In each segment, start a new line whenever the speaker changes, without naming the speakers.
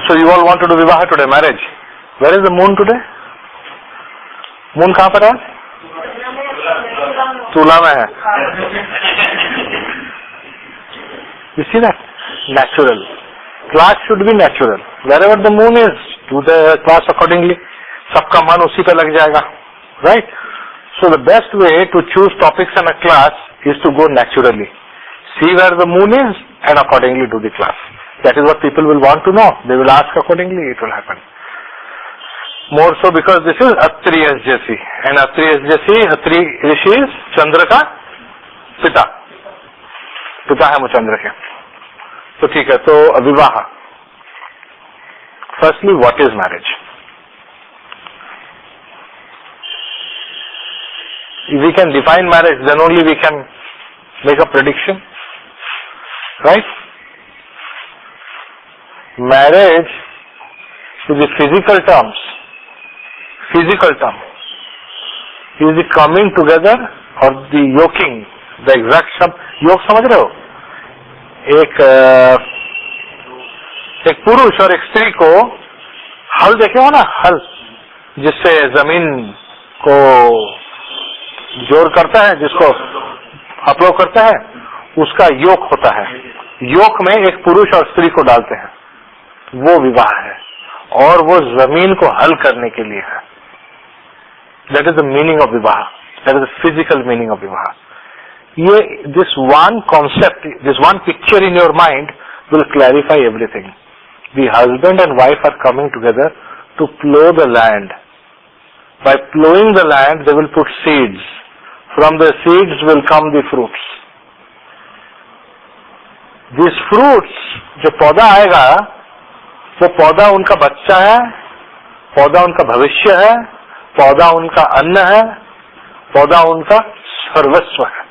So you all want to do vivaha today, marriage. Where is the moon today? Moon कहाँ पर है? तुला में है. You see that? Natural. Class should be natural. Wherever the moon is, do the class accordingly. सबका मन उसी पे लग जाएगा, right? So the best way to choose topics in a class is to go naturally. See where the moon is and accordingly do the class. That is what people will want to know. They will ask accordingly. It will happen. More so because this is Atri SJC, and Atri SJC, Atri Rishi is Chandra का पिता है वो चंद्र के. तो ठीक है. तो विवाह. Firstly, what is marriage? If we can define marriage, then only we can make a prediction, right? Marriage, to the physical terms, is the coming together or the yoking, the exact शब्द. योग समझ रहे हो? एक पुरुष और एक स्त्री को हल देखे हो ना, हल जिससे जमीन को जोड़ करता है, जिसको अपलोड करता है, उसका योग होता है. योग में एक पुरुष और स्त्री को डालते हैं, वो विवाह है, और वो जमीन को हल करने के लिए है. That is the meaning of विवाह. That is the physical meaning of विवाह. ये this one concept, this one picture in your mind will clarify everything. The husband and wife are coming together to plow the land. By plowing the land, they will put seeds. From the seeds will come the fruits. These fruits, जो पौधा आएगा, वो पौधा उनका बच्चा है, पौधा उनका भविष्य है, पौधा उनका अन्न है, पौधा उनका सर्वस्व है.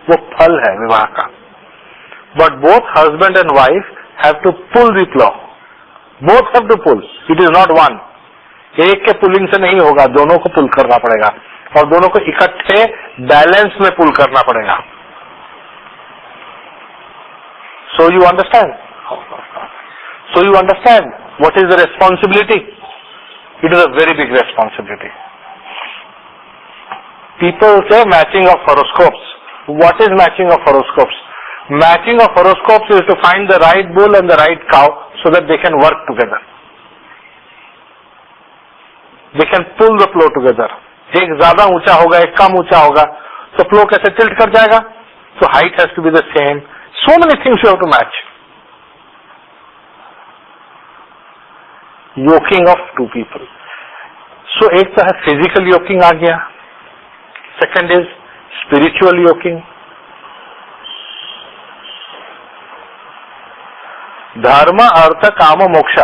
वो फल है विवाह का. But both husband and wife have to pull the plow. Both have to pull. It is not one. एक के पुलिंग से नहीं होगा, दोनों को पुल करना पड़ेगा, और दोनों को इकट्ठे बैलेंस में पुल करना पड़ेगा. So you understand? So you understand what is the responsibility? It is a very big responsibility. People say matching of horoscopes. What is matching of horoscopes? Matching of horoscopes is to find the right bull and the right cow so that they can work together. They can pull the plow together. एक ज्यादा ऊंचा होगा, एक कम ऊंचा होगा, तो प्लो कैसे tilt कर जाएगा? So height has to be the same. So many things you have to match. Yoking of two people. So एक तो है physical yoking आ गया. Second is spiritual yoking. धर्म, अर्थ, काम, मोक्षा,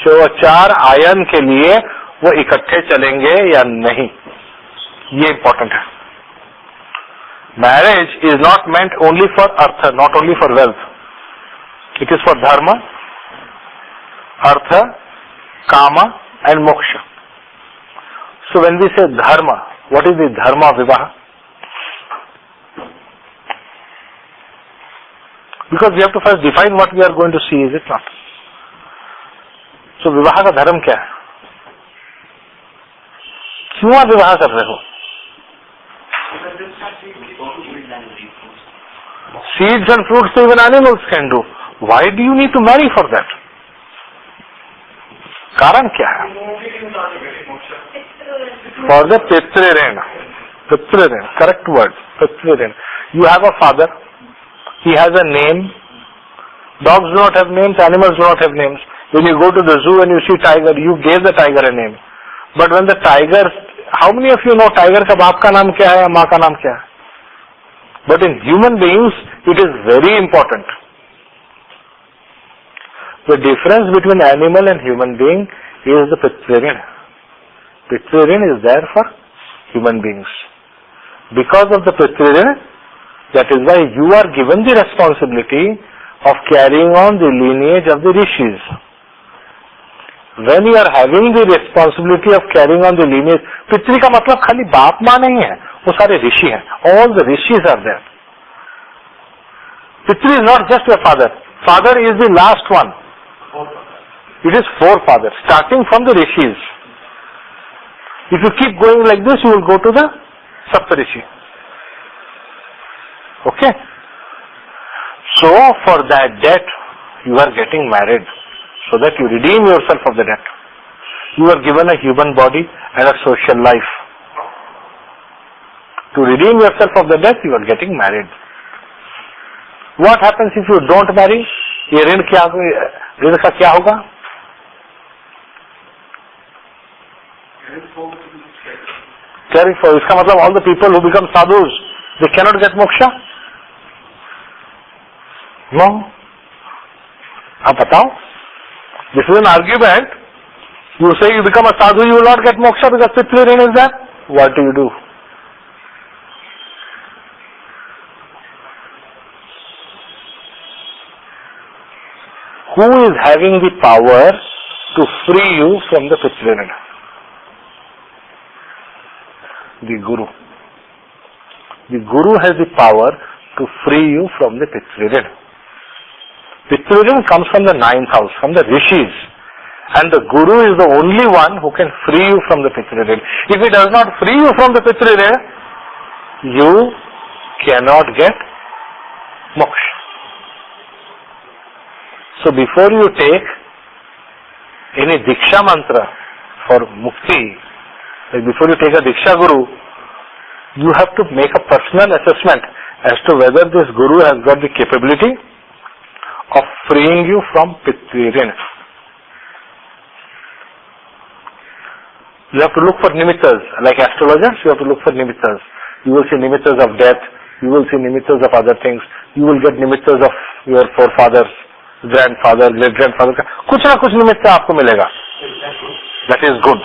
जो 4 आयन के लिए वो इकट्ठे चलेंगे या नहीं, ये इंपॉर्टेंट है. Marriage is not meant only for earth, not only for wealth. It is for धर्म, अर्थ, काम एंड मोक्ष. So when we say dharma, what is the dharma of vivah? Because we have to first define what we are going to see, is it not? So विवाह का धर्म क्या है? क्यों आप विवाह कर रहे हो? Seeds and fruits even animals can do. Why do you need to marry for that? कारण क्या है? For the Pitruroon. Pitruroon, correct word. Pitruroon. You have a father. He has a name. Dogs do not have names. Animals do not have names. When you go to the zoo and you see tiger, you gave the tiger a name. But when the tiger, how many of you know tiger का बाप का नाम क्या है या माँ का नाम क्या है? But in human beings, it is very important. The difference between animal and human being is the pitrऋण. Pitrऋण is there for human beings. Because of the pitrऋण, that is why you are given the responsibility of carrying on the lineage of the rishis. When you are having the responsibility of carrying on the lineage, पितृ का मतलब खाली बाप माँ नहीं है, वो सारे ऋषि हैं. All the rishis are there. पितृ is not just your father. Father is the last one. It is forefathers, starting from the rishis. If you keep going like this, you will go to the Saptarishi. Okay? So, for that debt, you are getting married, so that you redeem yourself of the debt. You are given a human body and a social life. To redeem yourself of the debt, you are getting married. What happens if you don't marry? ये ऋण का क्या होगा? Carry forward. इसका मतलब all the people who become sadhus, they cannot get moksha? No. आप बताओ. This is an argument. You say you become a sadhu, you will not get moksha because Pitri rin is there. What do? Who is having the power to free you from the Pitri rin? The Guru. The Guru has the power to free you from the Pitri rin. Pitri rin comes from the 9th house, from the rishis. And the Guru is the only one who can free you from the Pitri rin. If he does not free you from the Pitri rin, you cannot get moksha. So before you take any Diksha mantra for mukti, like before you take a Diksha Guru, you have to make a personal assessment as to whether this Guru has got the capability of freeing you from Pitri rin. You have to look for nimittas. Like astrologers, you have to look for nimittas. You will see nimittas of death. You will see nimittas of other things. You will get nimittas of your forefathers, grandfather, great grandfather. कुछ ना कुछ निमित्ता आपको मिलेगा. That is good.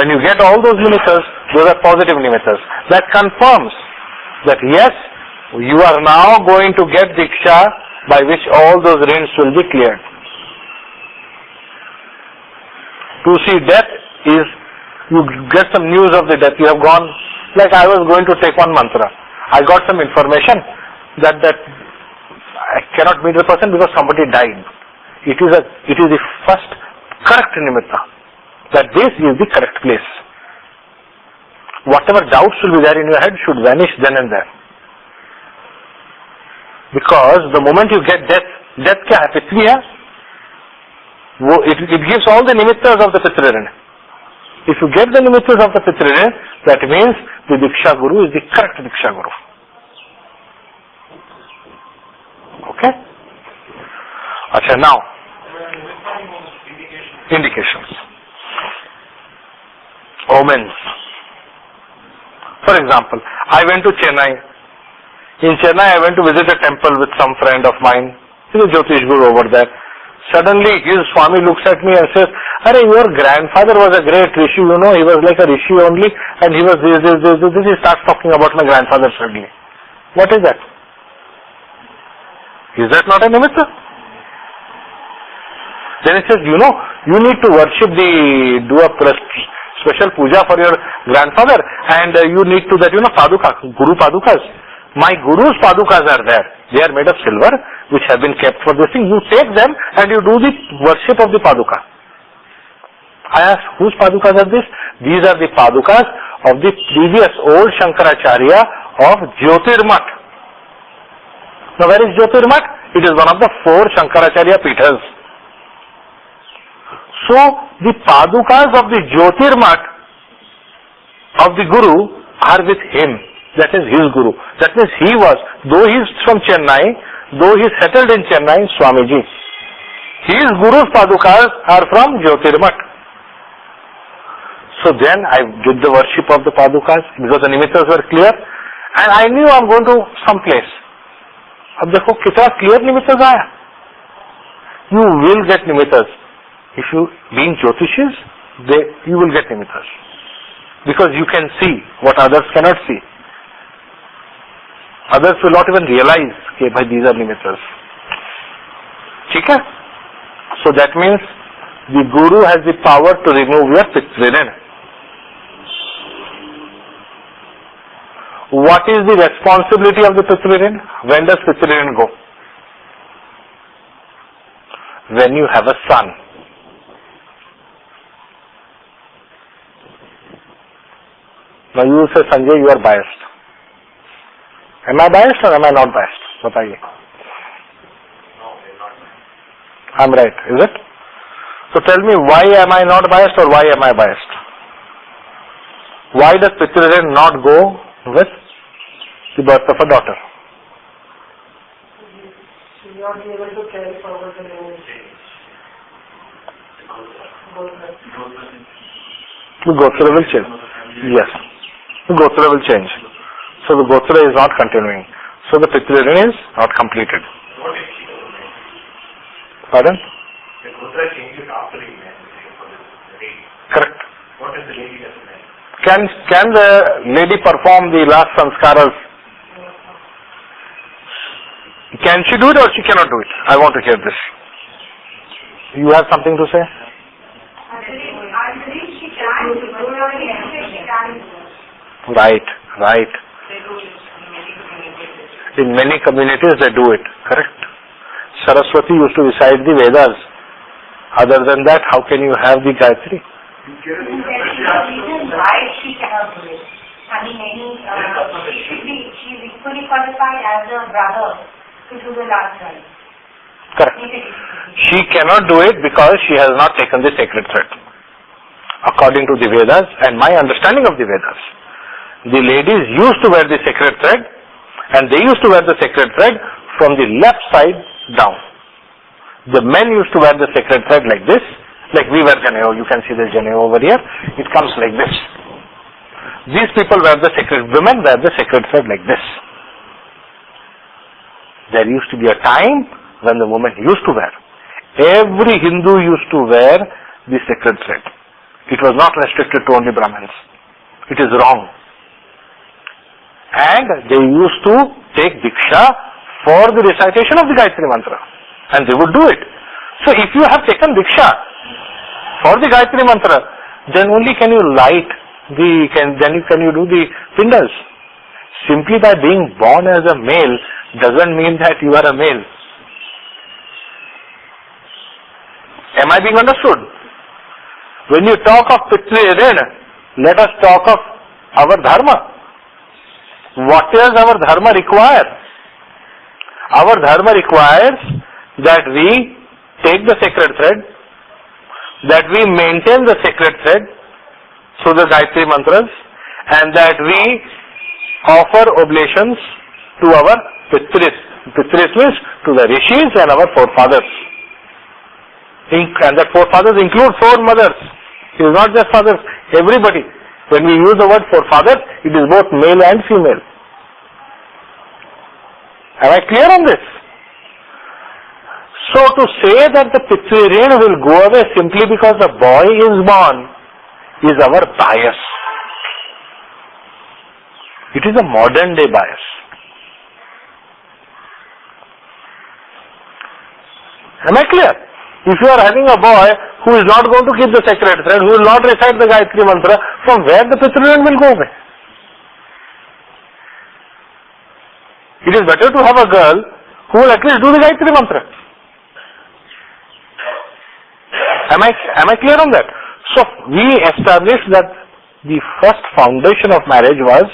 When you get all those nimittas, those are positive nimittas. That confirms that yes, you are now going to get diksha by which all those rins will be cleared. To see death is, you get some news of the death. You have gone, like I was going to take one mantra. I got some information that I cannot meet the person because somebody died. It is the first correct nimitta. That this is the correct place. Whatever doubts will be there in your head should vanish then and there. Because the moment you get death क्या है? पृथ्वी है. It gives all the nimittas of the Pitri rin. If you get the nimittas of the Pitri rin, that means the Diksha Guru is the correct Diksha Guru. Okay? Achha, now, indications. Omens. For example, I went to Chennai. In Chennai, I went to visit a temple with some friend of mine. He's a Jyotish Guru over there. Suddenly, his Swami looks at me and says, Hare, your grandfather was a great rishi, you know, he was like a rishi only, and he was this. He starts talking about my grandfather suddenly. What is that? Is that not a nimitta? Then he says, you know, you need to worship do a special puja for your grandfather, and you need to that, you know, paduka, Guru padukas. My Guru's padukas are there. They are made of silver, which have been kept for this thing. You take them and you do the worship of the paduka. I asked, whose padukas are these? These are the padukas of the previous old Shankaracharya of Jyotirmat. Now where is Jyotirmat? It is one of the 4 Shankaracharya Pithas. So the padukas of the Jyotirmat of the Guru are with him. That is his Guru. That means he was, though he is from Chennai, though he settled in Chennai, Swamiji, his Guru's padukas are from Jyotirmat. So then I did the worship of the padukas because the nimittas were clear, and I knew I am going to some place. अब देखो कितना clear nimittas आया. You will get nimittas. If you being Jyotishis, you will get nimittas. Because you can see what others cannot see. Others will not even realize that these are nimittas. ठीक है? So that means the Guru has the power to remove your Pitri rin. What is the responsibility of the Pitri rin? When does Pitri rin go? when you have a son. Now you will say, Sanjay, you are biased. Am I biased or am I not biased? Bataiye. I'm right, is it? So tell me, why am I not biased or why am I biased? Why does Pitrirain not go with the birth of a daughter?
She will not be able to carry forward the lineage.
The Gotra will change. Yes. The Gotra will change. So the Gotra is not continuing. So the Pitrirain is not completed. Pardon?
The Gotra changes after the lady.
Correct.
What is the lady doesn't like?
Can the lady perform the last sanskaras? Can she do it or she cannot do it? I want to hear this. You have something to say?
I believe she can. She can.
Right. In many communities they do it. Correct. Saraswati used to recite the Vedas. Other than that, how can you have the Gayatri?
There is no reason why she cannot do it. I mean, she is equally qualified as a brother to do the last rite.
Correct. She cannot do it because she has not taken the sacred thread. According to the Vedas and my understanding of the Vedas, the ladies used to wear the sacred thread and they used to wear the sacred thread from the left side down. The men used to wear the sacred thread like this, like we wear janeo. You can see this janeo over here. It comes like this. These people wear the sacred, women wear the sacred thread like this. There used to be a time when the woman used to wear. Every Hindu used to wear the sacred thread. It was not restricted to only Brahmins. It is wrong. And they used to take Diksha for the recitation of the Gayatri Mantra. And they would do it. So if you have taken Diksha for the Gayatri Mantra, then only can you light can you do the pindas. Simply by being born as a male doesn't mean that you are a male. Am I being understood? When you talk of Pitrirain, let us talk of our Dharma. What does our Dharma require? Our Dharma requires that we take the sacred thread, that we maintain the sacred thread through the Gayatri Mantras, and that we offer oblations to our Pitris. Pitris means to the Rishis and our forefathers. And that forefathers include foremothers. It is not just fathers, everybody. When we use the word forefathers, it is both male and female. Am I clear on this? So to say that the Pitrirain will go away simply because the boy is born is our bias. It is a modern day bias. Am I clear? If you are having a boy who is not going to keep the sacred thread, who will not recite the Gayatri Mantra, from where the Pitrirain will go away? It is better to have a girl who will at least do the Gayatri Mantra. Am I clear on that? So we established that the first foundation of marriage was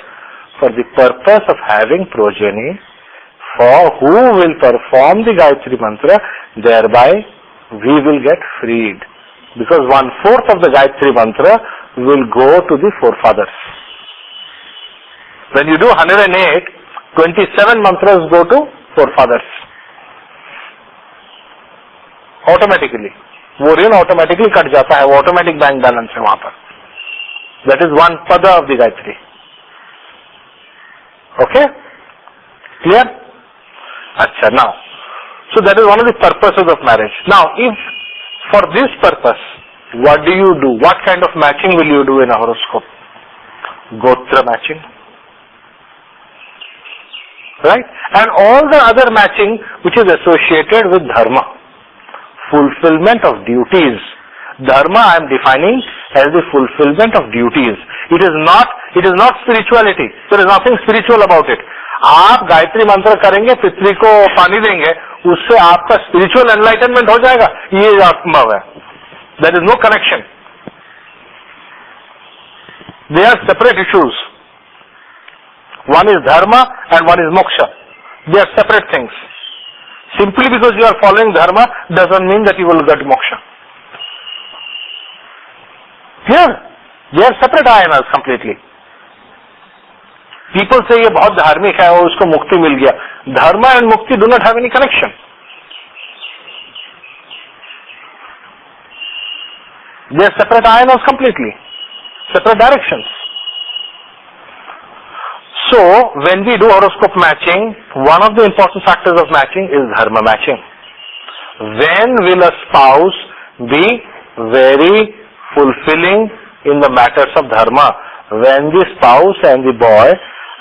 for the purpose of having progeny, for who will perform the Gayatri Mantra, thereby we will get freed. Because 1/4 of the Gayatri Mantra will go to the forefathers. When you do 108, 27 mantras go to forefathers. Automatically. वो ऋण automatically cut जाता है, वो automatic bank balance है वहां पर. That is 1 pada of the Gayatri. Okay? Clear? Acha, now. So that is one of the purposes of marriage. Now, if for this purpose, what do you do? What kind of matching will you do in a horoscope? Gotra matching. Right? And all the other matching which is associated with Dharma. Fulfillment of duties. Dharma I am defining as the fulfillment of duties. It is not spirituality. There is nothing spiritual about it. आप गायत्री मंत्र करेंगे, पितरी को पानी देंगे, उससे आपका spiritual enlightenment हो जाएगा, ये असंभव है. There is no connection. They are separate issues. One is dharma and one is moksha. They are separate things. Simply because you are following dharma doesn't mean that you will get moksha. Here, they are separate ayanas completely. People say ये बहुत धार्मिक है और उसको मुक्ति मिल गया. Dharma and mukti do not have any connection. They are separate ayanas completely, separate directions. So, when we do horoscope matching, one of the important factors of matching is dharma matching. When will a spouse be very fulfilling in the matters of dharma? When the spouse and the boy,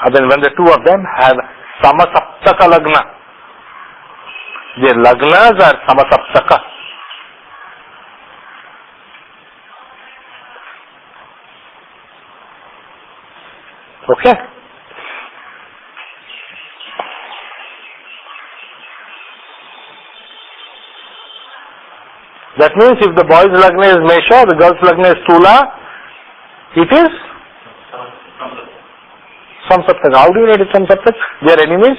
when the two of them have samasaptaka lagna. Their lagnas are samasaptaka. Okay? That means if the boy's lagna is Mesha, the girl's lagna is Tula, it is Samsaptak. How do you know it is Samsaptak? They are enemies.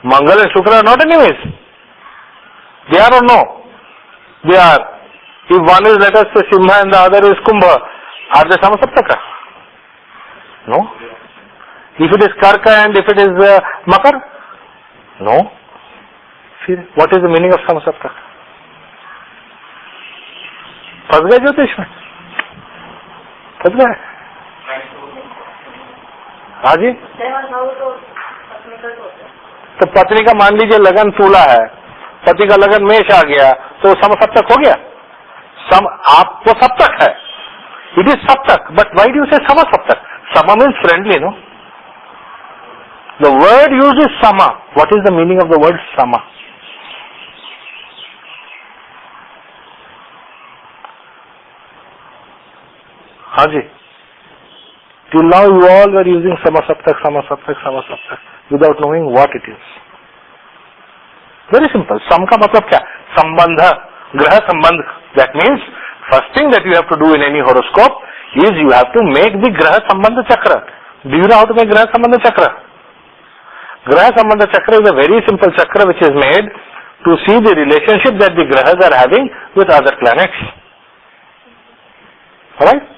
Mangal and Shukra are not enemies. They are or no? They are. If one is, let us say, Simha and the other is Kumbha, are they Samsaptaka? No. If it is Karka and if it is Makar? No. What is the meaning of Samsaptak? फंस गए ज्योतिष में, फंस गए. हाँ जी. तो पत्नी का मान लीजिए लगन तुला है, पति का लगन मेष आ गया, तो समसप्तक हो गया. सम आपको सप्तक है, it is saptak. But why do you say samsaptak? Sama means friendly, no? The word use is sama. What is the meaning of the word sama? हाँ जी. Till now you all were using samasaptak without knowing what it is. Very simple. Sam का मतलब क्या? संबंध, ग्रह संबंध. That means first thing that you have to do in any horoscope is you have to make the graha sambandha chakra. Do you know how to make graha sambandha chakra? Graha sambandha chakra is a very simple chakra which is made to see the relationship that the grahas are having with other planets. Alright?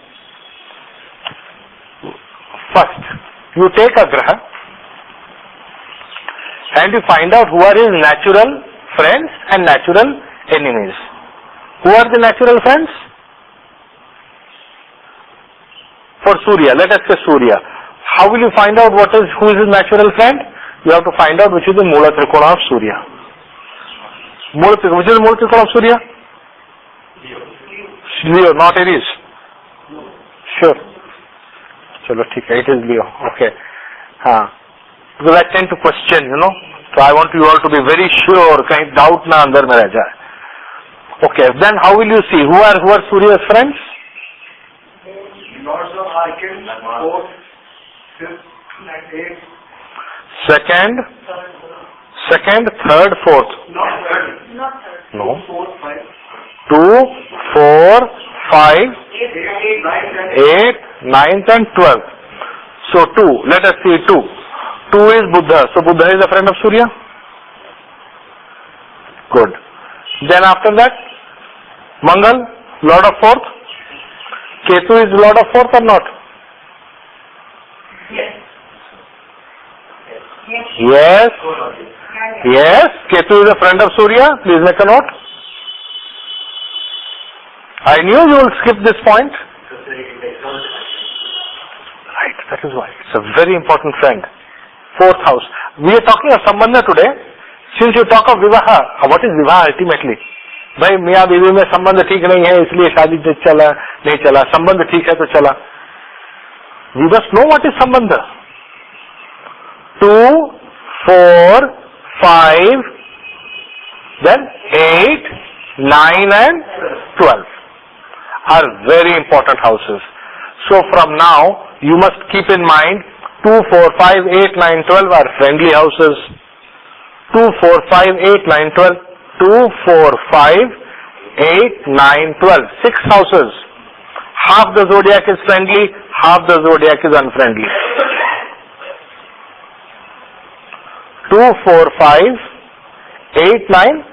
First, you take a graha and you find out who are his natural friends and natural enemies. Who are the natural friends? For Surya, let us say Surya. How will you find out who is his natural friend? You have to find out which is the Mula Trikona of Surya. Which is the Mula Trikona of Surya? Leo, not Aries. Sure. चलो ठीक है, it is Leo. Okay. हाँ. Because I tend to question, so I want you all to be very sure, कहीं doubt ना अंदर में रह जाए. Okay. Then how will you see who are Surya's friends?
Lords of Arcane, 4th, 5th, and 8th. Second, third, fourth.
Not third.
No.
4, 5.
2, 4, 5, 8, 9th and 12th. So 2, let us see 2. 2 is Buddha. So Buddha is a friend of Surya. Good. Then after that, Mangal, Lord of 4th. Ketu is Lord of 4th or not? Yes. Yes. Ketu is a friend of Surya. Please make a note. I knew you will skip this point. Right, that is why. It's a very important friend. 4th house. We are talking of Sambandha today. Since you talk of Vivaha, what is Vivaha ultimately? भाई मियाँ बीवी में संबंध ठीक नहीं है इसलिए शादी चला नहीं चला, संबंध ठीक है तो चला. We must know what is संबंध. 2, 4, 5, then 8, 9 and 12 are very important houses. So from now you must keep in mind 2, 4, 5, 8, 9, 12 are friendly houses. 2, 4, 5, 8, 9, 12. 2, 4, 5, 8, 9, 12. 6 houses. Half the zodiac is friendly, half the zodiac is unfriendly. 2, 4, 5, 8, 9,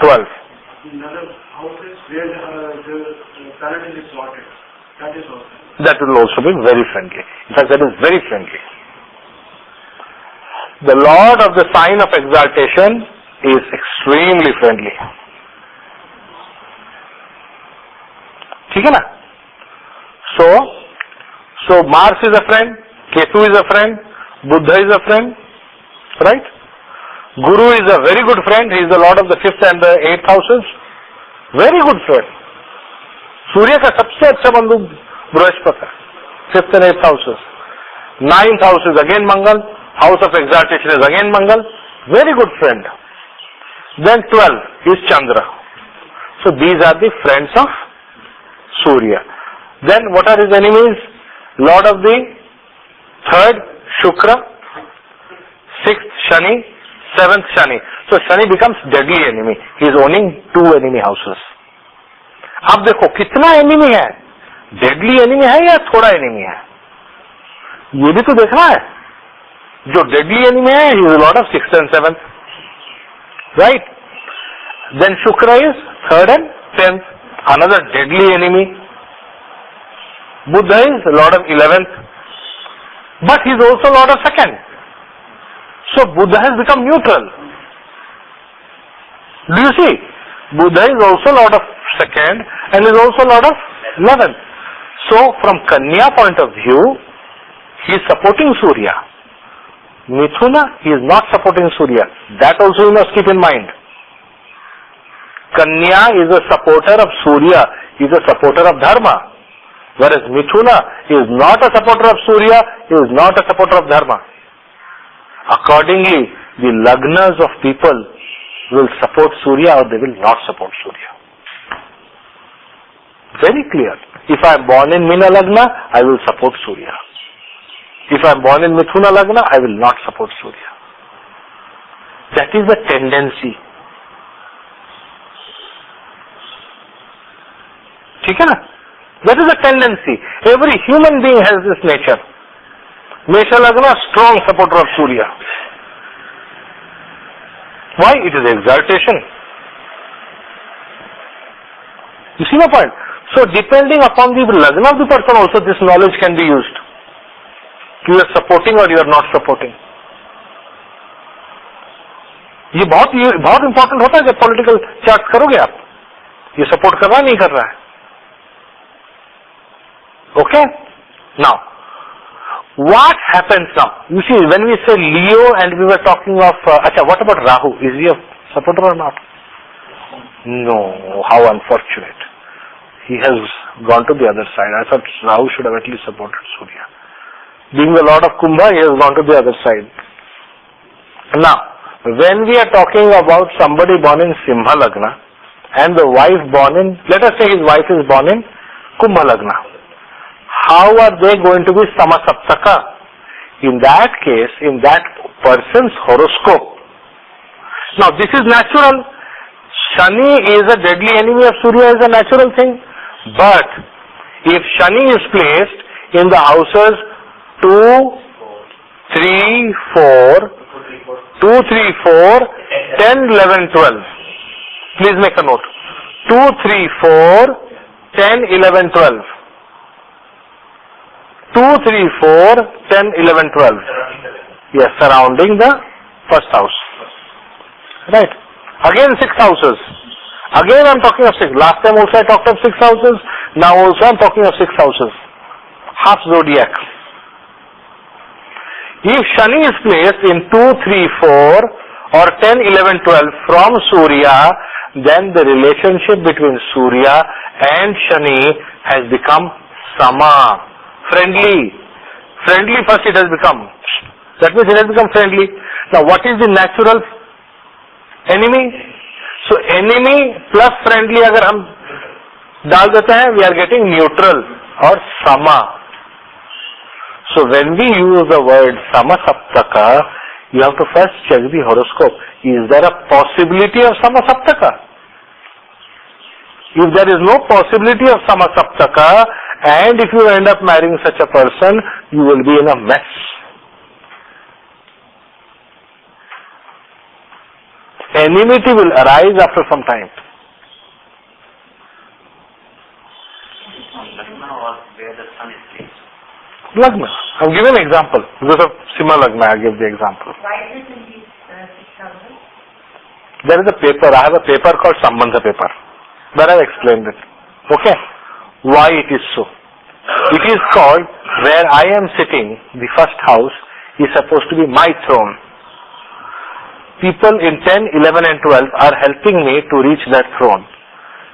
12.
Another houses where the planet is sorted. That is also.
That will also be very friendly. In fact, that is very friendly. The Lord of the sign of exaltation is extremely friendly. ठीक है ना? So Mars is a friend, Ketu is a friend, Buddha is a friend, right? Guru is a very good friend. He is the Lord of the 5th and the 8th houses. Very good friend. सूर्य का सबसे अच्छा बंधु बृहस्पति है. 5th and 8th houses. 9th house is again Mangal. House of exaltation is again Mangal. Very good friend. Then 12 is Chandra. So these are the friends of Surya. Then what are his enemies? Lord of the 3rd, Shukra. 6th, Shani. 7th, Shani. So Shani becomes deadly enemy. He is owning 2 enemy houses. अब देखो कितना enemy है, deadly enemy है या थोड़ा enemy है, ये भी तो देखना है. जो डेडली एनिमी है, he is lord of 6th and 7th, right. Then Shukra is 3rd and 10th, another deadly enemy. Budh is lord of 11th, but he is also lord of 2nd. So Budh has become neutral. Do you see? Buddha is also Lord of 2nd and is also Lord of 11th. So from Kanya point of view, he is supporting Surya. Mithuna, he is not supporting Surya. That also you must keep in mind. Kanya is a supporter of Surya. He is a supporter of Dharma. Whereas Mithuna, he is not a supporter of Surya. He is not a supporter of Dharma. Accordingly, the Lagnas of people will support Surya or they will not support Surya. Very clear. If I am born in Meena Lagna, I will support Surya. If I am born in Mithuna Lagna, I will not support Surya. That is the tendency. ठीक है ना? That is the tendency. Every human being has this nature. Mesha Lagna, strong supporter of Surya. Why? It is exaltation. You see my point? So depending upon the Lagna of the person also this knowledge can be used. You are supporting or you are not supporting. ये बहुत important होता है जब political chart करोगे आप. ये support कर रहा है नहीं कर रहा है. Okay? Now, what happens now? You see, when we say Leo and we were talking of, what about Rahu? Is he a supporter or not? No, how unfortunate. He has gone to the other side. I thought Rahu should have at least supported Surya. Being the Lord of Kumbha, he has gone to the other side. Now, when we are talking about somebody born in Simha Lagna and the wife born in, let us say his wife is born in Kumbha Lagna. How are they going to be Samasaptaka? In that case, in that person's horoscope. Now this is natural. Shani is a deadly enemy of Surya is a natural thing. But if Shani is placed in the houses 2, 3, 4, 2, 3, 4, 10, 11, 12. Please make a note. 2, 3, 4, 10, 11, 12. 2, 3, 4, 10, 11, 12. Yes, surrounding the first house. Right. Again 6 houses. Again I am talking of 6. Last time also I talked of 6 houses. Now also I am talking of 6 houses. Half zodiac. If Shani is placed in 2, 3, 4 or 10, 11, 12 from Surya, then the relationship between Surya and Shani has become Sama. Friendly. Friendly first it has become. That means it has become friendly. Now what is the natural enemy? So enemy plus friendly अगर हम डाल देते हैं, we are getting neutral or sama. So when we use the word Samasaptaka, you have to first check the horoscope. Is there a possibility of Samasaptaka? If there is no possibility of Samasaptaka, and if you end up marrying such a person, you will be in a mess. Enmity will arise after some time.
Lagna or where the sun is placed.
Lagna. I'll give an example. Because of Sima Lagna, I'll give the example.
Why is it in these 6 houses?
There is a paper, I have a paper called Sambandha paper, where I have explained it. Okay? Why it is so? It is called, where I am sitting, the first house is supposed to be my throne. People in 10, 11 and 12 are helping me to reach that throne.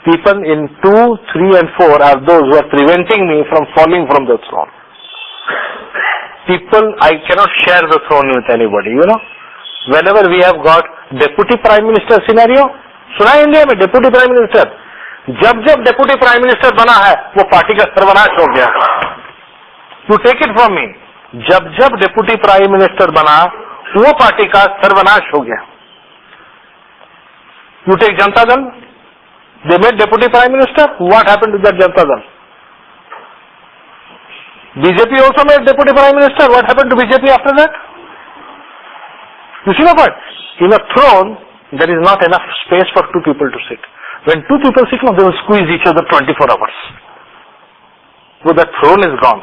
People in 2, 3 and 4 are those who are preventing me from falling from the throne. People, I cannot share the throne with anybody, you know. Whenever we have got deputy prime minister scenario, सुना है India में deputy prime minister, जब जब deputy prime minister बना है वो party का सर्वनाश हो गया. You take it from me, जब जब deputy prime minister बना वो पार्टी का सर्वनाश हो गया. You take Janata Dal, they made deputy prime minister, what happened to that Janata Dal? BJP also made deputy prime minister, what happened to BJP after that? You see the point? In a throne, there is not enough space for 2 people to sit. When 2 people sit, they will squeeze each other 24 hours. So the throne is gone.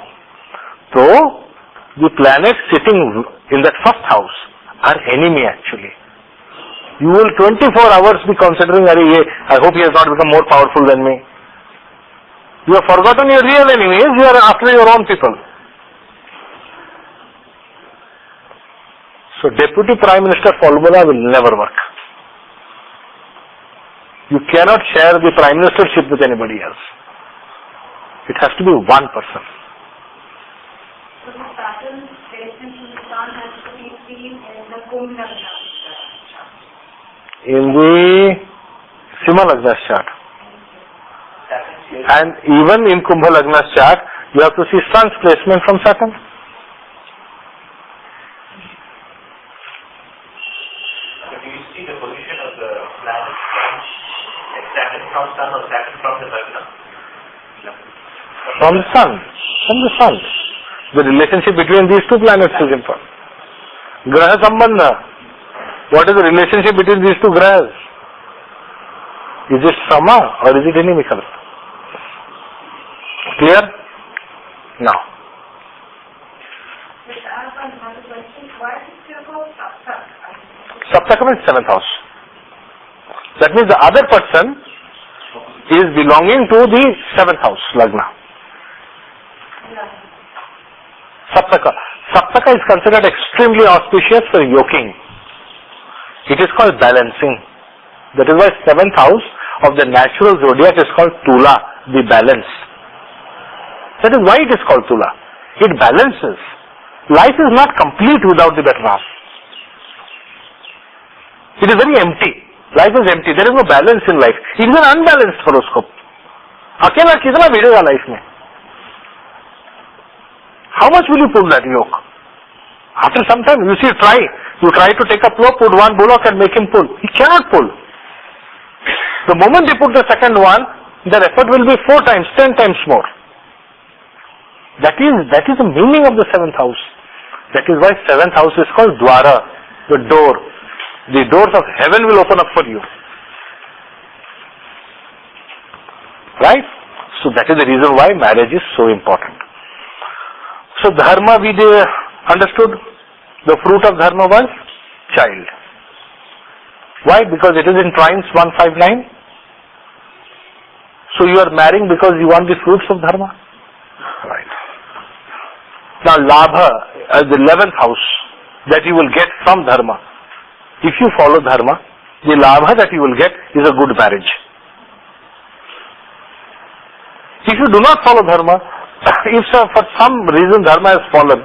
So, the planets sitting in that first house are enemy actually. You will 24 hours be considering, I hope he has not become more powerful than me. You have forgotten your real enemies, you are after your own people. So deputy prime minister formula will never work. You cannot share the prime ministership with anybody else. It has to be one person.
So the Saturn placement in the sun has to be seen in the Kumbh Lagna.
In the Sima Lagna's chart. And even in Kumbh Lagna's chart, you have to see sun's placement from Saturn.
So do you see the position of the planet? Like Saturn from sun or Saturn from the Lagna?
From the sun. From the sun. The relationship between these 2 planets is important. Graha Sambandha. What is the relationship between these 2 grahas? Is it sama or is it inimical? Clear? Now.
But I have another question. Why is it called Sasaka?
Saptaka means 7th house. That means the other person is belonging to the 7th house, Lagna. Saptaka. Saptaka is considered extremely auspicious for yoking. It is called balancing. That is why 7th house of the natural zodiac is called Tula, the balance. That is why it is called Tula. It balances. Life is not complete without the better half. It is very empty. Life is empty. There is no balance in life. It is an unbalanced horoscope. अकेला कितना भिड़ेगा life में? How much will you pull that yoke? After some time, you see, you try to take a plow, put one bullock and make him pull. He cannot pull. The moment you put the second one, their effort will be 4 times, 10 times more. That is the meaning of the 7th house. That is why 7th house is called Dwara, the door. The doors of heaven will open up for you. Right? So that is the reason why marriage is so important. So Dharma we understood. The fruit of Dharma was child. Why? Because it is in trines 159. So you are marrying because you want the fruits of Dharma. Right. Now Labha as the 11th house that you will get from Dharma. If you follow Dharma, the Labha that you will get is a good marriage. If you do not follow Dharma, if for some reason Dharma has fallen,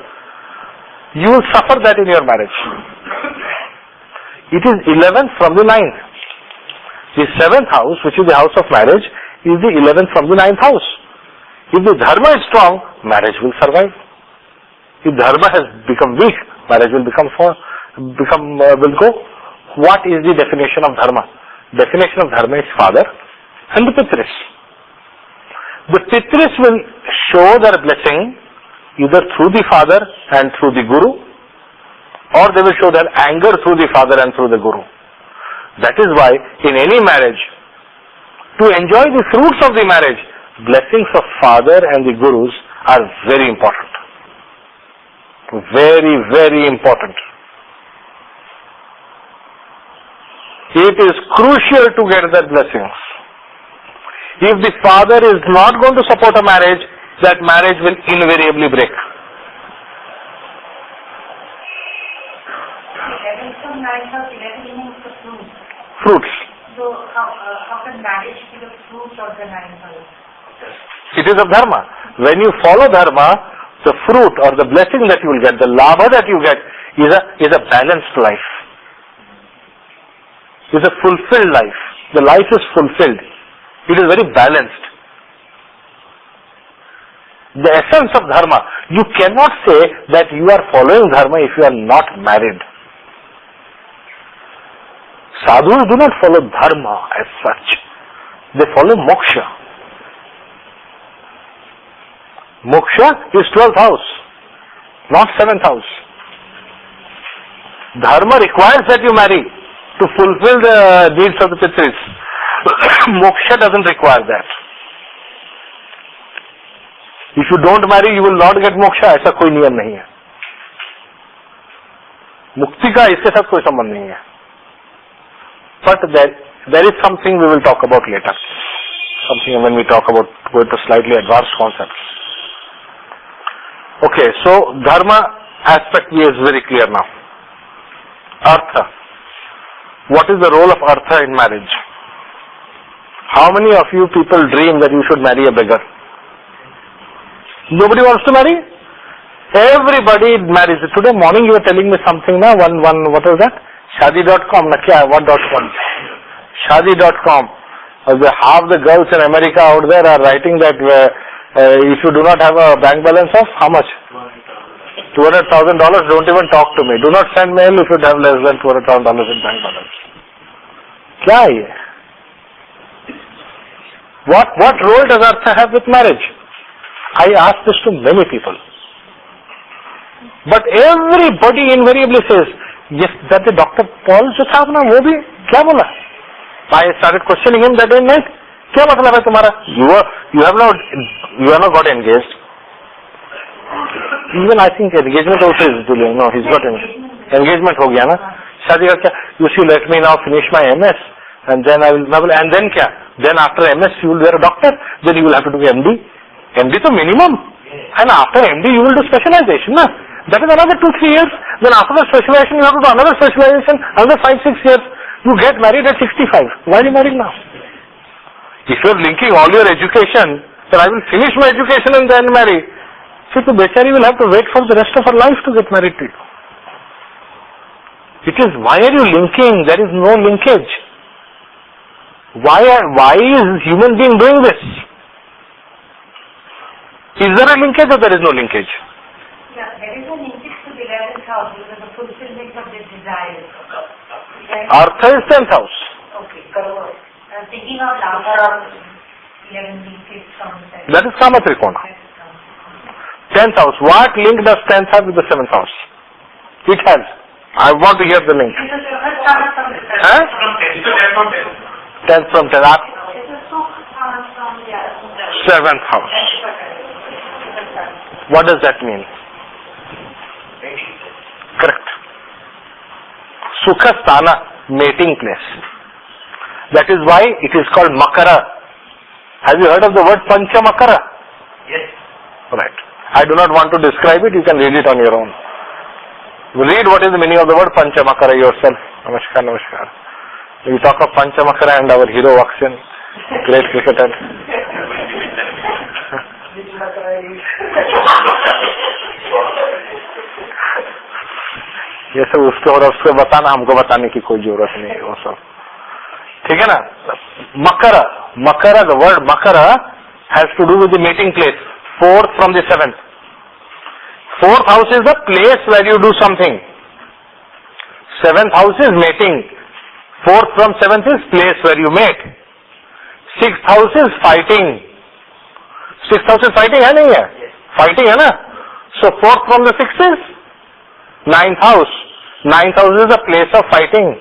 you will suffer that in your marriage. It is 11th from the 9th. The 7th house, which is the house of marriage, is the 11th from the 9th house. If the Dharma is strong, marriage will survive. If dharma has become weak, marriage will will go. What is the definition of dharma? Definition of dharma is father and the pitris. The pitris will show their blessing either through the father and through the guru, or they will show their anger through the father and through the guru. That is why in any marriage, to enjoy the fruits of the marriage, blessings of father and the gurus are very important. Very, very important. It is crucial to get their blessings. If the father is not going to support a marriage, that marriage will invariably break. Fruits.
So how can marriage be the fruit of the 9th house?
It is of dharma. When you follow dharma, the fruit or the blessing that you will get, the labha that you get is a balanced life. Is a fulfilled life. The life is fulfilled. It is very balanced. The essence of dharma, you cannot say that you are following dharma if you are not married. Sadhus do not follow dharma as such. They follow moksha. Moksha is 12th house, not 7th house. Dharma requires that you marry to fulfill the needs of the pitris. Moksha doesn't require that. If you don't marry, you will not get moksha. ऐसा कोई नियम नहीं है. मुक्ति का इसके साथ कोई संबंध नहीं है. But there is something we will talk about later. Something when we talk about going to slightly advanced concepts. Okay, so dharma aspect is very clear now. Artha. What is the role of Artha in marriage? How many of you people dream that you should marry a beggar? Nobody wants to marry? Everybody marries. Today morning you were telling me something now, what was that? Shadi.com, what.com? Shadi.com. Half the girls in America out there are writing that if you do not have a bank balance of how much? $200,000, don't even talk to me. Do not send mail if you have less than $200,000 in bank balance. Kya hai ye? What role does Artha have with marriage? I ask this to many people. But everybody invariably says, yes, that the Dr. Paul jo tha apna, wo bhi, kya bola? I started questioning him that day night. Kya matlab hai tumhara? You have not got engaged. Even I think engagement also is doing. No, he's got engagement ho gaya na. Shadi ka kya? You see, let me now finish my MS. And then and then kya? Then after MS you will be a doctor. Then you will have to do MD. MD to minimum. And after MD you will do specialization. Na? That is another 2-3 years. Then after the specialization you have to do another specialization, another 5-6 years. You get married at 65. Why are you married now? If you are linking all your education, then I will finish my education and then marry. So the bechari will have to wait for the rest of her life to get married to you. It is, why are you linking? There is no linkage. Why is human being doing this? Is there a linkage or there is no linkage?
Yeah, there is a linkage to the 11th house because the fulfillment of the desires.
Artha is 10th house.
Okay, correct. I'm thinking of Lagna 11 linkage from 10th.
That is Kama Trikona. 10th house. What link does 10th have with the 7th house? It has. I want to hear the link. 10th from 10th. 7th house. What does that mean? Correct. Sukha Sthana, mating place. That is why it is called Makara. Have you heard of the word Pancha Makara?
Yes.
Right. I do not want to describe it, you can read it on your own. Read what is the meaning of the word Pancha Makara yourself. Namaskar, namaskar. We talk of Pancha Makara and our hero walks in, great cricketer. ये सब उसके और उसको बताना, हमको बताने की कोई जरूरत नहीं है वो सब. ठीक है ना? Makara, the word Makara has to do with the mating place. 4th from the 7th. Fourth house is the place where you do something. Seventh house is mating. Fourth from seventh is place where you mate. Sixth house is fighting. Sixth house is fighting है नहीं है? Fighting है ना? So fourth from the sixth is ninth house. Ninth house is the place of fighting.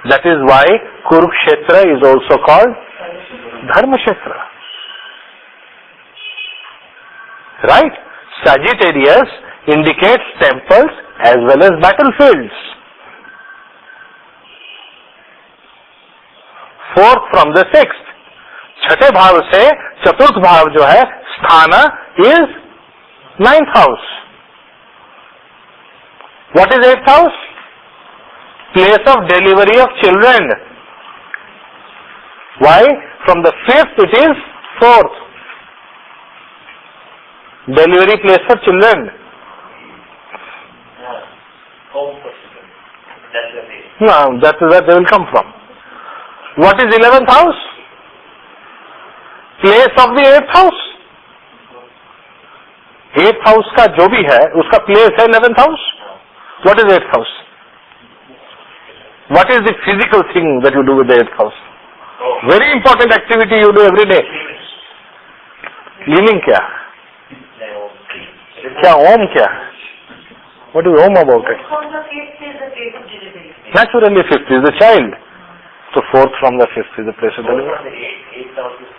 That is why Kurukshetra is also called Dharma Kshetra. Right? Sagittarius indicates temples as well as battlefields. Fourth from the sixth. छठे भाव से चतुर्थ भाव जो है स्थाना is ninth house. What is eighth house? Place of delivery of children. Why? From the fifth it is fourth. Delivery place for children.
Home for children. That's where they.
No, that is where they will come from. What is 11th house? Place of the 8th house. 8th house का जो भी है उसका place है 11th house. What is 8th house? What is the physical thing that you do with the 8th house? Very important activity you do every day. Cleaning क्या? क्या Om क्या? What is Om about it?
From the fifth is the place of delivery.
Naturally 5th is the child. So 4th from the 5th is the place of delivery.
8th house is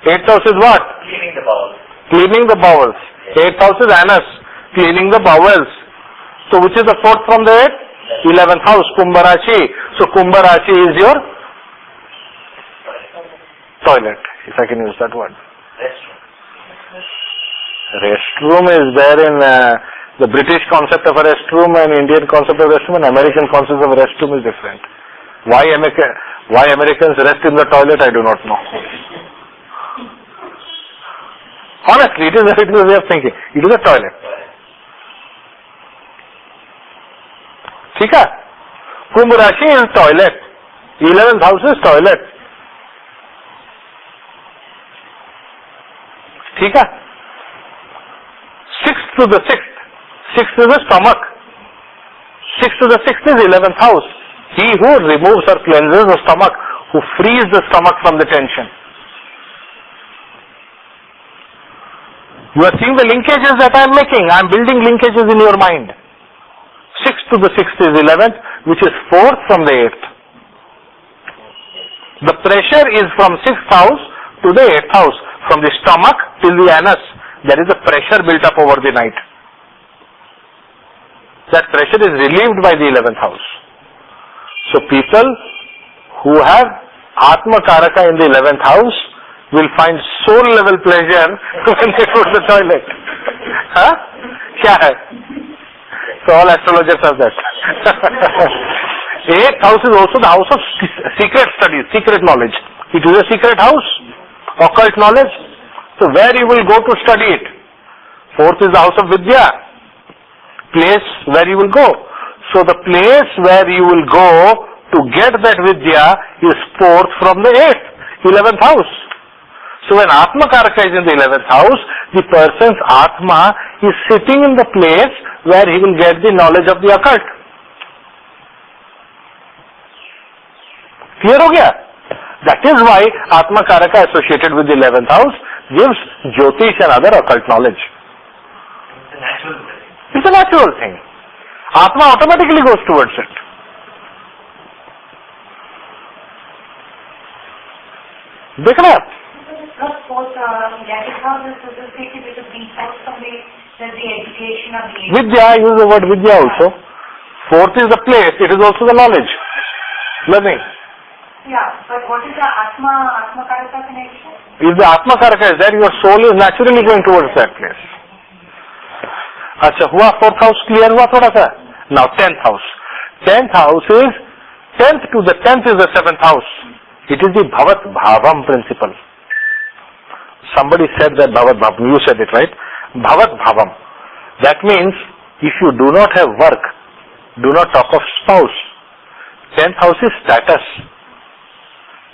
8th house is what?
cleaning the bowels.
Cleaning the bowels. 8th house is anus. Cleaning the bowels. So which is the 4th from the 8th? 11th house, Kumbha Rashi. So Kumbha Rashi is your toilet, if I can use that word. Restroom is there in the British concept of a restroom and Indian concept of restroom and American concept of a restroom is different. Why Americans rest in the toilet, I do not know. Honestly, it is a way of thinking. It is a toilet. ठीक है? कुंभ राशि is toilet. 11th house is toilet. ठीक है? 6th to the 6th. 6th is the stomach. 6th to the 6th is 11th house. He who removes or cleanses the stomach, who frees the stomach from the tension. You are seeing the linkages that I am making. I am building linkages in your mind. 6th to the 6th is 11th, which is 4th from the 8th. The pressure is from 6th house to the 8th house. From the stomach till the anus, there is a pressure built up over the night. That pressure is relieved by the 11th house. So people who have Atma Karaka in the 11th house will find soul level pleasure when they go to the toilet. Huh? क्या है? So all astrologers have that. 8th house is also the house of secret studies, secret knowledge. It is a secret house, occult knowledge. So where you will go to study it? 4th is the house of Vidya, place where you will go. So the place where you will go to get that Vidya is 4th from the 8th, 11th house. So when Atma Karaka is in the 11th house, the person's Atma is sitting in the place where he will get the knowledge of the occult. Clear हो गया? That is why Atma Karaka associated with the 11th house gives Jyotish and other occult knowledge.
It's a natural thing.
It's a natural thing. Atma automatically goes towards it. देखना आप?
Fourth, that is how this is associated with the being out from the education of the
Vidya, I use the word Vidya also. 4th is the place, it is also the knowledge. Learning.
Yeah, but what is the Atma Karaka connection?
If the Atma Karaka is there, your soul is naturally going towards that place. अच्छा हुआ 4th house clear हुआ थोड़ा सा? Now 10th house. 10th house is 10th to the 10th is the 7th house. It is the Bhavat Bhavam principle. Somebody said that Bhavat Bhavam. You said it, right? Bhavat Bhavam. That means if you do not have work, do not talk of spouse. 10th house is status.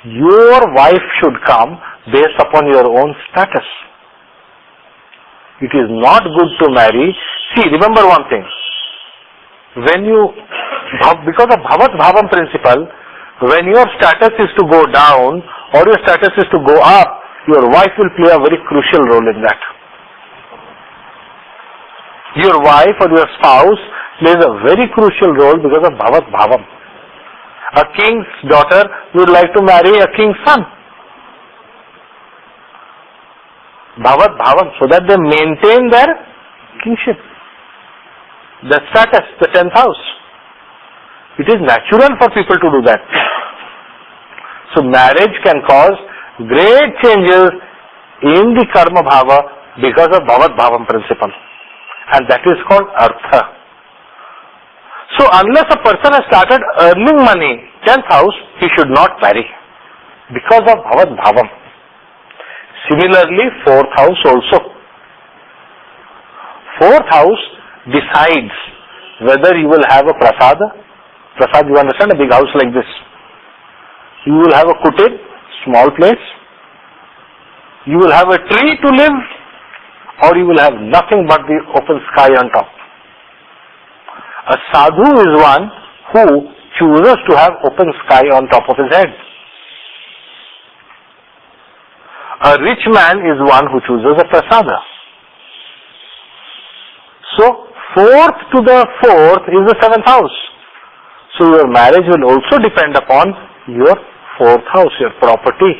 Your wife should come based upon your own status. It is not good to marry. See, remember one thing. When you, because of Bhavat Bhavam principle, when your status is to go down or your status is to go up, your wife will play a very crucial role in that. Your wife or your spouse plays a very crucial role because of Bhavat Bhavam. A king's daughter would like to marry a king's son. Bhavat Bhavam, so that they maintain their kingship, the status, the 10th house. It is natural for people to do that. So marriage can cause great changes in the karma bhava because of Bhavat Bhavam principle. And that is called Artha. So unless a person has started earning money, 10th house, he should not marry because of Bhavat Bhavam. Similarly, 4th house also. 4th house decides whether you will have a prasada. Prasad, you understand, a big house like this. You will have a kutir, small place. You will have a tree to live, or you will have nothing but the open sky on top. A sadhu is one who chooses to have open sky on top of his head. A rich man is one who chooses a prasada. So, 4th to the 4th is the 7th house. So your marriage will also depend upon your 4th house, your property.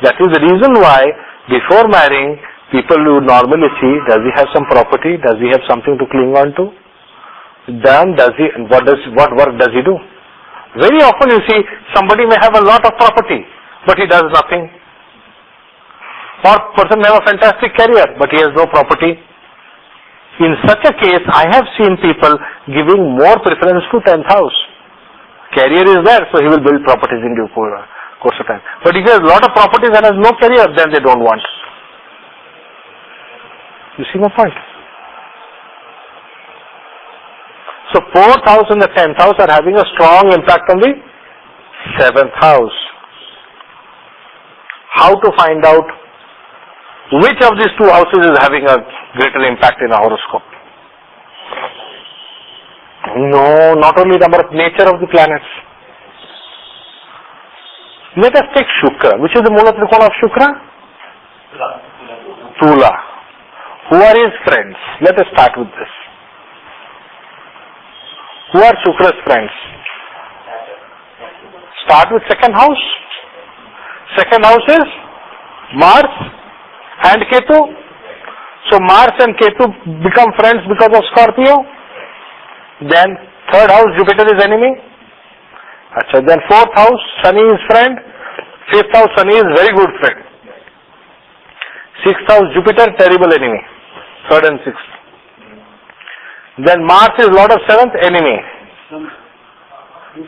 That is the reason why before marrying, people would normally see, does he have some property? Does he have something to cling on to? Then what work does he do? Very often you see, somebody may have a lot of property, but he does nothing. Or person may have a fantastic career, but he has no property. In such a case, I have seen people giving more preference to 10th house. Career is there, so he will build properties in due course of time. But if he has a lot of properties and has no career, then they don't want. You see my point? So 4th house and the 10th house are having a strong impact on the 7th house. How to find out which of these two houses is having a greater impact in a horoscope? No, not only the nature of the planets. Let us take Shukra. Which is the Mula Trikona of Shukra? Tula. Who are his friends? Let us start with this. Who are Shukra's friends? Start with 2nd house. 2nd house is Mars and Ketu. So Mars and Ketu become friends because of Scorpio. Then 3rd house, Jupiter is enemy. Then 4th house, Shani is friend. 5th house, Shani is very good friend. 6th house, Jupiter, terrible enemy. 3rd and 6th. Then Mars is Lord of 7th, enemy.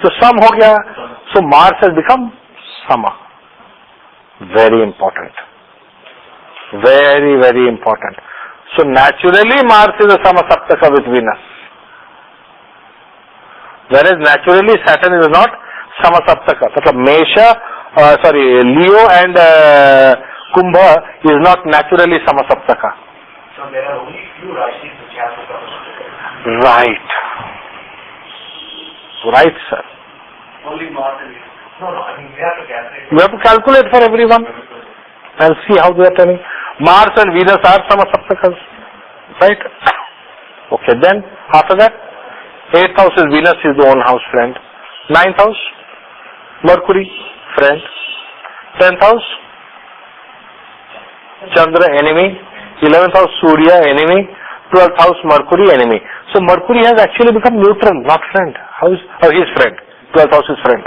So Sam ho gaya. So Mars has become Sama. Very important. Very, very important. So naturally Mars is a Sama Saptaka with Venus. Whereas naturally Saturn is not Sama Saptaka. Leo and Kumbha is not naturally Sama Saptaka.
So there are only few Rashis which have to come.
Right. Right, sir.
Only Mars and Venus.
No, I mean we have to calculate.
We have to calculate for everyone and see how they are turning. Mars and Venus are Sama Saptakas. Right? Okay, then after that, 8th house is Venus, is the own house friend. 9th house, Mercury, friend. 10th house, Chandra, enemy. 11th house, Surya, enemy. 12th house, Mercury, enemy. So Mercury has actually become neutral, not friend. He is friend. 12th house is friend.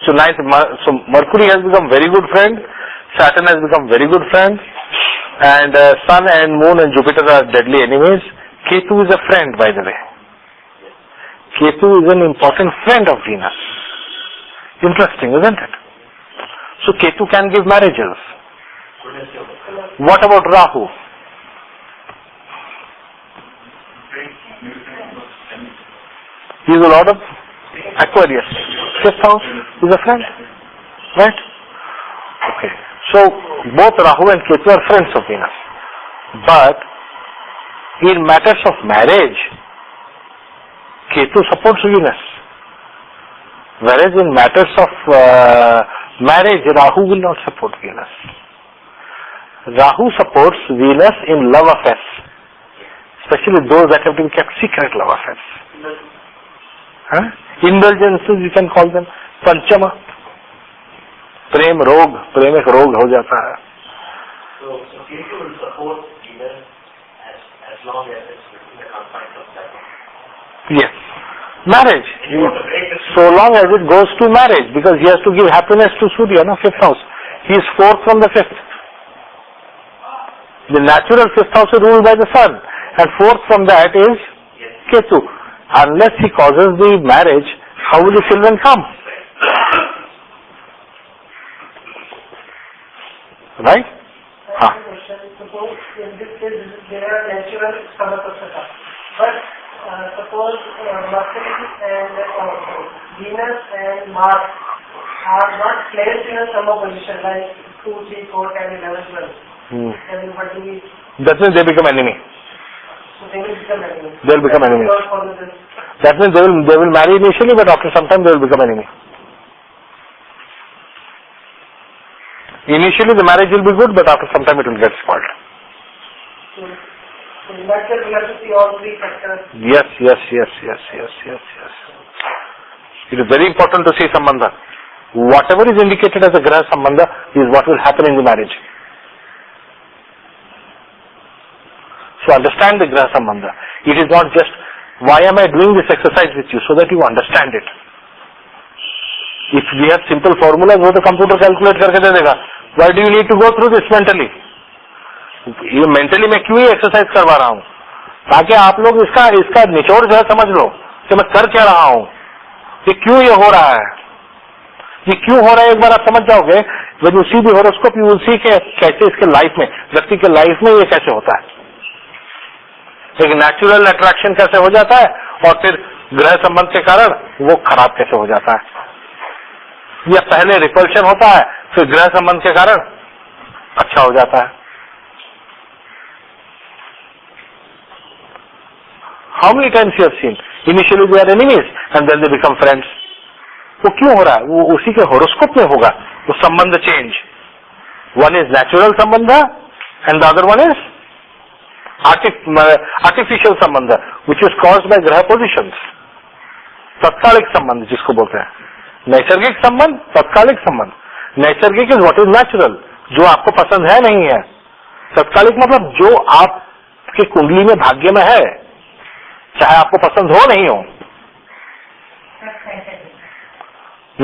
So Mercury has become very good friend. Saturn has become very good friend. And Sun and Moon and Jupiter are deadly enemies. Ketu is a friend, by the way. Ketu is an important friend of Venus. Interesting, isn't it? So Ketu can give marriages. What about Rahu? He is a lord of Aquarius. 5th house is a friend. Right? Okay. So both Rahu and Ketu are friends of Venus. But in matters of marriage, Ketu supports Venus. Whereas in matters of marriage, Rahu will not support Venus. Rahu supports Venus in love affairs, especially those that have to be kept secret love affairs. Indulgences you can call them. Panchama. प्रेम रोग, प्रेम एक रोग हो जाता है.
So Ketu will support Venus as long as it's within the confines of that.
Yes. Marriage. So long as it goes to marriage, because he has to give happiness to Surya, no, 5th house. He is 4th from the 5th. The natural 5th house is ruled by the sun, and 4th from that is Ketu. Unless he causes the marriage, how will the children come? Right?
Suppose in this case there are natural Sasaka, but suppose Mercury and Venus and Mars are not placed in a summer position like 2, 3, 4, 10, 11, 12. Then what do we?
That means they become enemy.
So they will become enemies.
They will become enemies. That means they will marry initially, but after some time they will become enemy. Initially the marriage will be good, but after some time it will get spoiled.
So in that case we have to see all 3 factors.
Yes. It is very important to see Sambandha. Whatever is indicated as a Graha Sambandha is what will happen in the marriage. So understand the Graha Sambandha. It is not just, why am I doing this exercise with you? So that you understand it. If we have simple formulas, वो तो computer calculate करके दे देगा. Why do you need to go through this mentally? ये mentally मैं क्यों ये exercise करवा रहा हूँ? ताकि आप लोग इसका निचोड़ जो है समझ लो कि मैं कर क्या रहा हूँ, ये क्यों ये हो रहा है, ये क्यों हो रहा है. एक बार आप समझ जाओगे, when you see the horoscope, you will see कि कैसे इसके लाइफ में, व्यक्ति के लाइफ में ये कैसे होता है. एक नेचुरल अट्रैक्शन कैसे हो जाता है और फिर ग्रह संबंध के कारण वो खराब कैसे हो जाता है. या पहले रिपल्शन होता है, फिर ग्रह संबंध के कारण अच्छा हो जाता है. How many times you have seen? Initially they are enemies and then they become friends. वो क्यों हो रहा है? वो उसी के horoscope में होगा वो संबंध चेंज. One is natural संबंध and the other one is artificial संबंध, which is caused by ग्रह positions. तत्कालिक संबंध जिसको बोलते हैं. नैसर्गिक संबंध, तत्कालिक संबंध. नैसर्गिक इज व्हाट इज नेचुरल, जो आपको पसंद है नहीं है. तत्कालिक मतलब जो आपकी कुंडली में भाग्य में है, चाहे आपको पसंद हो नहीं हो.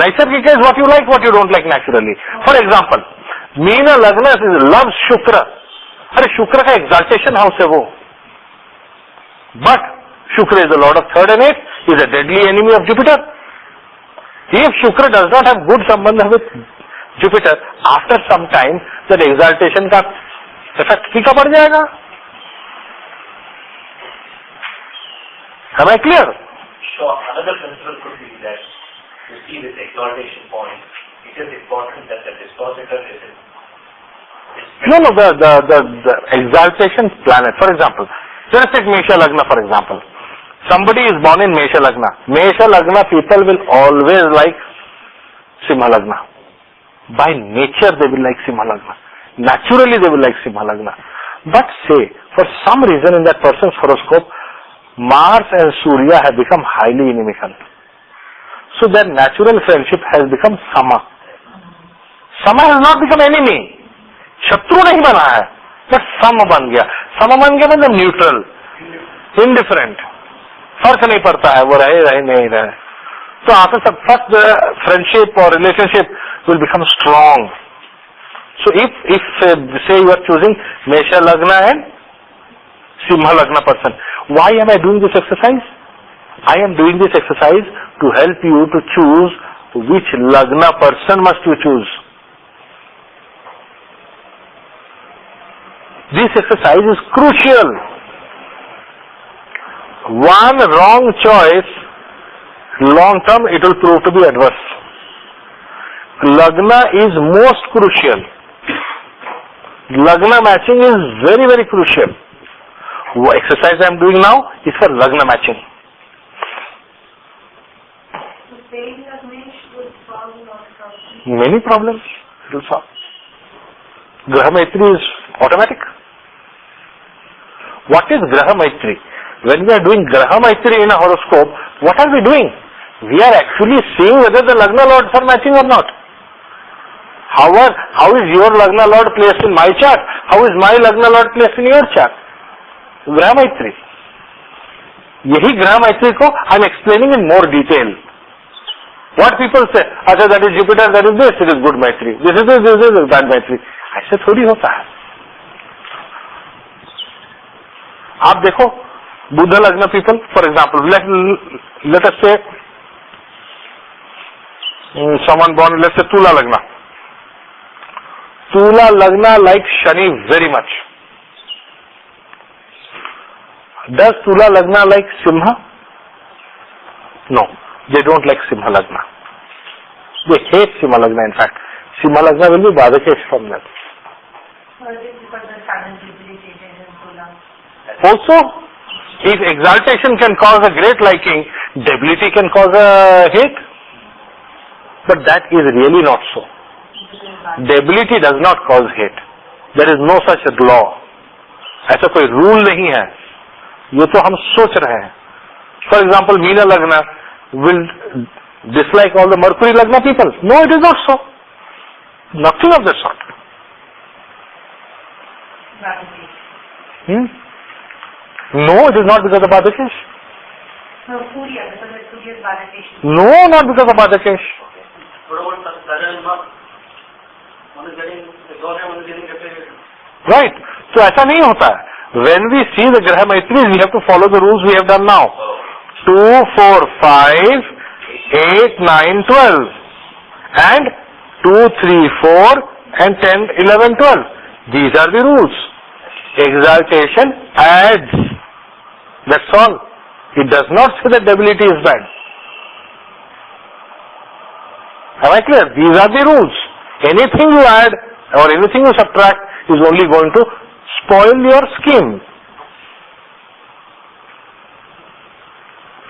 नैसर्गिक is what you like, what you don't like naturally. For example, mean लग्न लव शुक्र. अरे शुक्र का एक्साल्टेशन हाउस है वो, बट शुक्र is the Lord of 3rd and 8th, is a deadly enemy of Jupiter. If Shukra does not have good sambandha with Jupiter, after some time that exaltation का effect फीका पड़ जाएगा. Am I clear?
So another principle could be that to see this exaltation point, it is important that the dispositor is
No, the exaltation planet. For example, let us take Mesha Lagna for example. Somebody is born in Mesha Lagna. Mesha Lagna people will always like Simha Lagna. By nature they will like Simha Lagna. Naturally they will like Simha Lagna. But say, for some reason in that person's horoscope, Mars and Surya have become highly inimical. So their natural friendship has become Sama. Sama has not become enemy. शत्रु नहीं बना है, but सम बन गया. सम बन गया मतलब neutral, indifferent, फर्क नहीं पड़ता है वो रहे नहीं रहे. तो after some first friendship or relationship will become strong. So if say you are choosing Mesha Lagna and Simha Lagna person, why am I doing this exercise? I am doing this exercise to help you to choose which Lagna person must you choose. This exercise is crucial. One wrong choice, long term it will prove to be adverse. Lagna is most crucial. Lagna matching is very, very crucial. What exercise I am doing now is for Lagna matching. Many problems it will solve. Graha Maitri is automatic. What is Graha Maitri? When we are doing Graha Maitri in a horoscope, what are we doing? We are actually seeing whether the Lagna lords are matching or not. How is your Lagna lord placed in my chart? How is my Lagna lord placed in your chart? Graha Maitri. Yahi Graha Maitri ko I am explaining in more detail. What people say, अच्छा that is Jupiter, that is this, it is good Maitri. This is bad Maitri. ऐसे थोड़ी होता है. आप देखो, Buddha Lagna people, for example, let us say someone born, let's say Tula Lagna. Tula Lagna likes Shani very much. Does Tula Lagna like Simha? No, they don't like Simha Lagna. They hate Simha Lagna, in fact. Simha Lagna will be Badakesh from them. Also, if exaltation can cause a great liking, debility can cause a hate. But that is really not so. Debility does not cause hate. There is no such law. ऐसा कोई rule नहीं है. ये तो हम सोच रहे हैं. For example, Meena Lagna will dislike all the Mercury Lagna people. No, it is not so. Nothing of the sort. No, it is not because of Badakesh.
No, Surya, because of Surya's Badakesh.
No, not because of Badakesh. Right. So ऐसा नहीं होता है. When we see the Graha Maitris, we have to follow the rules we have done now. 2, 4, 5, 8, 9, 12. And 2, 3, 4 and 10, 11, 12. These are the rules. Exaltation adds. That's all. It does not say that debility is bad. Am I clear? These are the rules. Anything you add or anything you subtract is only going to spoil your scheme.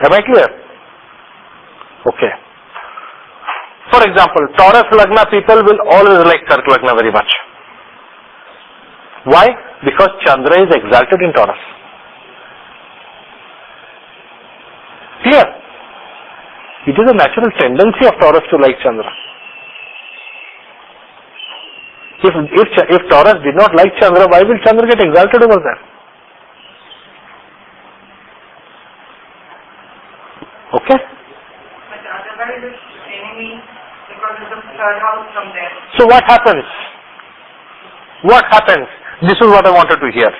Am I clear? Okay. For example, Taurus Lagna people will always like Kark Lagna very much. Why? Because Chandra is exalted in Taurus. Clear? It is a natural tendency of Taurus to like Chandra. If Taurus did not like Chandra, why will Chandra get exalted over there? Okay?
But otherwise it's enemy because of the third house from there.
So what happens? What happens? This is what I wanted to hear.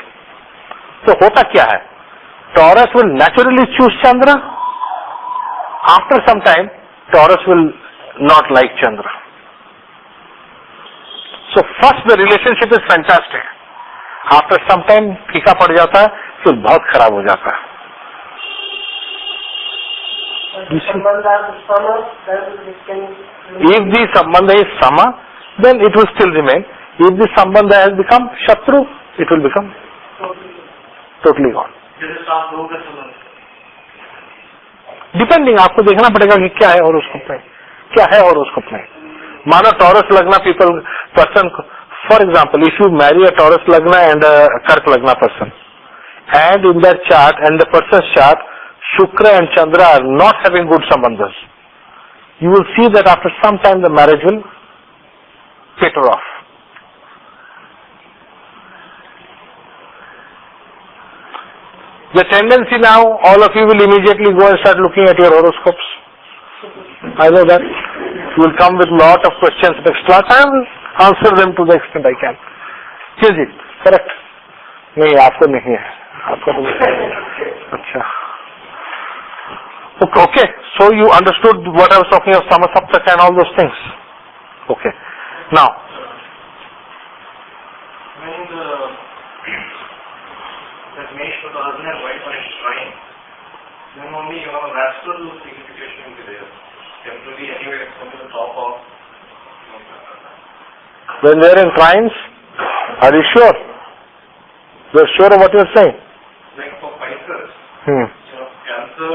So hota kya hai? Taurus will naturally choose Chandra. After some time, Taurus will not like Chandra. So first the relationship is fantastic. After some time फीका पड़ जाता है, फिर बहुत खराब हो जाता है. If the sambandha is sama, then it will still remain. If the sambandha has become shatru, it will become totally gone. Depending, आपको देखना पड़ेगा कि क्या है horoscope में, क्या है horoscope में. मानो Taurus Lagna person, for example, if you marry a Taurus Lagna and a Kark Lagna person, and in their chart and the person's chart, Shukra and Chandra are not having good sambandhas, you will see that after some time the marriage will peter off. The tendency now, all of you will immediately go and start looking at your horoscopes. I know that. You will come with lot of questions next class. I will answer them to the extent I can. Yes, ji, correct. नहीं, आपको नहीं है. आपको तो अच्छा. Okay, so you understood what I was talking of Sama Saptaka and all those things. Okay. Now.
That makes for the husband and wife are shrine, then only you have a natural signification will be there. Temporarily anyway it's going to the top of.
When they are in trines, Are you sure? You're sure of what you're saying?
Like for Pisces, Cancer,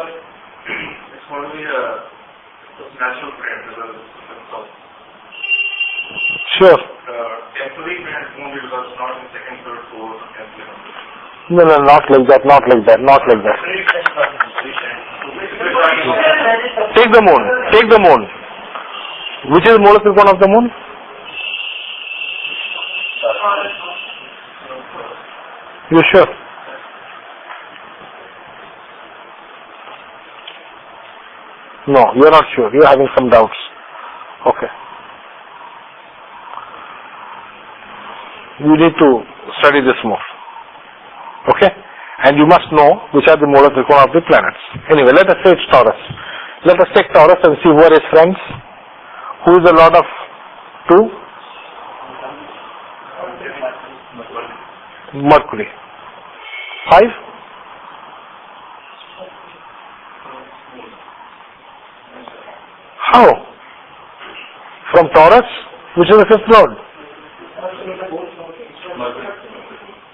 it's going to be a natural friend.
Sure.
Temporary friend won't be because it's not in second, third, fourth, and
No, not like that, not like that, not like that. Take the moon, take the moon. Which is the Mula Trikona of the moon? You sure? No, you're not sure. You're having some doubts. Okay. You need to study this more. Okay? And you must know which are the Mula Trikona of the planets. Anyway, let us say it's Taurus. Let us take Taurus and see who are his friends. Who is the lord of 2? Mercury. 5? How? From Taurus, which is the 5th lord?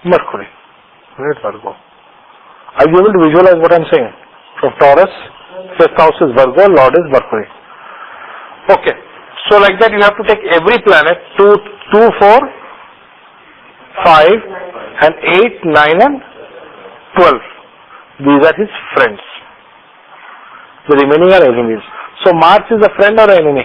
Mercury. Great Virgo. Are you able to visualize what I am saying? From Taurus, 5th house is Virgo, lord is Mercury. Okay. So like that you have to take every planet, 2, 4, 5 and 8, 9 and 12. These are his friends. The remaining are enemies. So Mars is a friend or enemy?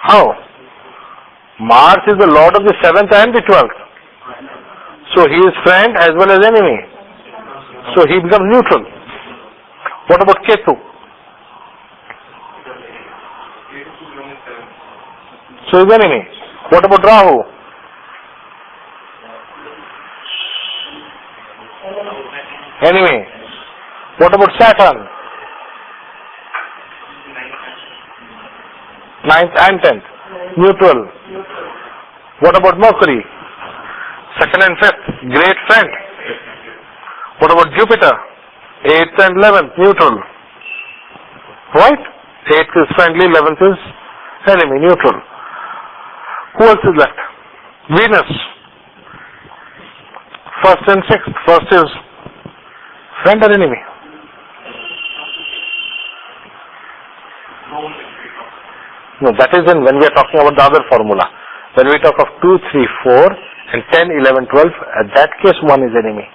How? Mars is the lord of the 7th and the 12th. So he is friend as well as enemy. So he becomes neutral. What about Ketu? So he is enemy. What about Rahu? Enemy. What about Saturn? 9th and 10th. Neutral. What about Mercury? 2nd and 5th. Great friend. What about Jupiter? 8th and 11th. Neutral. Right? 8th is friendly, 11th is enemy. Neutral. Who else is left? Venus. 1st and 6th. 1st is friend or enemy? No, that is when we are talking about the other formula. When we talk of 2, 3, 4 and 10, 11, 12, at that case 1 is enemy.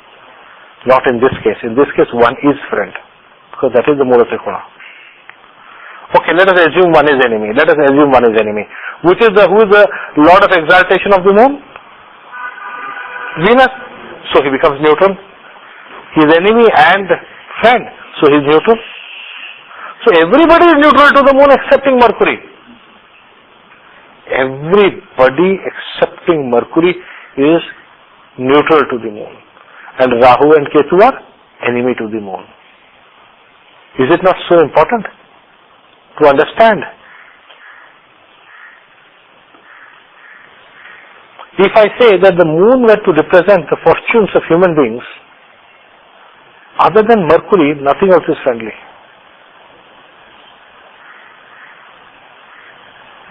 Not in this case. In this case 1 is friend. Because that is the Mula Trikona. Okay, let us assume 1 is enemy. Let us assume 1 is enemy. Who is the lord of exaltation of the moon? Venus. So he becomes neutral. He is enemy and friend. So he is neutral. So everybody is neutral to the moon excepting Mercury. Everybody excepting Mercury is neutral to the moon. And Rahu and Ketu are enemy to the moon. Is it not so important to understand? If I say that the moon were to represent the fortunes of human beings, other than Mercury, nothing else is friendly.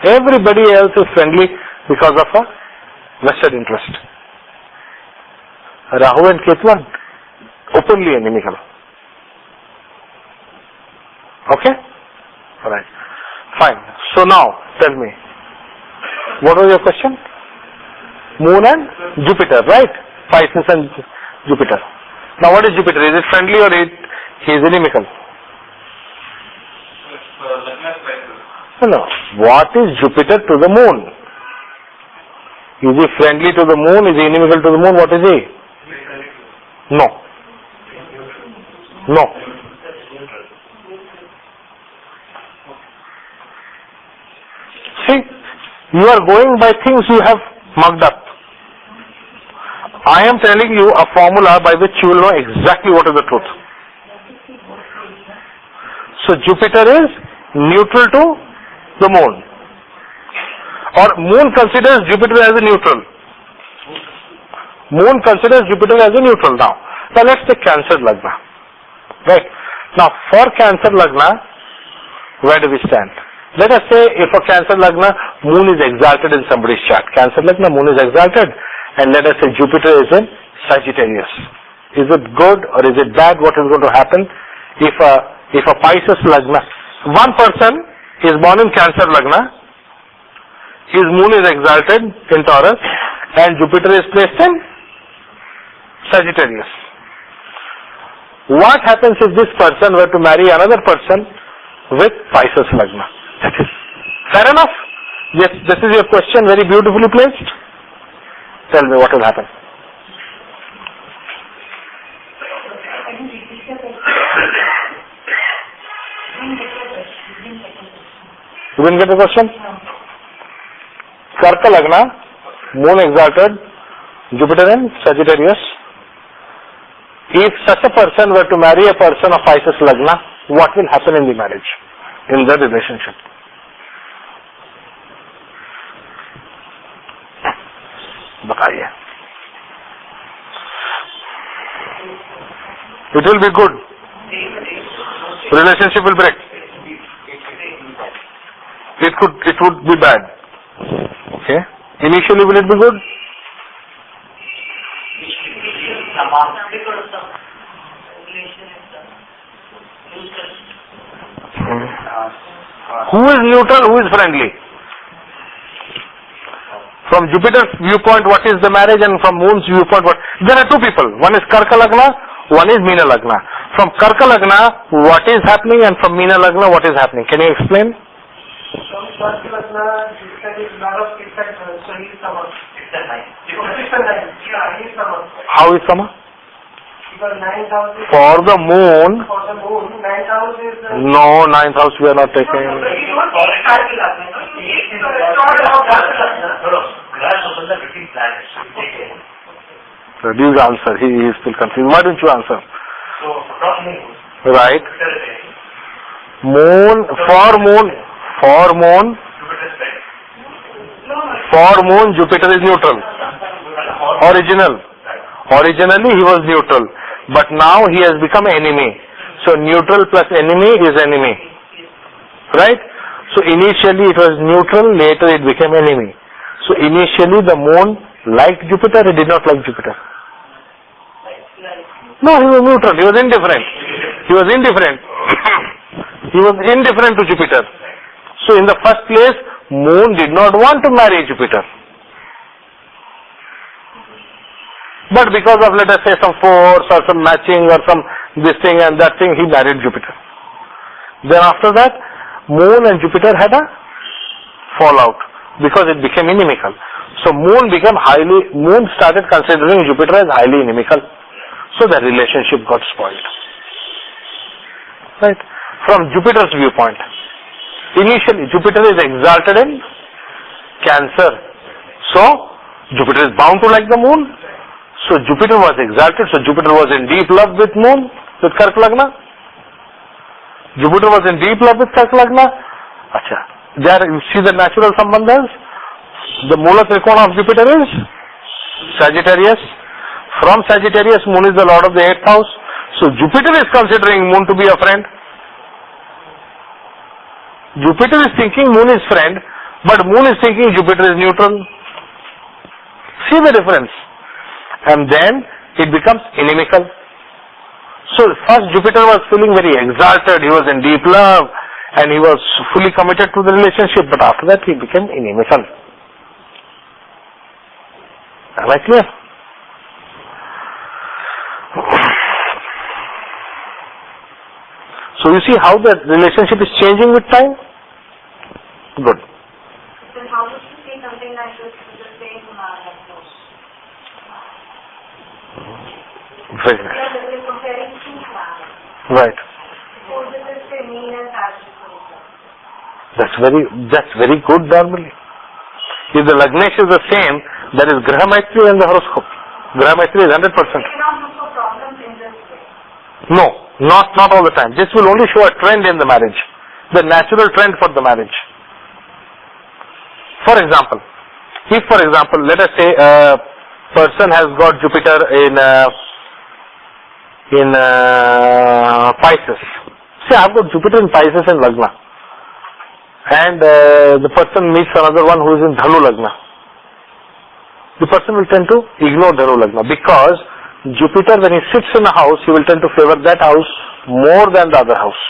Everybody else is friendly because of a vested interest. Rahu and Ketu are openly inimical. Okay? Alright. Fine. So now, tell me, what was your question? Moon and Jupiter, right? Pisces and Jupiter. Now what is Jupiter? Is it friendly or he is inimical? No. What is Jupiter to the moon? Is he friendly to the moon? Is he inimical to the moon? What is he? No. No. See, you are going by things you have mugged up. I am telling you a formula by which you will know exactly what is the truth. So Jupiter is neutral to the moon. Or moon considers Jupiter as a neutral. Moon considers Jupiter as a neutral now. Now let's take Cancer Lagna. Right. Now, for Cancer Lagna, where do we stand? Let us say if a Cancer Lagna, Moon is exalted in somebody's chart. Cancer Lagna, Moon is exalted, and let us say Jupiter is in Sagittarius. Is it good or is it bad? What is going to happen if a Pisces Lagna, one person is born in Cancer Lagna, his Moon is exalted in Taurus, and Jupiter is placed in Sagittarius. What happens if this person were to marry another person with Pisces Lagna? That is fair enough. Yes, this is your question, very beautifully placed. Tell me what will happen. You didn't get the question? Karka Lagna, Moon exalted, Jupiter in Sagittarius. If such a person were to marry a person of Pisces Lagna, what will happen in the marriage, in the relationship? बताइए. It will be good. Relationship will break. It would be bad. Okay. Initially, will it be good? Who is neutral? Who is friendly? From Jupiter's viewpoint, what is the marriage, and from Moon's viewpoint, what? There are two people. One is Karka Lagna, one is Meena Lagna. From Karka Lagna, what is happening, and from Meena Lagna, what is happening? Can you explain?
From Karka Lagna, Jupiter is lot of effect, so he is Sama. It's a 9. Yeah, he is Sama.
How is Sama?
Because 9th house is...
For the Moon.
For the Moon, 9th house is...
No, 9th house we are not taking. Reduce answer. He is still confused. Why don't you answer? Right. Moon, for Moon, Jupiter is neutral. Originally he was neutral, but now he has become enemy. So neutral plus enemy is enemy. Right? So initially it was neutral, later it became enemy. So initially the Moon liked Jupiter, he did not like Jupiter. No, he was neutral, he was indifferent. He was indifferent to Jupiter. So in the first place, Moon did not want to marry Jupiter. But because of, let us say, some force or some matching or some this thing and that thing, he married Jupiter. Then after that, Moon and Jupiter had a fallout because it became inimical. So Moon started considering Jupiter as highly inimical. So the relationship got spoiled. Right? From Jupiter's viewpoint, initially Jupiter is exalted in Cancer. So Jupiter is bound to like the Moon. So Jupiter was exalted, so Jupiter was in deep love with Moon, with Karka Lagna. Jupiter was in deep love with Karka Lagna. Acha. There you see the natural sambandhas. The Mula Trikona of Jupiter is Sagittarius. From Sagittarius, Moon is the lord of the 8th house. So Jupiter is considering Moon to be a friend. Jupiter is thinking Moon is friend, but Moon is thinking Jupiter is neutral. See the difference. And then it becomes inimical. So first Jupiter was feeling very exalted, he was in deep love and he was fully committed to the relationship, but after that he became inimical. Am I clear? So you see how the relationship is changing with time? Good.
Then how would you say something like this with the same approach?
Very nice.
Because we're comparing two planets.
Right.
So this is the mean and
That's very good normally. If the Lagnesh is the same, that is Graha in the horoscope. Graha is 100%.
We cannot look for problems in this way.
No, not all the time. This will only show a trend in the marriage. The natural trend for the marriage. For example, let us say a person has got Jupiter in Pisces. See, I've got Jupiter in Pisces and Lagna. And the person meets another one who is in Dhanu Lagna. The person will tend to ignore Dhanu Lagna because Jupiter, when he sits in a house, he will tend to favor that house more than the other house.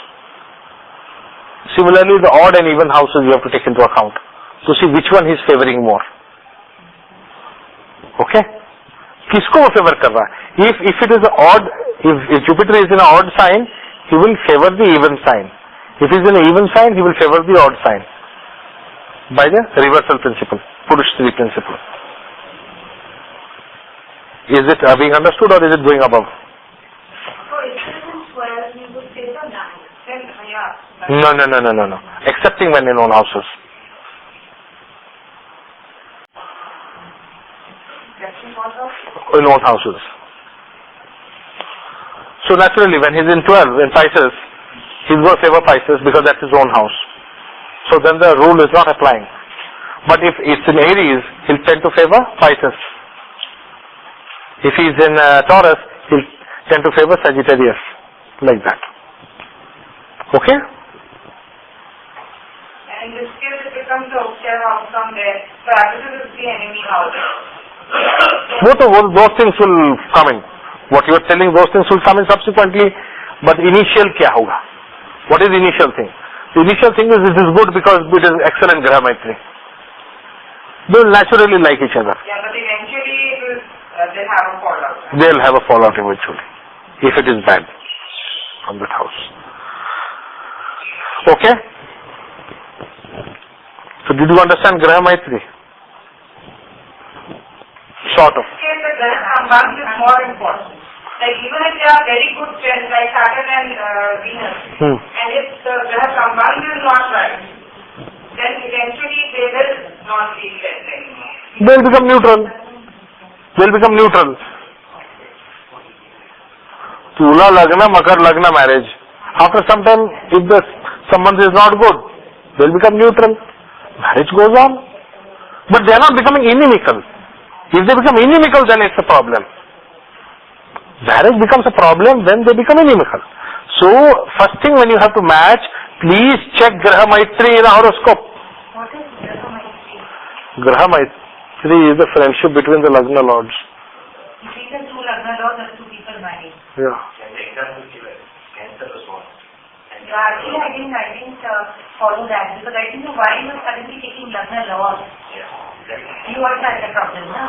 Similarly, the odd and even houses you have to take into account to see which one he is favoring more. Okay? किसको वो favour कर रहा है? If it is odd, if Jupiter is in an odd sign, he will favor the even sign. If he is in an even sign, he will favor the odd sign by the reversal principle, Purushtri principle. Is it being understood or is it going above?
So if it is in 12, you would say the 9. Then, yeah.
No. Excepting when in own houses. In own houses. So naturally, when he's in 12, in Pisces, he's going to favor Pisces because that's his own house. So then the rule is not applying. But if it's in Aries, he'll tend to favor Pisces. If he's in Taurus, he'll tend to favor Sagittarius. Like that. Okay?
And in this case, it becomes the observed outcome there. So Arudhas is the enemy house.
Both of those things will come in. What you are telling, those things will come in subsequently. But initial kya hoga? What is the initial thing? The initial thing is this is good because it is excellent Graha Maitri. They will naturally like each other.
Yeah, but eventually they'll have a fallout.
They'll have a fallout eventually. If it is bad from that house. Okay? So did you understand Graha Maitri? Sort of.
The Graha combined is more important. Like even if they are very good friends like Saturn and Venus, and if the Graha combined is not right, then eventually they will not be friends anymore.
They'll become neutral. They'll become neutral. Tula Lagna, Makar Lagna marriage. After some time, if the someone is not good, they'll become neutral. Marriage goes on. But they are not becoming inimical. If they become inimical, then it's a problem. Marriage becomes a problem when they become inimical. So, first thing when you have to match, please check Graha Maitri in a horoscope.
What is Graha Maitri?
Graha Maitri is the friendship between the Lagna lords.
Between the two Lagna lords and two people married.
Yeah.
Actually, I didn't follow that because I didn't know why you were suddenly taking Lagna lords. You also had a problem, no?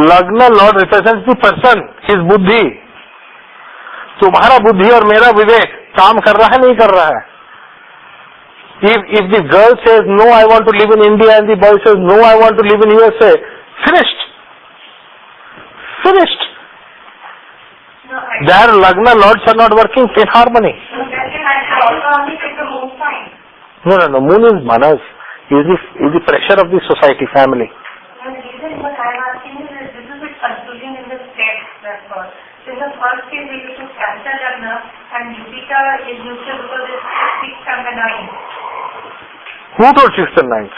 Lagna lord represents the person, his buddhi. तुम्हारा बुद्धि और मेरा विवेक काम कर रहा है नहीं कर रहा है? If the girl says no, I want to live in India, and the boy says no, I want to live in USA, finished.
No,
Their Lagna lords are not working in harmony.
so that I also only take the moon sign.
No. Moon is manas. Is the pressure of the society, family.
The reason what I am asking is a little bit confusing in the text, that's all. So in the first case, we used to Cancer Lagna and Jupiter is neutral because it's 6th and the 9th.
Who told 6th and 9th?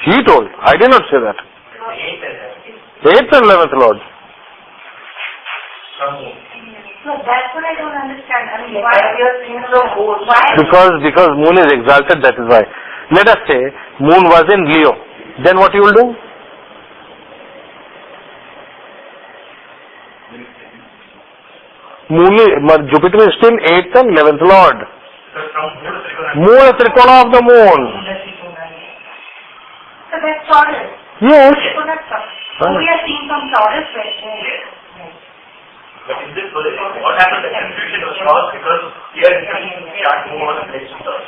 He told. I did not say that. 8th and 11th lord.
So that's what I don't understand. I mean, why we are seeing so old? Why?
Because moon is exalted, that is why. Let us say moon was in Leo. Then what you will do? Jupiter is still 8th and 11th lord. Moon is Trikona of the moon.
So that's Taurus.
Yes.
So we are seeing some Taurus right.
But in this position, what happened? The confusion was caused because here in chart move on the place of Taurus.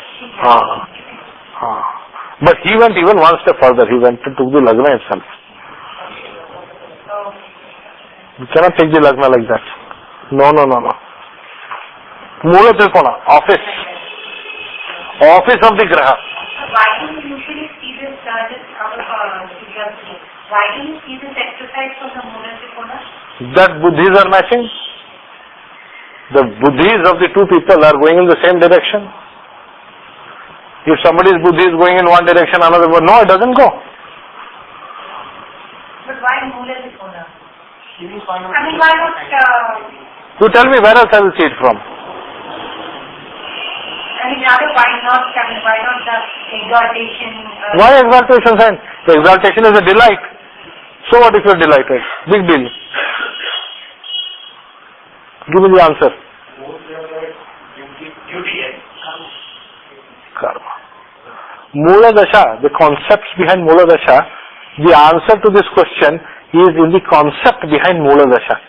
But he went even one step further. He went to the Lagna itself. You cannot take the Lagna like that. No. Mula Trikona, office of the Graha.
Why do you usually see this just out of curiosity? Why do you see this exercise from the Mula Trikona?
That buddhis are matching. The buddhis of the two people are going in the same direction. If somebody's buddhi is going in one direction, another one, no, it doesn't go.
But why Mula Trikona? I mean, why not?
You tell me, where else I will see it from?
And I mean, rather, why not the exaltation?
Why exaltation sign? Exaltation is a delight. So what if you are delighted? Big deal. Give me the answer. Karma. Mula Dasha, the concepts behind Mula Dasha, the answer to this question is in the concept behind Mula Dasha.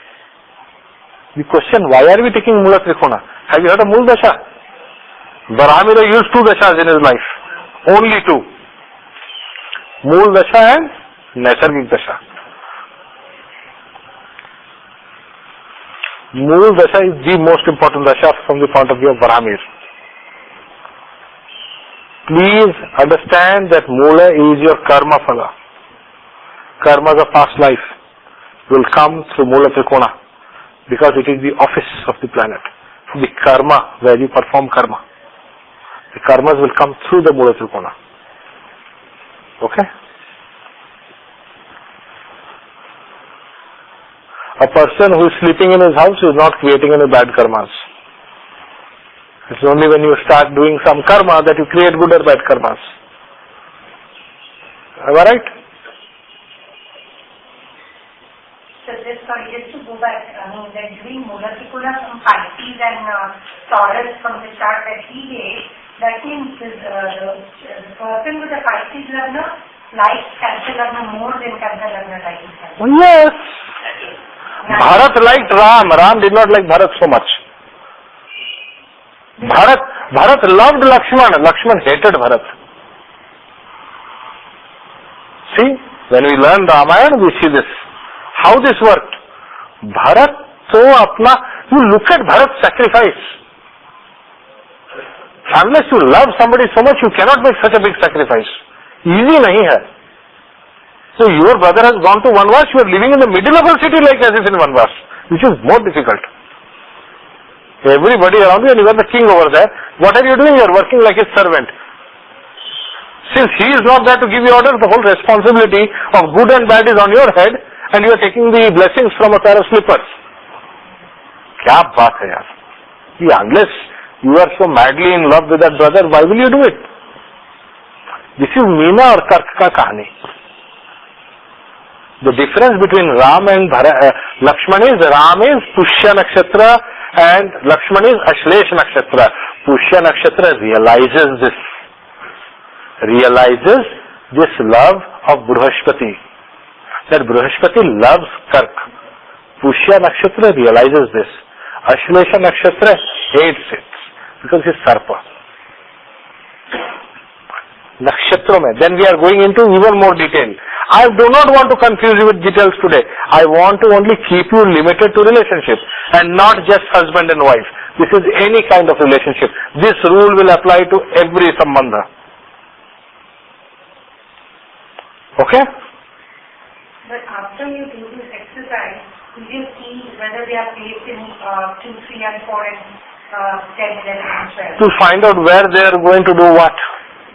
The question, why are we taking Mula Trikona? Have you heard of Mula Dasha? Varamira used 2 dashas in his life. Only 2. Mula Dasha and Naisargik Dasha. Mula Dasha is the most important dasha from the point of view of Varamir. Please understand that Mula is your karma phala. Karmas of past life will come through Mula Trikona because it is the office of the planet. The karma, where you perform karma. The karmas will come through the Mula Trikona. Okay? A person who is sleeping in his house is not creating any bad karmas. It's only when you start doing some karma that you create good or bad karmas. Am I right?
So just to go back, I mean, they're doing Mula Trikona from Pisces and Taurus from the chart that he gave. That means the person with the Pisces Lagna likes Cancer Lagna more than Cancer Lagna likes Cancer.
Yes. Bharat liked Ram. Ram did not like Bharat so much. Bharat loved Lakshman. Lakshman hated Bharat. See, when we learn Ramayana, we see this. How this worked. Bharat, so apna, you look at Bharat's sacrifice. Unless you love somebody so much, you cannot make such a big sacrifice. Easy nahi hai. So your brother has gone to Vanvas, you are living in the middle of a city like as if in Vanvas, which is more difficult. Everybody around you and you are the king over there. What are you doing? You are working like his servant. Since he is not there to give you orders, the whole responsibility of good and bad is on your head and you are taking the blessings from a pair of slippers. Kya baat hai yaar? Yeah, unless you are so madly in love with that brother, why will you do it? This is Meena or Kark ka kahani. The difference between Ram and Lakshman is Ram is Pushya Nakshatra and Lakshman is Ashlesh Nakshatra. Pushya Nakshatra realizes this love of Brihaspati. That Brihaspati loves Kark. Pushya Nakshatra realizes this. Ashlesha Nakshatra hates it because it's Sarpa. Nakshatra mein. Then we are going into even more detail. I do not want to confuse you with details today. I want to only keep you limited to relationship and not just husband and wife. This is any kind of relationship. This rule will apply to every sambandha. Okay?
But after you do this exercise, will you see whether they are placed in 2, 3 and 4 and 10, 11 and 12?
To find out where they are going to do what?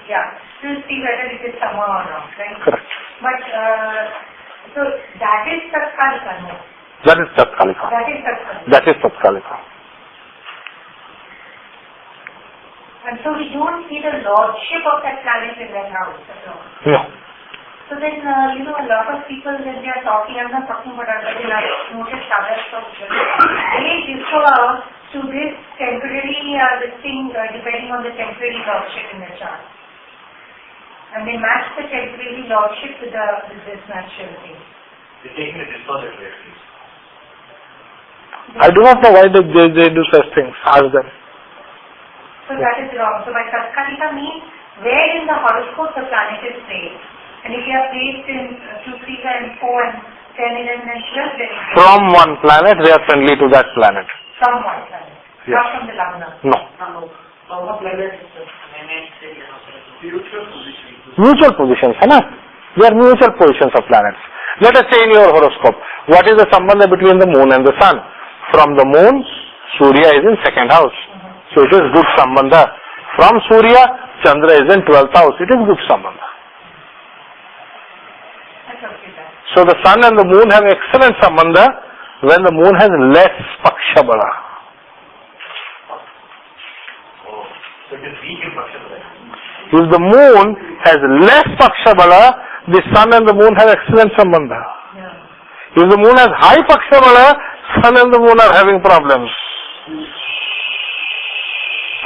Yeah. To see whether it is summer or not, right?
Correct.
But, so that is Tatkalika, no?
That is Tatkalika. That is Tatkalika.
And so we don't see the lordship of that planet in that house at all.
No.
So then, a lot of people when they are talking, I'm not talking about others, and I've noticed others also, they refer to this temporary, this thing, depending on the temporary lordship in the chart. And they match the temporary lordship with this natural thing.
They're taking it distorted way.
I do not know why they do such things. Ask them.
So that is wrong. So by Tatkalika means where in the horoscope the planet is placed. And if you are placed in 2, 3 and 4 and 10, 11 and 12, then
from one planet, they are friendly to that planet.
From one planet.
Yes.
Not from the Lagna.
No.
From a planet.
Mutual positions, hai na? They are mutual positions of planets. Let us say in your horoscope, what is the sambandha between the moon and the sun? From the moon, Surya is in 2nd house. So it is good sambandha. From Surya, Chandra is in 12th house. It is good sambandha. So the sun and the moon have excellent sambandha when the moon has less paksha bada.
So So it is weak in Paksha Bala.
If the moon has less Paksha Bala, the sun and the moon have excellent Sambandha. If the moon has high Paksha Bala, sun and the moon are having problems.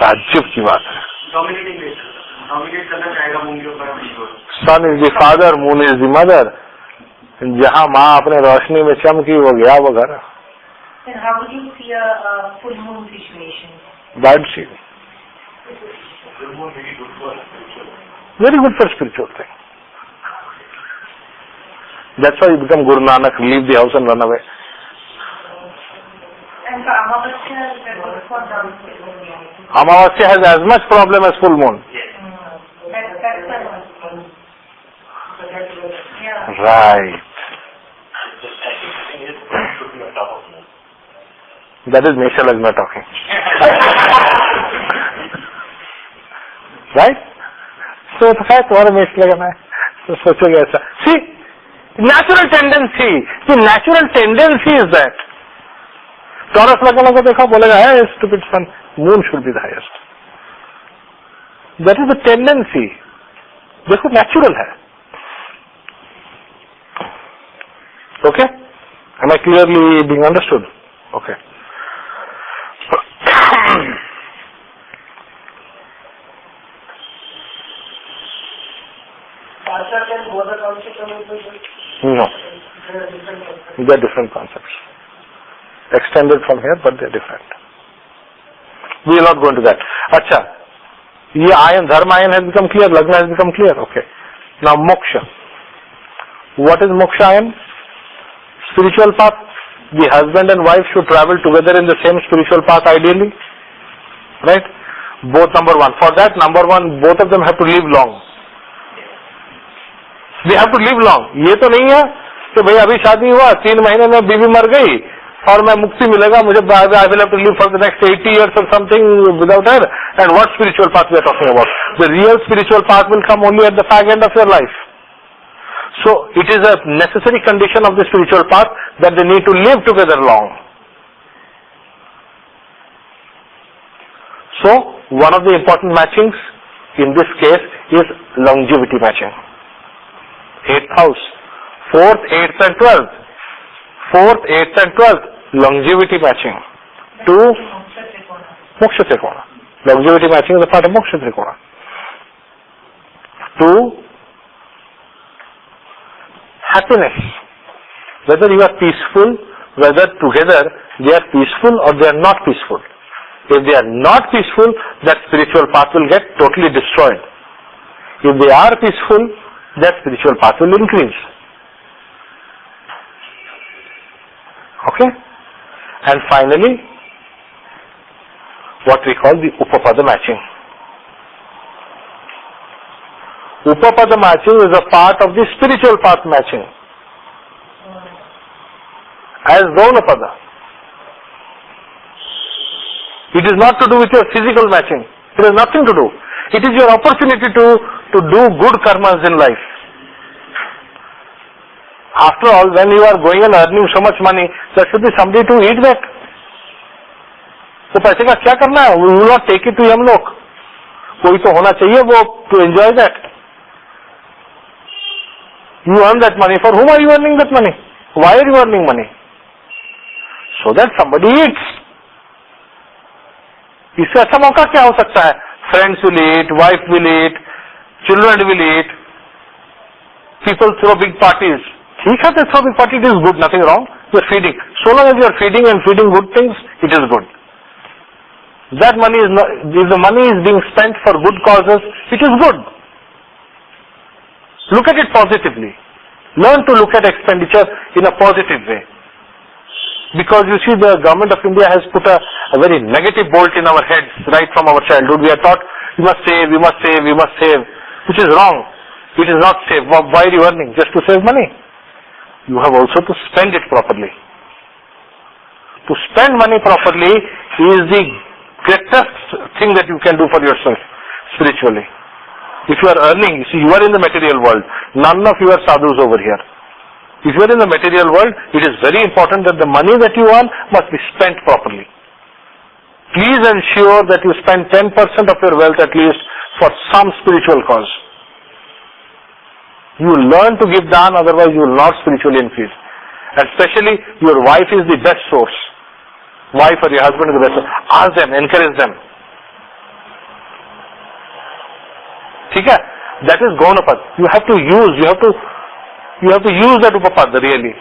ताज्जुब की बात है.
Dominate करना चाहेगा moon के ऊपर.
Sun is the father, moon is the mother. जहाँ माँ अपने रोशनी में चमकी वो गया वो घर.
Then how would you see a full moon situation?
Bad seeing.
Full moon very good for spiritual.
Very good for spiritual thing. That's why you become Guru Nanak, leave the house and run away.
And for Amavasya, that was for Dharma.
Amavasya has as much problem as full moon.
Yes.
Yeah.
Right.
The second thing is should be on top of moon.
That is Mesha Lagna talking. Right? So तो है तुम्हारा मेष लगाना है तो सोचोगे ऐसा. See, natural tendency is that. Taurus Lagna को देखो बोलेगा है stupid son, moon should be the highest. That is the tendency. देखो natural है. Okay? Am I clearly being understood? Okay.
Artha can go the concept of
No, they are different concepts. Extended from here, but they are different. We will not go into that. Acha, ये ion, Dharma ion has become clear, Lagna has become clear. Okay. Now Moksha. What is Moksha ion? Spiritual path. The husband and wife should travel together in the same spiritual path ideally. Right? Both number one. For that, number one, both of them have to live long. They have to live long. ये तो नहीं है कि भाई अभी शादी हुआ 3 महीने में बीवी मर गई और मैं मुक्ति मिलेगा मुझे I will have to live for the next 80 years or something without her. And what spiritual path we are talking about? The real spiritual path will come only at the fag end of your life. So it is a necessary condition of the spiritual path that they need to live together long. So one of the important matchings in this case is longevity matching. 8th house, 4th, 8th and 12th. 4th, 8th and 12th, longevity matching. 2, Moksha Trikona. Longevity matching is a part of Moksha Trikona. 2, happiness. Whether you are peaceful, whether together they are peaceful or they are not peaceful. If they are not peaceful, that spiritual path will get totally destroyed. If they are peaceful, that spiritual path will increase. Okay? And finally, what we call the Upapada matching. Upapada matching is a part of the spiritual path matching. As Gaunapada. It is not to do with your physical matching. It has nothing to do. It is your opportunity to do good karmas in life. After all, when you are going and earning so much money, there should be somebody to eat that. तो पैसे का क्या करना है? We will not take it to यमलोक. कोई तो होना चाहिए वो to enjoy that. You earn that money. For whom are you earning that money? Why are you earning money? So that somebody eats. इससे अच्छा मौका क्या हो सकता है? Friends will eat, wife will eat, children will eat, people throw big parties. ठीक है, they throw big party, it is good, nothing wrong. You are feeding. So long as you are feeding and feeding good things, it is good. That money is not, if the money is being spent for good causes, it is good. Look at it positively. Learn to look at expenditure in a positive way. Because you see, the government of India has put a very negative bolt in our heads right from our childhood. We are taught, you must save, you must save, you must save, which is wrong. It is not save. Why are you earning? Just to save money. You have also to spend it properly. To spend money properly is the greatest thing that you can do for yourself spiritually. If you are earning, see, you are in the material world. None of you are sadhus over here. If you are in the material world, it is very important that the money that you earn must be spent properly. please ensure that you spend 10% of your wealth at least for some spiritual cause. You learn to give daन, otherwise you will not spiritually increase. Especially your wife is the best source. Wife or your husband is the best source. Ask them, encourage them. ठीक है? That is Gaunapad. You have to use that Upapad really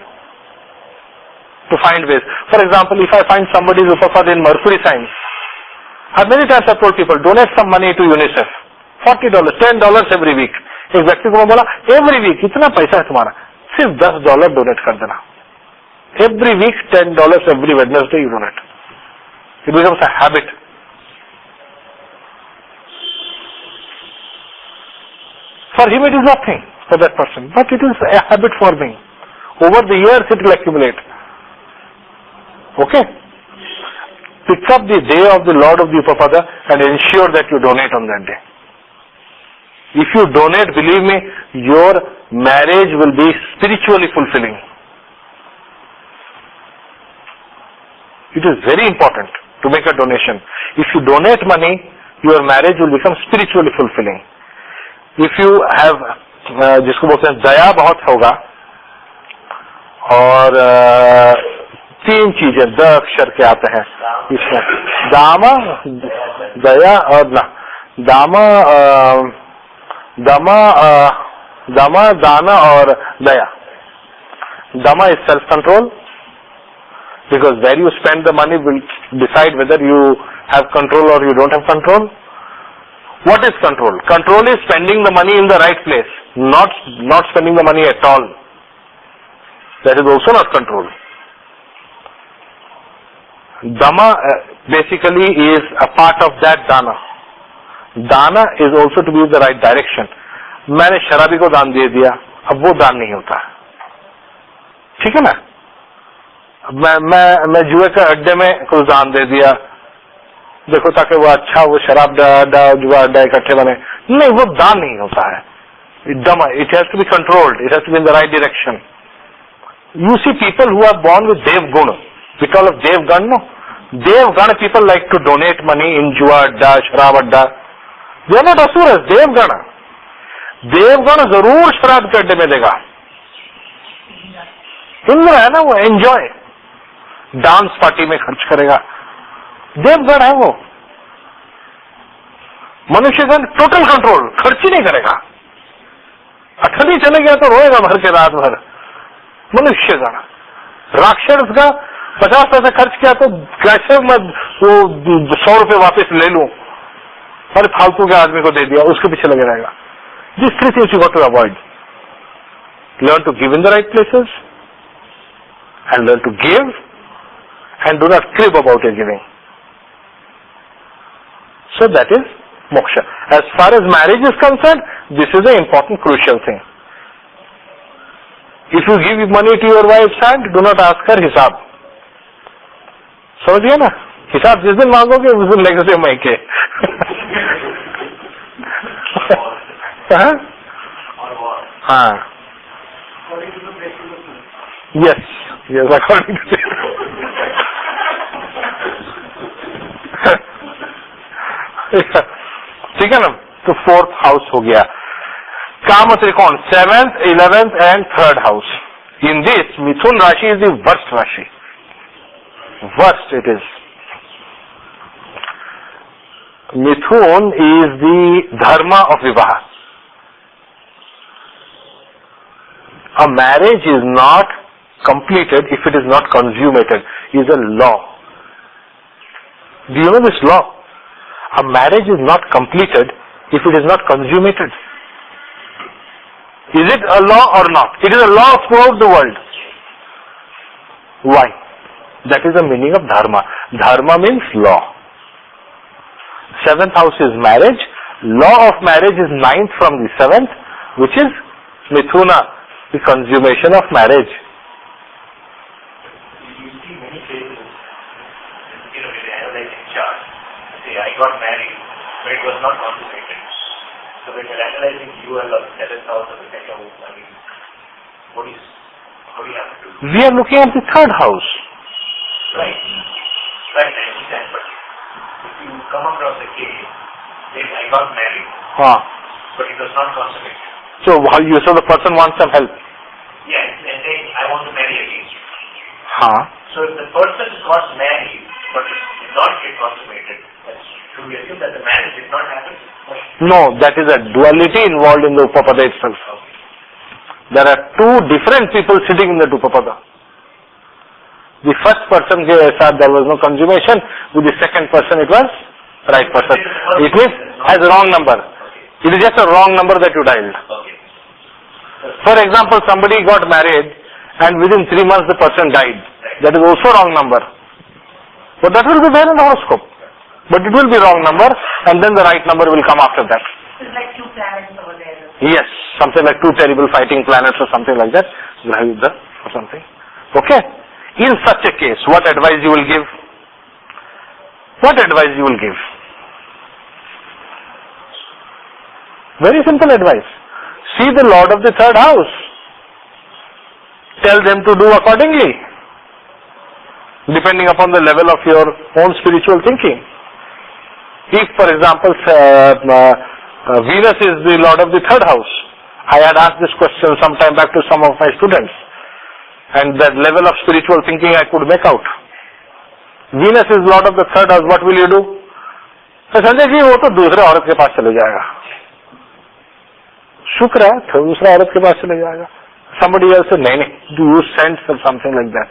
to find ways. For example, if I find somebody's Upapad in Mercury signs, many times I've told people, donate some money to UNICEF. $40, $10 every week. एक व्यक्ति को मैं बोला, every week, इतना पैसा है तुम्हारा, सिर्फ $10 डोनेट कर देना. Every week, $10 every Wednesday you donate. It becomes a habit. For him it is nothing, for that person, but it is a habit forming. Over the years it will accumulate. Okay? Pick up the day of the Lord of the Upapada and ensure that you donate on that day. If you donate, believe me, your marriage will be spiritually fulfilling. It is very important to make a donation. If you donate money, your marriage will become spiritually fulfilling. If you have, जिसको बोलते हैं दया बहुत होगा, और 3 चीजें the अक्षर के आते हैं इसमें, दामा, दया और ना, दमा, दाना और दया. Dhamma is self-control, because where you spend the money will decide whether you have control or you don't have control. What is control? Control is spending the money in the right place, not spending the money at all. That is also not control. Dhamma basically is a part of that dana. Dana is also to be in the right direction. मैंने शराबी को दान दे दिया, अब वो दान नहीं होता. ठीक है ना? मैं जुए के अड्डे में कुछ दान दे दिया, देखो ताकि वो अच्छा वो शराब जुआ अड्डा इकट्ठे बने, नहीं, वो दान नहीं होता है. It has to be controlled. It has to be in the right direction. You see people who are born with Dev Guna. We call it Dev Gan, no? Dev Gan people like to donate money in jua adda, sharab adda. They are not asuras, Dev Gana. Dev Gana जरूर शराब के अड्डे में देगा. इंद्र है ना, वो enjoy dance party में खर्च करेगा. देवगण है वो. मनुष्यगण टोटल कंट्रोल, खर्च ही नहीं करेगा. अठनी चले गया तो रोएगा भर के रात भर. मनुष्यगण. राक्षस का 50 पैसे खर्च किया तो कैसे मैं वो 100 रुपए वापस ले लूं, और फालतू के आदमी को दे दिया, उसके पीछे लगे रहेगा. These 3 things you got to avoid. Learn to give in the right places, and learn to give, and do not crib about your giving. So that is moksha. As far as marriage is concerned, this is an important, crucial thing. If you give money to your wife's hand, do not ask her हिसाब. समझ गया ना? हिसाब जिस दिन मांगोगे उस दिन लेकर से मायके. हाँ. Yes, according to ठीक है ना? तो 4th हाउस हो गया. काम त्रिकोण 7th, 11th and 3rd house. In this, Mithun Rashi is the worst Rashi. Worst it is. Mithun is the Dharma of Vivaha. A marriage is not completed if it is not consummated. It is a law. Do you know this law? A marriage is not completed if it is not consummated. Is it a law or not? It is a law throughout the world. Why? That is the meaning of Dharma. Dharma means law. 7th house is marriage. Law of marriage is 9th from the 7th, which is Mithuna, the consummation of marriage.
You see many cases, with analyzing chart. Say, I got married, but it was not consummated. So when you're analyzing UL of the 7th house or the 2nd house, I mean, what do you have to do?
We are looking at the 3rd house.
Right, I understand, but you come across a case, saying I got married, but it was not consummated.
So you saw the person wants some help.
Yes, and saying I want to marry again.
Huh.
So if the person got married, but it did not get consummated, should we assume that the marriage did not happen?
No, that is a duality involved in the Upapada itself. There are two different people sitting in the Upapada. The first person there was no consummation. With the second person it was right person. It means has a wrong number. It is just a wrong number that you dialed. For example, somebody got married and within 3 months the person died. That is also wrong number. But that will be there in the horoscope. But it will be wrong number and then the right number will come after that.
It's like two planets over there.
Yes, something like two terrible fighting planets or something like that. Graha or something. Okay. In such a case, what advice you will give? What advice you will give? Very simple advice. See the Lord of the third house. Tell them to do accordingly, depending upon the level of your own spiritual thinking. If, for example, Venus is the Lord of the third house, I had asked this question some time back to some of my students, and that level of spiritual thinking I could make out. Venus is Lord of the third house, what will you do? तो संजय जी वो तो दूसरे औरत के पास चले जाएगा. शुक्र है तो दूसरा औरत के पास चले जाएगा. Somebody else said, नहीं, do you sense or something like that?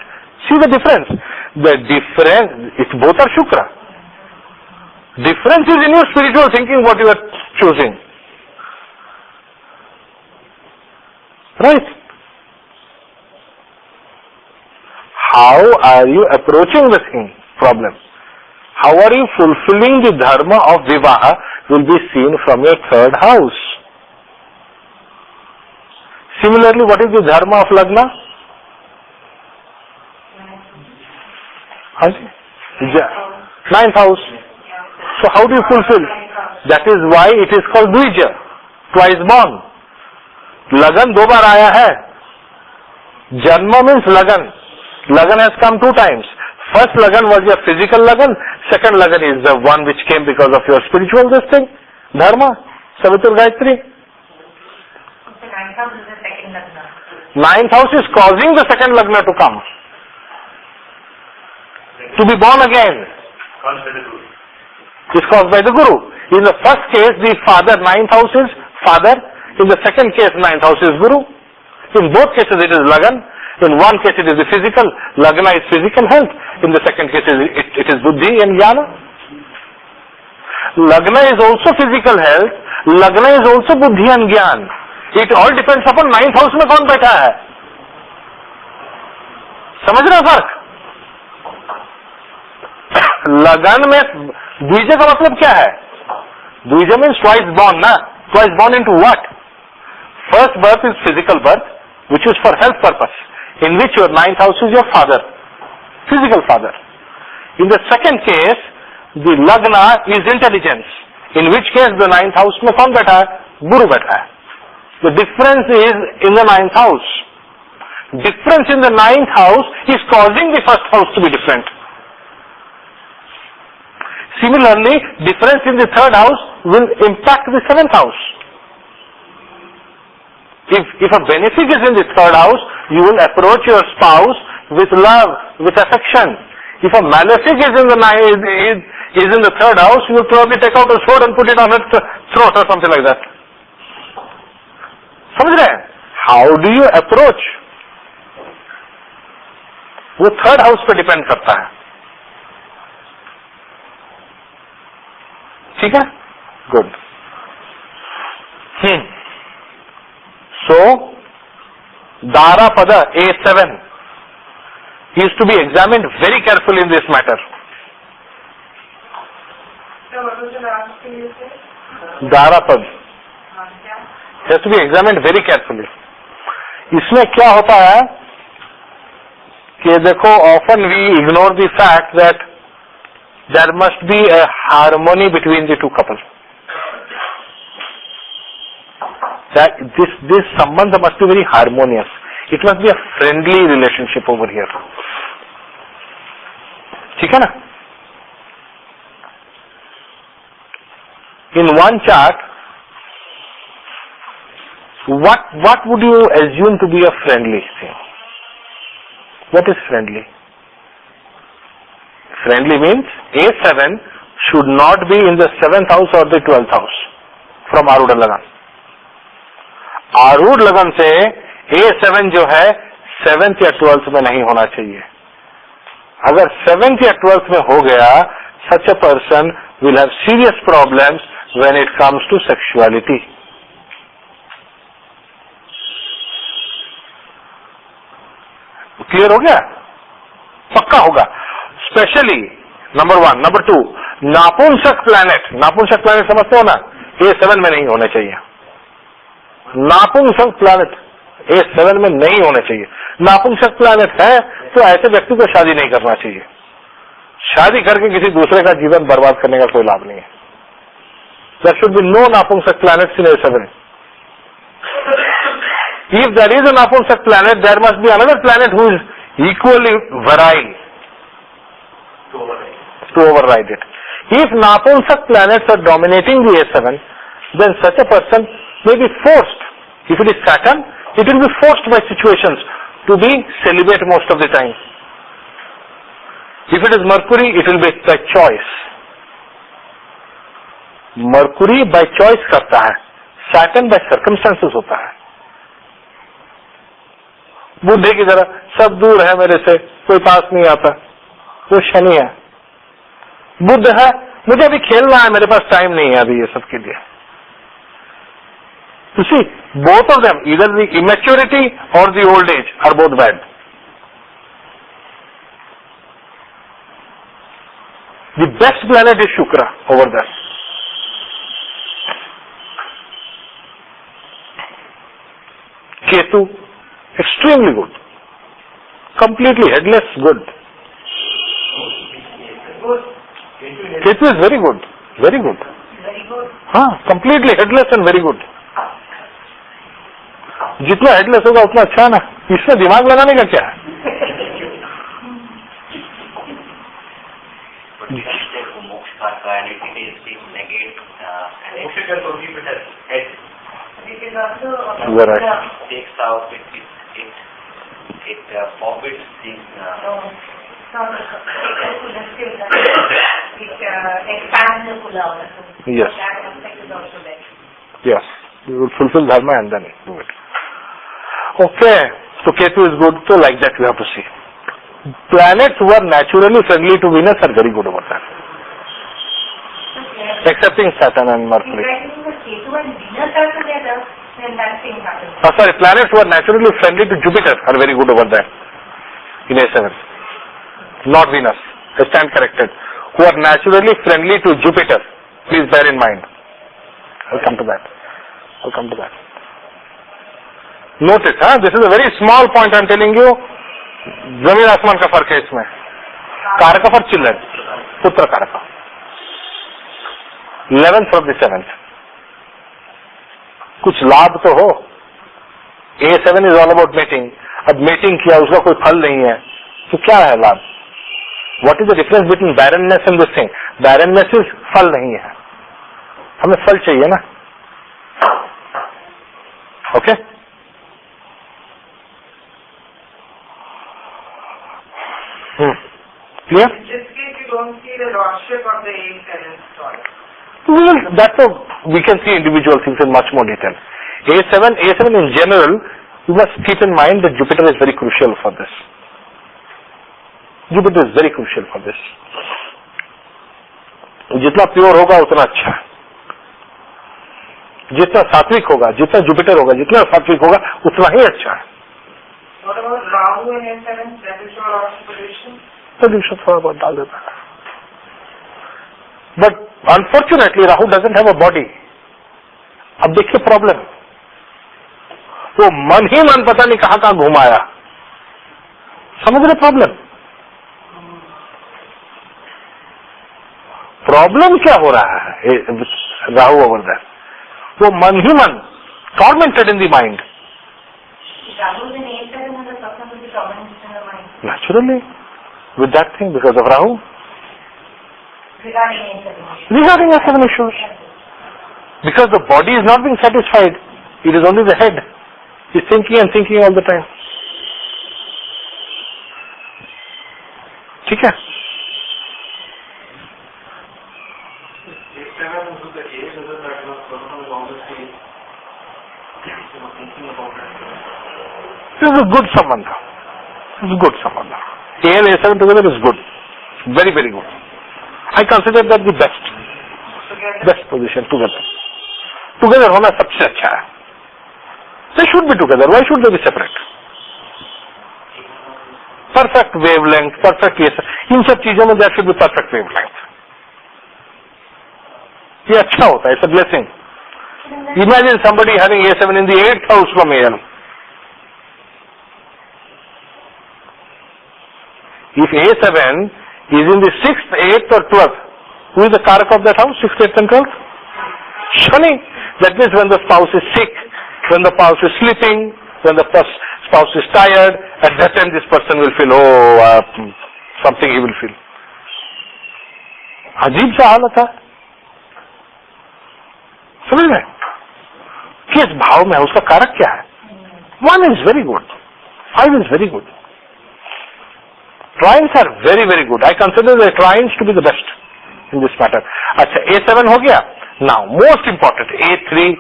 See the difference. The difference, it's both are Shukra. Difference is in your spiritual thinking what you are choosing. Right? How are you approaching the thing? Problem. How are you fulfilling the dharma of Vivaha will be seen from your third house. Similarly, what is the dharma of Lagna? Ninth house. So how do you fulfill? That is why it is called Dvija, twice born. Lagan 2 बार आया है. Janma means Lagan. Lagan has come 2 times. First Lagan was your physical Lagan. Second Lagan is the one which came because of your spiritual this thing. Dharma, Savitur Gayatri.
The ninth house is the second Lagna.
Ninth house is causing the second Lagna to come. To be born again. Is caused by the Guru. In the first case, the father, ninth house is father. In the second case, ninth house is Guru. In both cases, it is Lagan. In one case, it is the physical. Lagna is physical health. In the second case, it is Buddhi and Jnana. Lagna is also physical health. Lagna is also Buddhi and Jnana. It all depends upon ninth house में कौन बैठा है. समझ रहे हो फर्क? लगन में द्विज का मतलब क्या है? द्विज मीन्स ट्वाइस बॉर्न ना. Twice born into what? First birth is physical birth which is for health purpose, in which your ninth house is your father, physical father. In the second case, the Lagna is intelligence, in which case the ninth house में कौन बैठा है? Guru बैठा है. The difference is in the ninth house. Difference in the ninth house is causing the first house to be different. Similarly, difference in the third house will impact the seventh house. If a benefic is in the third house, you will approach your spouse with love, with affection. If a malefic is in the third house, you will probably take out a sword and put it on her throat or something like that. समझ रहे हैं? How do you approach? वो third house पे depend करता है. ठीक है? Good. So, Darapada A7 is to be examined very carefully in this matter.
So what was the last thing you said?
Darapad has to be examined very carefully. इसमें क्या होता है कि देखो, often we ignore the fact that there must be a harmony between the two couples. That this sambandha must be very harmonious. It must be a friendly relationship over here. ठीक है ना? in one chart, what would you assume to be a friendly thing? What is friendly? Friendly means A7 should not be in the 7th house or the 12th house from Arudha Lagan. आरूढ़ लगन से A7 जो है 7th या 12th में नहीं होना चाहिए. अगर 7th या 12th में हो गया, such a person will have serious problems when it comes to sexuality. Clear हो गया? पक्का होगा. Specially number 1. नंबर 2, नापुंसक प्लैनेट. नापुंसक प्लैनेट समझते हो ना? A7 में नहीं होने चाहिए. नापुंसक प्लैनेट A7 में नहीं होने चाहिए. नापुंसक प्लैनेट है तो ऐसे व्यक्ति को शादी नहीं करना चाहिए. शादी करके किसी दूसरे का जीवन बर्बाद करने का कोई लाभ नहीं है. There should be no napunsak planets in A7. If there is a napunsак planet, there must be another planet who is equally virile to override it. If napunsak planets are dominating the A7, then such a person may be forced. If it is Saturn, it will be forced by situations to be celibate most of the time. If it is Mercury, it will be by choice. Mercury by choice करता है, Saturn by circumstances होता है. बुद्धि की तरह सब दूर है मेरे से, कोई पास नहीं आता, वो शनि है. बुद्ध है, मुझे अभी खेलना है, मेरे पास टाइम नहीं है अभी ये सब के लिए. You see, both of them, either the immaturity or the old age are both bad. The best planet is Shukra over there. Ketu, extremely good. Completely headless, good. Ketu is very good. Very good. Completely headless and very good. जितना headless होगा उतना अच्छा है ना. इसमें दिमाग लगाने का क्या है?
Takes out it forbids things.
It expands the kula.
Yes.
That aspect is also there.
Yes. You will fulfill Dharma and then do it. Okay. So Ketu is good. So like that we have to see. Planets who are naturally friendly to Venus are very good over that. Excepting Saturn and Mercury.
If Ketu and Venus are together, then that thing happens.
Sorry, planets who are naturally friendly to Jupiter are very good over there in A7. Not Venus. I stand corrected. Who are naturally friendly to Jupiter. Please bear in mind. I'll come to that. Notice, this is a very small point I'm telling you. जमीन आसमान का फर्क है इसमें. कारक for children. पुत्र कारक. 11th of the 7th. कुछ लाभ तो हो. A7 is all about mating. अब mating किया, उसका कोई फल नहीं है, तो क्या है लाभ? What is the difference between barrenness and this thing? Barrenness is फल नहीं है. हमें फल चाहिए ना. Okay? Clear?
In this case, you don't see the lordship of the A7 stall.
We can see individual things in much more detail. A7 in general, you must keep in mind that Jupiter is very crucial for this. Jupiter is very crucial for this. जितना pure होगा उतना अच्छा है. जितना सात्विक होगा, जितना Jupiter होगा, जितना सात्विक होगा उतना ही अच्छा है.
What about Rahu in A7? That is your lordship position?
Solution थोड़ा बहुत डाल देता है. But unfortunately Rahu doesn't have a body. अब देखिए प्रॉब्लम, वो मन ही मन पता नहीं कहां कहां घुमाया. समझ रहे प्रॉब्लम? प्रॉब्लम क्या हो रहा है राहु ओवर दैट? वो मन ही मन tormented in the mind.
Rahu in A7 has a person to be tormented in the mind.
Naturally, with that thing, because of Rahu.
Regarding A7.
Regarding A7 issues. Because the body is not being satisfied. It is only the head. It's thinking and thinking all the time. ठीक है? This is a good sambandha. This is good sambandha. A and A7 together is good. Very, very good. I consider that the best position together. Together होना सबसे अच्छा है. They should be together. Why should they be separate? Perfect wavelength, perfect ये इन सब चीजों में there should be perfect wavelength. ये अच्छा होता है. It's a blessing. Imagine somebody having A7 in the 8th house from AL. If A7 is in the 6th, 8th or 12th, who is the karak of that house, 6th, 8th and 12th? Shani. That means when the spouse is sick, when the spouse is sleeping, when the spouse is tired, at that time this person will feel, something he will feel. अजीब सा हालत है. समझ रहे? किस भाव में है, उसका कारक क्या है? 1 is very good. 5 is very good. Trines are very, very good. I consider the trines to be the best in this matter. अच्छा, A7 हो गया. Now, most important, A3.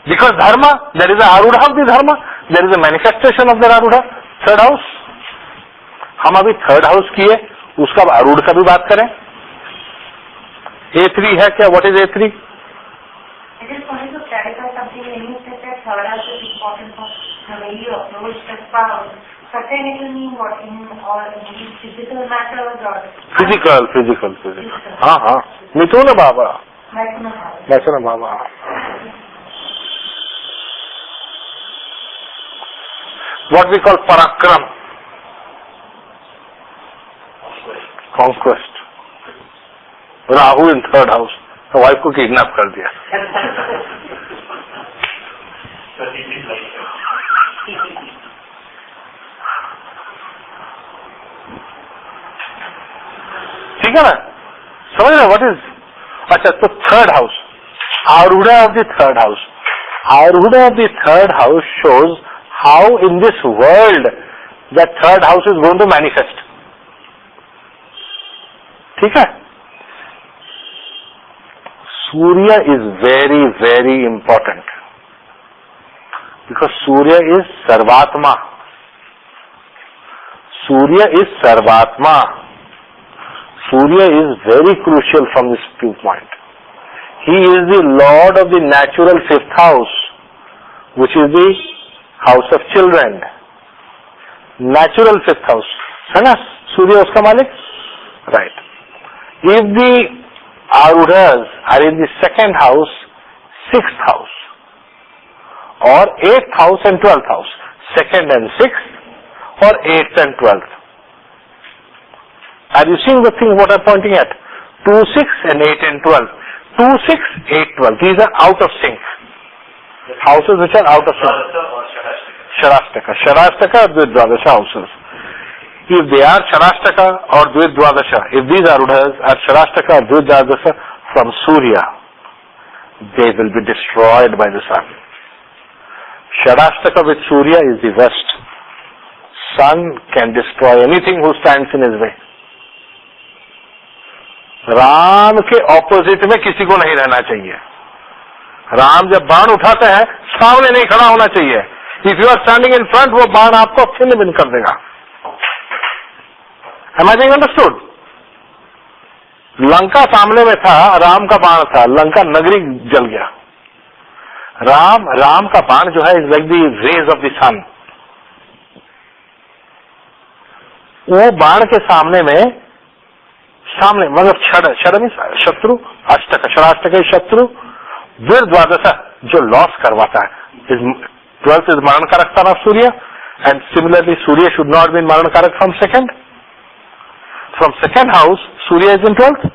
Because Dharma, there is a Arudha of the Dharma. There is a manifestation of the Arudha. Third house. हम अभी third house की है, उसका Arudha का भी बात करें. A3 है क्या? What is A3?
I just wanted to clarify something. When you said that third house is important for the way you approach the spouse, certain it will mean what in physical matters or
Physical. हाँ. मिथुन बाबा. मैथुन बाबा. What we call parakram. Conquest. Rahu in third house. तो wife को kidnap कर दिया. ठीक है ना? समझ रहे? What is? अच्छा, तो third house, arudha of the third house. Arudha of the third house shows how in this world that third house is going to manifest. ठीक है? Surya is very, very important because Surya is Sarvatma. Surya is Sarvatma. Surya is very crucial from this viewpoint. He is the Lord of the natural 5th house, which is the house of children. Natural 5th house. है ना? Surya उसका मालिक? Right. If the Arudhas are in the 2nd house, 6th house, or 8th house and 12th house, 2nd and 6th, or 8th and 12th. Are you seeing the thing what I'm pointing at? 2, 6 and 8 and 12. 2, 6, 8, 12. These are out of sync. Houses which are out of sync. Sharastaka. Sharastaka or Dvidvadasha houses. If they are Sharastaka or Dvidvadasha, if these Arudhas are Sharastaka or Dvidvadasha from Surya, they will be destroyed by the sun. Sharastaka with Surya is the west. Sun can destroy anything who stands in his way. Ram के opposite में किसी को नहीं रहना चाहिए. राम जब बाण उठाते हैं सामने नहीं खड़ा होना चाहिए. If you are standing in front, वो बाण आपको छिन्न भिन्न कर देगा. Am I being understood? Lanka सामने में था, राम का बाण था, लंका नगरी जल गया. राम का बाण जो है is like the rays of the sun. वो बाण के सामने मतलब क्षण में शत्रु, अष्टक, षडाष्टक शत्रु, वीर द्वादश जो लॉस करवाता है. 12th is मरण कारक son of Surya, and similarly Surya should not be मरण कारक from 2nd. From 2nd house, Surya is in 12th.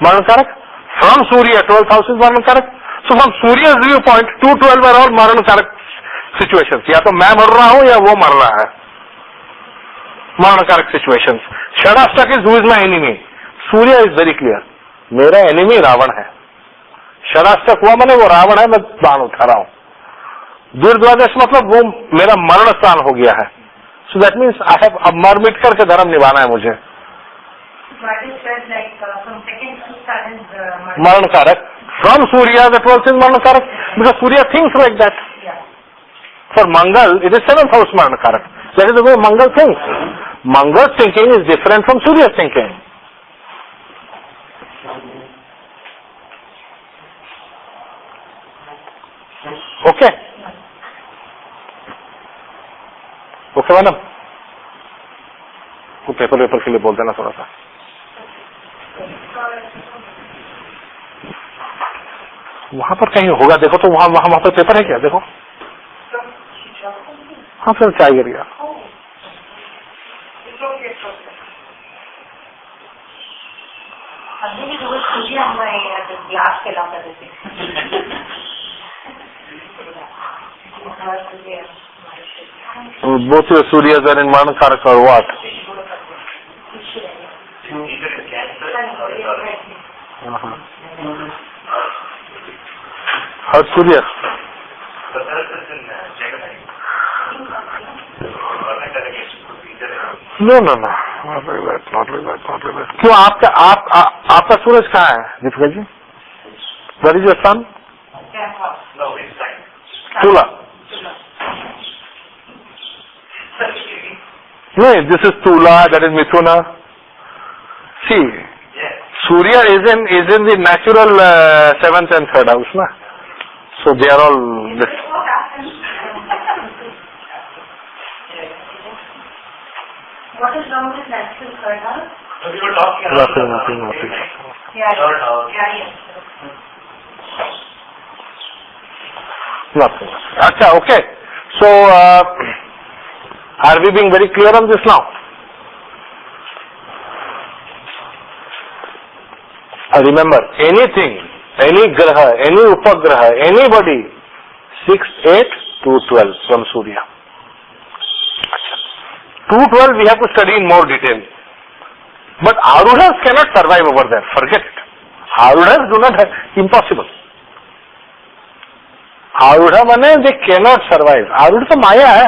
Maran Karak. From Surya, 12th house is Maran Karak. So from Surya's viewpoint, 2, 12 are all Maran Karak situations. या तो मैं मर रहा हूं या वो मर रहा है. Maran Karak situations. Shadastak is who is my enemy. Surya is very clear. मेरा enemy रावण है. षडाष्टक हुआ मैंने वो रावण है, मैं बाण उठा रहा हूं. द्वादश मतलब वो मेरा मरण स्थान हो गया है. So that means I have अब मर मिट करके धर्म निभाना है मुझे. मरण कारक from Surya that world is maran karak because Surya things like that. For Mangal it is 7th house maran कारक. That is the way Mangal things. Mangal thinking is different from Surya thinking. Okay okay madam, वो paper के लिए बोल देना थोड़ा सा. वहां पर कहीं होगा देखो तो वहां पर पेपर है क्या देखो. हाँ सर क्या गिर गया. Both your Suryas are in Mरण कारक or what? Her Surya. No, not like that. क्यों आपका सूरज कहाँ है Deepika ji? Where is your sun? Tula. No, this is Tula, that is Mithuna. See, Surya is in the natural 7th and 3rd house, na? So they are all this.
What is wrong with natural 3rd house?
We were talking about
Nothing.
Yeah.
3rd house.
Nothing. Acha, okay. So, are we being very clear on this now? Remember, anything, any graha, any upagraha, anybody, 6, 8, 2, 12 from Surya. 2, 12 we have to study in more detail. But Arudhas cannot survive over there. Forget it. Arudhas do not have, impossible. Arudha माने they cannot survive. Arudha तो माया है.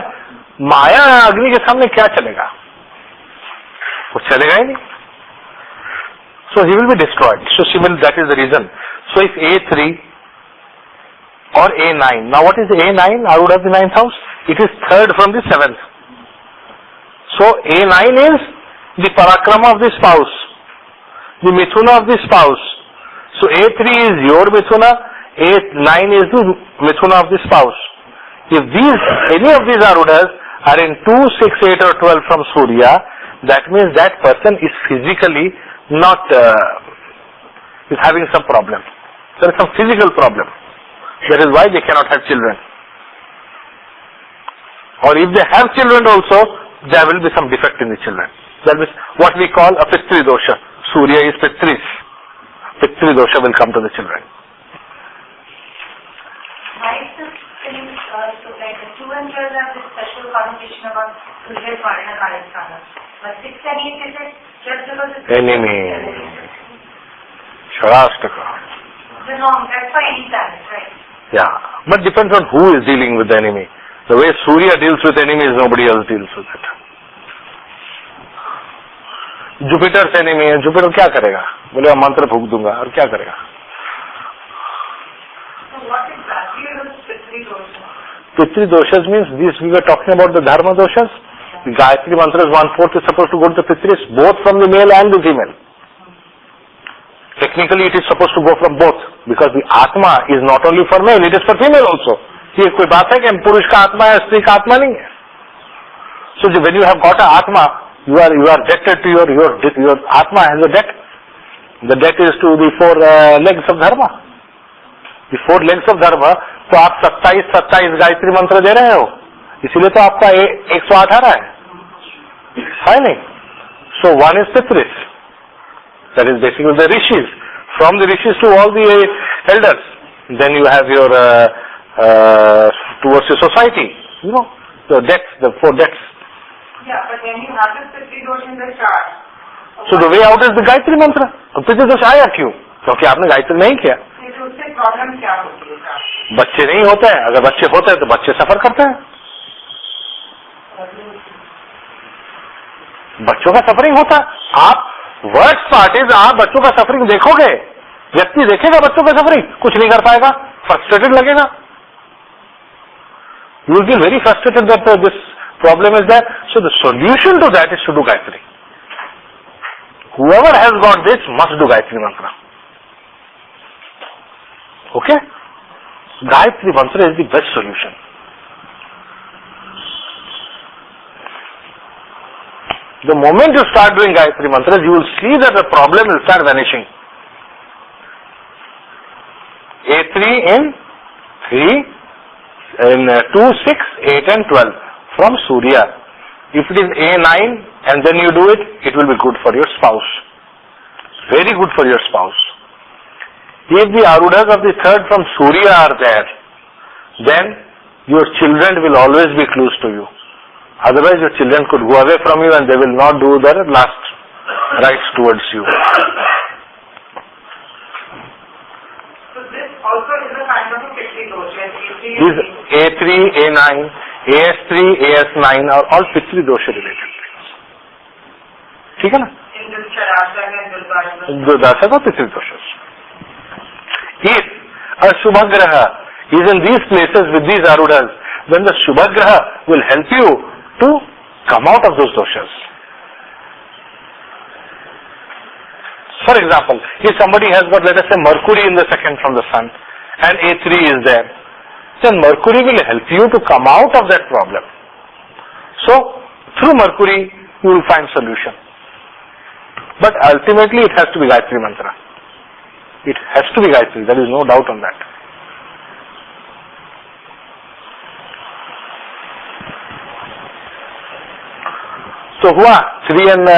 माया अग्नि के सामने क्या चलेगा? वो चलेगा ही नहीं. So he will be destroyed. So that is the reason. So if A3 or A9. Now what is A9? Arudha the 9th house. It is 3rd from the 7th. So A9 is the parakrama of the spouse, the mithuna of the spouse. So A3 is your mithuna, A9 is the mithuna of the spouse. If any of these Arudhas are in 2, 6, 8 or 12 from Surya, that means that person is physically not, is having some problem. There is some physical problem. That is why they cannot have children. Or if they have children also, there will be some defect in the children. That is what we call a Pitri dosha. Surya is Pitris. Pitri dosha will come to the children.
Why is this thing, so like the 2 and 12 have this special connotation about Surya Varna Karasthana. But 6 and 8 is it just because it's
enemy. Shadashtaka.
The norm, that's for any planet, right?
Yeah, but depends on who is dealing with the enemy. The way Surya deals with enemies, nobody else deals with it. Jupiter's enemy है, Jupiter क्या करेगा? बोलेगा मंत्र फूंक दूंगा और क्या करेगा?
So what exactly is Pitri dosha?
Pitri doshas means these we were talking about the Dharma doshas. The Gayatri mantra is 1/4 is supposed to go to the Pitris, both from the male and the female. Technically it is supposed to go from both because the Atma is not only for male, it is for female also. ये कोई बात है कि पुरुष का आत्मा है स्त्री का आत्मा नहीं है. So when you have got an Atma, you are debted to your Atma has a debt. The debt is to the 4 legs of Dharma. The 4 legs of Dharma. तो आप 27 गायत्री मंत्र दे रहे हो, इसीलिए तो आपका 108 आ रहा है नहीं? So one is Pitris. That is basically the rishis. From the rishis to all the elders. Then you have your towards your society. You know, the debts, the 4 debts.
Yeah, but when you have this Pitri dosha in the chart.
So the way out is the Gayatri mantra. तो पितृ दोष आया क्यों? क्योंकि आपने गायत्री नहीं किया.
तो उससे प्रॉब्लम क्या होती है सर?
बच्चे नहीं होते हैं, अगर बच्चे होते हैं तो बच्चे सफर करते हैं, बच्चों का सफरिंग होता है। आप वर्स्ट पार्ट इज, आप बच्चों का सफरिंग देखोगे, व्यक्ति देखेगा बच्चों का सफरिंग, कुछ नहीं कर पाएगा, फ्रस्ट्रेटेड लगेगा, you will be very frustrated that this problem is that. So the solution to that is to do Gayatri. Whoever has got this must do Gayatri Mantra. Okay? Gayatri Mantra is the best solution. The moment you start doing Gayatri Mantra, you will see that the problem will start vanishing. A3 in 3, in 2, 6, 8 and 12 from Surya. If it is A9 and then you do it, it will be good for your spouse. Very good for your spouse. If the Arudhas of the third from Surya are there, then your children will always be close to you. Otherwise your children could go away from you and they will not do their last rites towards you.
So this also is a kind of a Pitri dosha.
These A3, A9, AS3, AS9 are all Pitri dosha related things. ठीक है ना?
In this Charasha and Dulbasha.
Dulbasha are Pitri doshas. If a Shubhagraha is in these places with these Arudhas, then the Shubhagraha will help you to come out of those doshas. For example, if somebody has got, let us say, Mercury in the second from the sun and A3 is there, then Mercury will help you to come out of that problem. So, through Mercury, you will find solution. But ultimately, it has to be Gayatri Mantra. It has to be Gayatri. There is no doubt on that. So, हुआ 3 and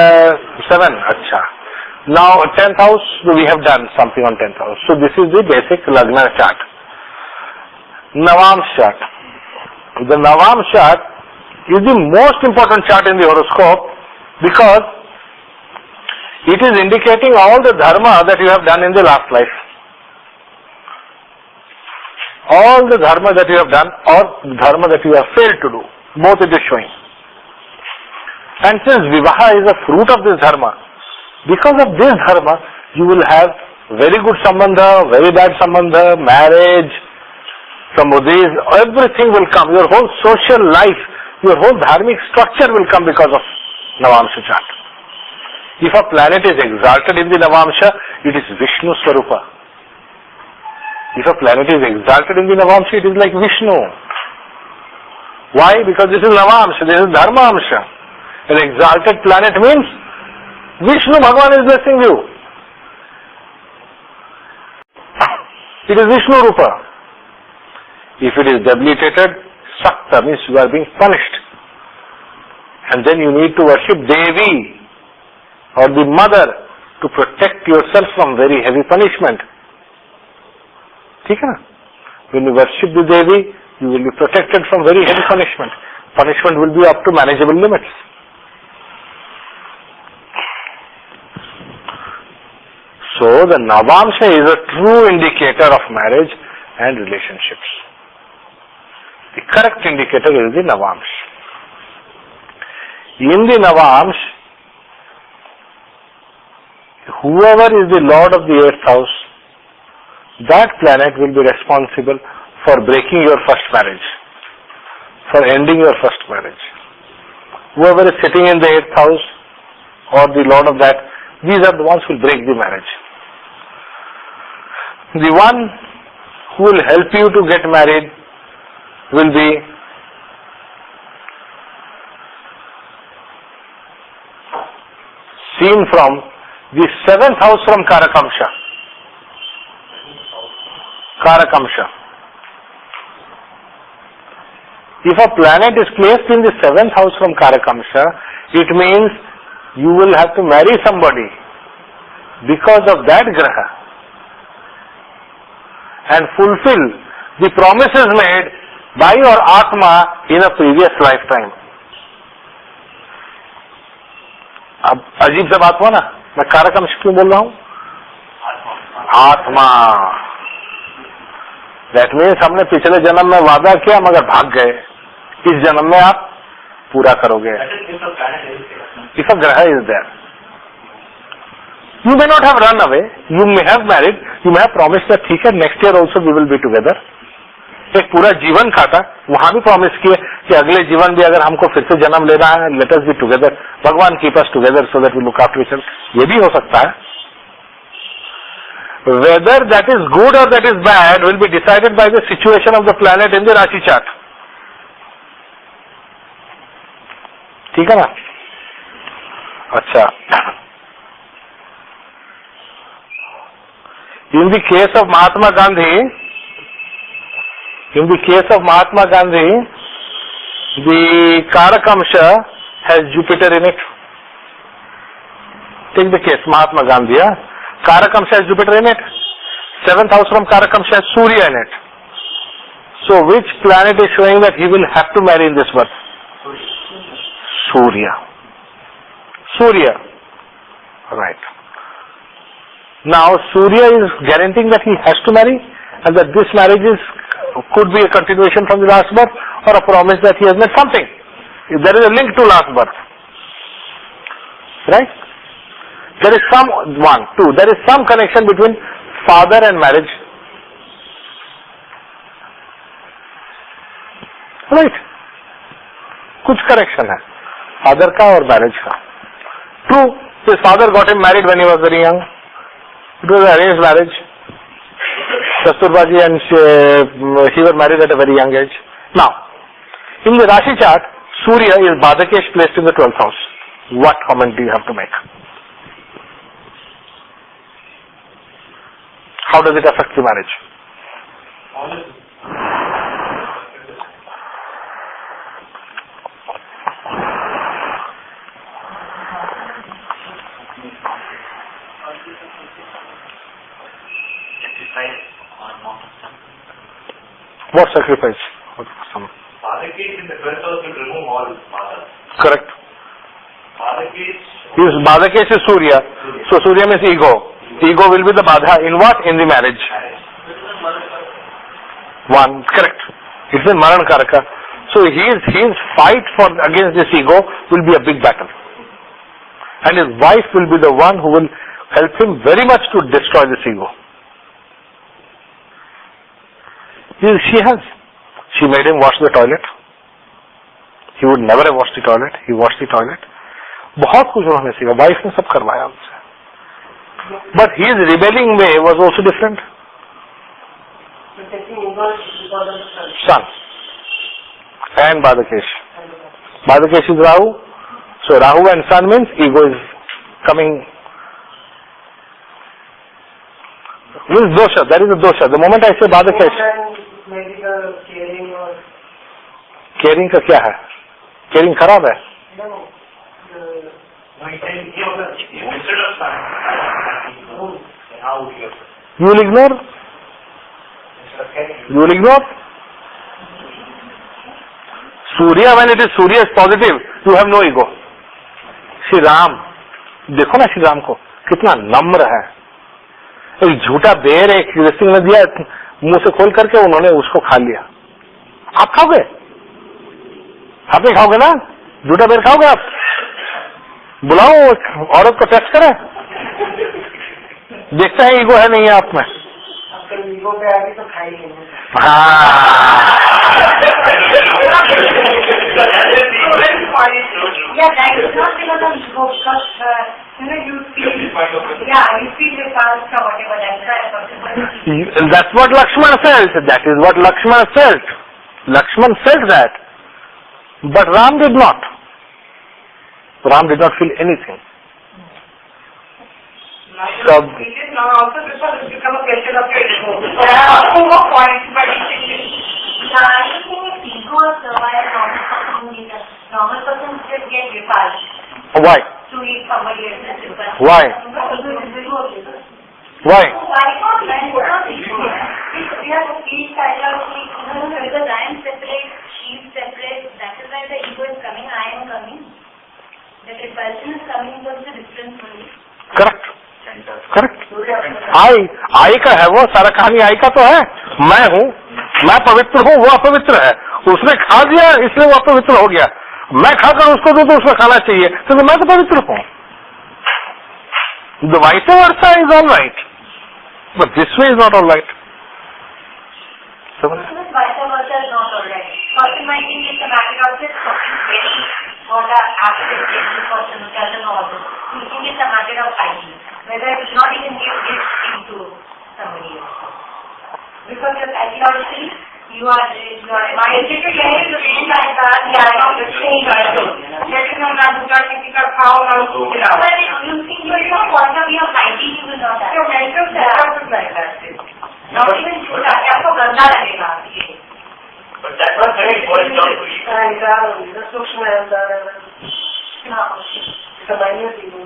7. अच्छा. Now, 10th house, we have done something on 10th house. So, this is the basic Lagna chart. Naam chart. The Naam chart is the most important chart in the horoscope because it is indicating all the dharma that you have done in the last life. All the dharma that you have done or dharma that you have failed to do. Both it is showing. And since Vivaha is a fruit of this dharma, because of this dharma, you will have very good sambandha, very bad sambandha, marriage, samudis, everything will come. Your whole social life, your whole dharmic structure will come because of Navamsha chart. If a planet is exalted in the Navamsha, it is Vishnu Swarupa. If a planet is exalted in the Navamsha, it is like Vishnu. Why? Because this is Navamsha, this is Dharma Amsha. An exalted planet means Vishnu Bhagavan is blessing you. It is Vishnu Rupa. If it is debilitated, Sakta means you are being punished. And then you need to worship Devi or the mother to protect yourself from very heavy punishment. ठीक है ना? When you worship the Devi, you will be protected from very heavy punishment. Punishment will be up to manageable limits. So the Navamsha is a true indicator of marriage and relationships. The correct indicator is the Navamsha. In the Navamsha, whoever is the lord of the 8th house, that planet will be responsible for breaking your first marriage, for ending your first marriage. Whoever is sitting in the 8th house or the lord of that, these are the ones who will break the marriage. The one who will help you to get married will be seen from the 7th house from Karakamsha. Karakamsha. If a planet is placed in the 7th house from Karakamsha, it means you will have to marry somebody because of that Graha and fulfill the promises made by your Atma in a previous lifetime. अब अजीब सा बात हुआ ना, मैं कारकमश क्यों बोल रहा हूं? आत्मा. दैट मीन्स हमने पिछले जन्म में वादा किया मगर भाग गए, इस जन्म में आप पूरा करोगे। If a graha is there, you may not have run away, you may have married, you may have promise that ठीक है next year also we will be together. एक पूरा जीवन काटा, वहां भी प्रॉमिस किए कि अगले जीवन भी अगर हमको फिर से जन्म लेना है, लेट अस बी टुगेदर, भगवान keep us together so that we look after each other. ये भी हो सकता है। वेदर दैट इज गुड और that is bad will be decided by the situation of the planet in the rashi chart. ठीक है ना? अच्छा, in the case of Mahatma Gandhi, in the case of Mahatma Gandhi, the Karakamsha has Jupiter in it. Take the case, Mahatma Gandhi, Karakamsha has Jupiter in it. 7th house from Karakamsha has Surya in it. So which planet is showing that he will have to marry in this birth? Surya. Surya. Right. Now Surya is guaranteeing that he has to marry and that this marriage could be a continuation from the last birth or a promise that he has made something. There is a link to last birth. Right? There is there is some connection between father and marriage. Right? कुछ connection है father का और marriage का. True, his father got him married when he was very young. It was an arranged marriage. Kasturbaji and she were married at a very young age. Now, in the Rashi chart, Surya is Badakesh placed in the 12th house. What comment do you have to make? How does it affect the marriage? What sacrifice?
Badakesh in the 12th house will remove all father.
Correct.
Badakesh.
Badakesh is Surya. So Surya means ego. Ego will be the Badha in what? In the marriage. One. Correct. It's in Maran Karaka. So his fight against this ego will be a big battle. And his wife will be the one who will help him very much to destroy this ego. She made him wash the toilet. He would never have washed the toilet. He washed the toilet. बहुत कुछ उन्होंने सीखा. Wife ने सब करवाया उनसे. But his rebelling way was also different. Sun. And Badakesh. Badakesh is Rahu. So Rahu and Sun means ego is coming. Means dosha. There is a dosha. The moment I say Badakesh. Caring का क्या है? Caring खराब है? You will ignore? You will ignore? Surya, when it is Surya is positive, you have no ego. Shri Ram, देखो ना श्री राम को कितना नम्र है. एक झूठा बेर एक ऋषि ने दिया, मुंह से खोल करके उन्होंने उसको खा लिया. आप खाओगे? आप नहीं खाओगे ना? झूठा बेर खाओगे आप? बुलाओ औरत को टेस्ट करें, देखते हैं ईगो है नहीं है आप में. ईगो पे आगे तो खाएंगे.
Yeah, that is not because of ego, because you feel the past or whatever.
That's what Lakshmana felt. That is what Lakshmana felt. Lakshman felt that, but Ram did not. Ram did not feel anything.
So, it is now also because it's become a question of your ego. There are also more points, but
I think ego is why normal person just get repulsed.
Why?
To eat somebody else's repulsed.
Why? Why?
We have to feel psychologically, because I am separate, she is separate, that is why the ego is coming, I am coming. The repulsion is coming because the difference only.
Correct. Correct. आई का है वो, सारा कहानी आई का तो है. मैं हूं, मैं पवित्र हूं, वो अपवित्र है, उसने खा दिया इसलिए वो अपवित्र हो गया, मैं खाकर उसको दूं तो उसको खाना चाहिए, तो मैं तो पवित्र हूं. The vice versa is all right, but this way is not all right. So,
vice versa is not all right. Person might think it's a matter of just getting or the absolute the person who doesn't know all this. You think it's a matter of hygiene, whether it should not even give into somebody else. Because you're psychologically, you are my educated is the same like that, not the same person.
Letting them not to judge because how
But you think from the point of view of hygiene, you will not have.
your mental setup is like that.
Not even you आपको गंदा लगेगा ये.
But that was very important to you.
The Sukshma Ahamkara. It's a minute ego.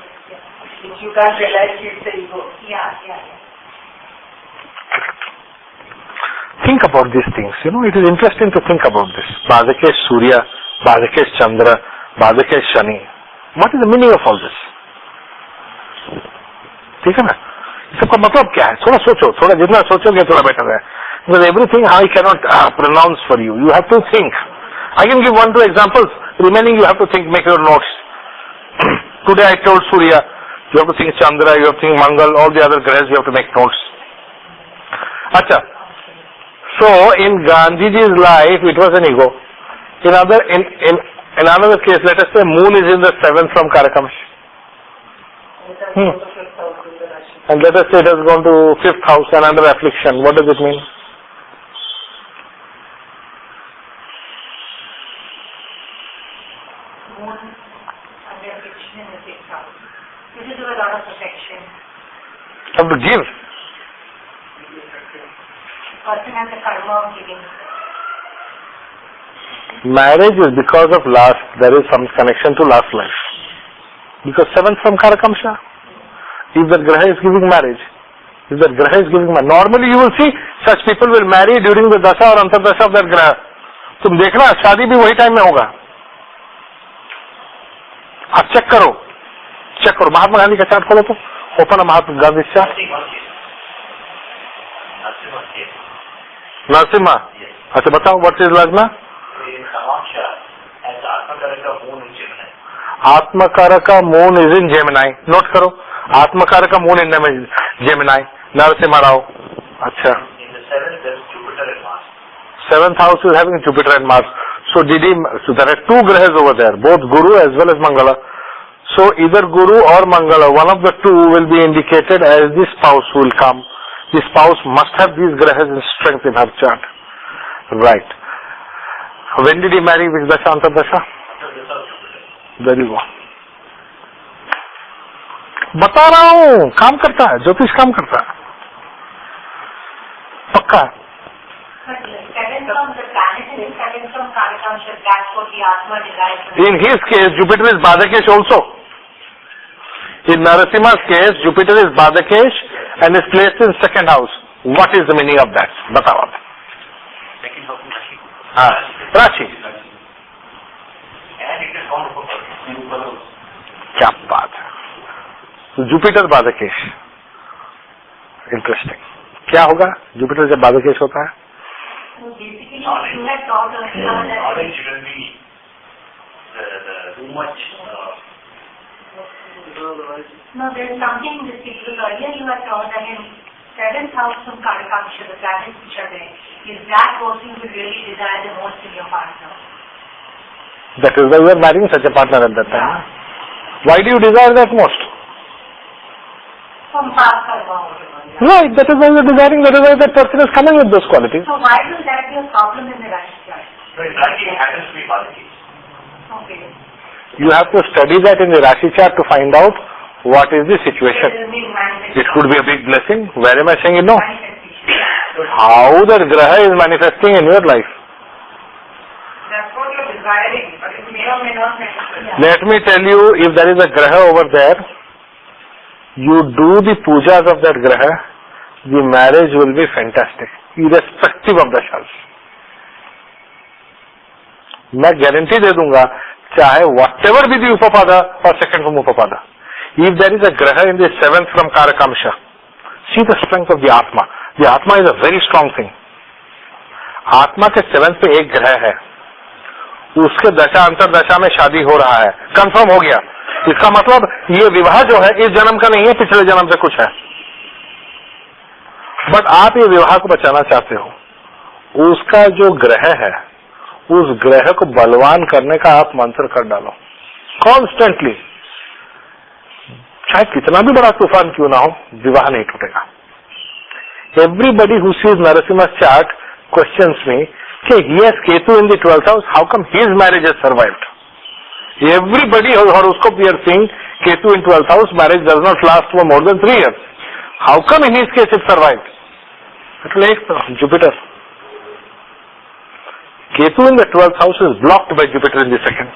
Which you can't realize it's the ego.
Yeah.
think about these things. You know, it is interesting to think about this. Bhadakesh Surya, Bhadakesh Chandra, Bhadakesh Shani. What is the meaning of all this? ठीक है ना, इसका मतलब क्या है? थोड़ा सोचो, थोड़ा जितना सोचोगे थोड़ा बेटर है. Because everything I cannot pronounce for you. You have to think. I can give 1-2 examples. Remaining you have to think, make your notes. Today I told Surya, you have to think Chandra, you have to think Mangal, all the other grahas you have to make notes. Acha. So in Gandhiji's life it was an ego. In another case, let us say moon is in the 7th from Karakamash. And let us say it has gone to 5th house and under affliction. What does it mean?
Moon under affliction in the 6th house. This is a lot of affection.
Have to give.
Person has the karma of giving.
Marriage is because of last. There is some connection to last life. Because 7th from Karakamsha. If that Graha is giving marriage, normally you will see such people will marry during the Dasha or Antardasha of that Graha. तुम देखना शादी भी वही time में होगा. आप check करो. महात्मा गांधी का चार्ट खोलो तो. Open Mahatma Gandhi chart. नरसिम्हा. अच्छा बताओ, what is lagna? Atmakaraka moon is in Gemini. Note करो, atmakaraka moon in Gemini. Narasimha Rao. अच्छा. 7th house is having Jupiter and Mars. So there are 2 grahas over there, both Guru as well as Mangala. So either Guru or Mangala, one of the 2 will be indicated as the spouse who will come. The spouse must have these grahas in strength in her chart. Right. When did he marry? Which Dasha, Antardasha? There you go. बता रहा हूँ, काम करता है, ज्योतिष काम करता है, पक्का. In his case, Jupiter is Bhadakesh also. In Narasimha's case, Jupiter is Bhadakesh and is placed in 2nd house. What is the meaning of that? बताओ आप. हाँ, राशि. क्या बात है. तो जुपिटर बाधकेश. इंटरेस्टिंग. क्या होगा जुपिटर जब बाधकेश होता है?
No, there is something in this because earlier you were told that in 7th house from Karakaksha, the planets which are there, is that person you really desire the most in your partner.
That is why you are marrying such a partner at that time.
Yeah.
Why do you desire that most?
From past karma.
Right, that is why you are desiring, that is why that person is coming with those qualities.
So why will that be a problem in the Rashi chart?
So in Rashi it happens to be Bhadakesh.
Okay.
You have to study that in the Rashi chart to find out what is the situation. It could be a big blessing. Where am I saying no? How that Graha is manifesting in your life.
That's what you're desiring, but it may or may not manifest.
Let me tell you, if there is a Graha over there, you do the pujas of that Graha, the marriage will be fantastic, irrespective of the shals. मैं guarantee दे दूंगा, चाहे whatever be the upapada or 2nd from upapada. If there is a Graha in the 7th from Karakamsha, see the strength of the Atma. The Atma is a very strong thing. आत्मा के 7th पे एक ग्रह है, उसके दशा अंतर दशा में शादी हो रहा है, कंफर्म हो गया। इसका मतलब ये विवाह जो है इस जन्म का नहीं है, पिछले जन्म से कुछ है। बट आप ये विवाह को बचाना चाहते हो, उसका जो ग्रह है उस ग्रह को बलवान करने का आप मंत्र कर डालो कॉन्स्टेंटली, चाहे कितना भी बड़ा तूफान क्यों ना हो, विवाह नहीं टूटेगा। Everybody who sees Narasimha's chart questions me, okay, he has Ketu in the 12th house, how come his marriage has survived? Everybody whose horoscope we are seeing Ketu in 12th house, marriage does not last for more than 3 years. How come in his case it survived? Like Jupiter. Ketu in the 12th house is blocked by Jupiter in the 2nd.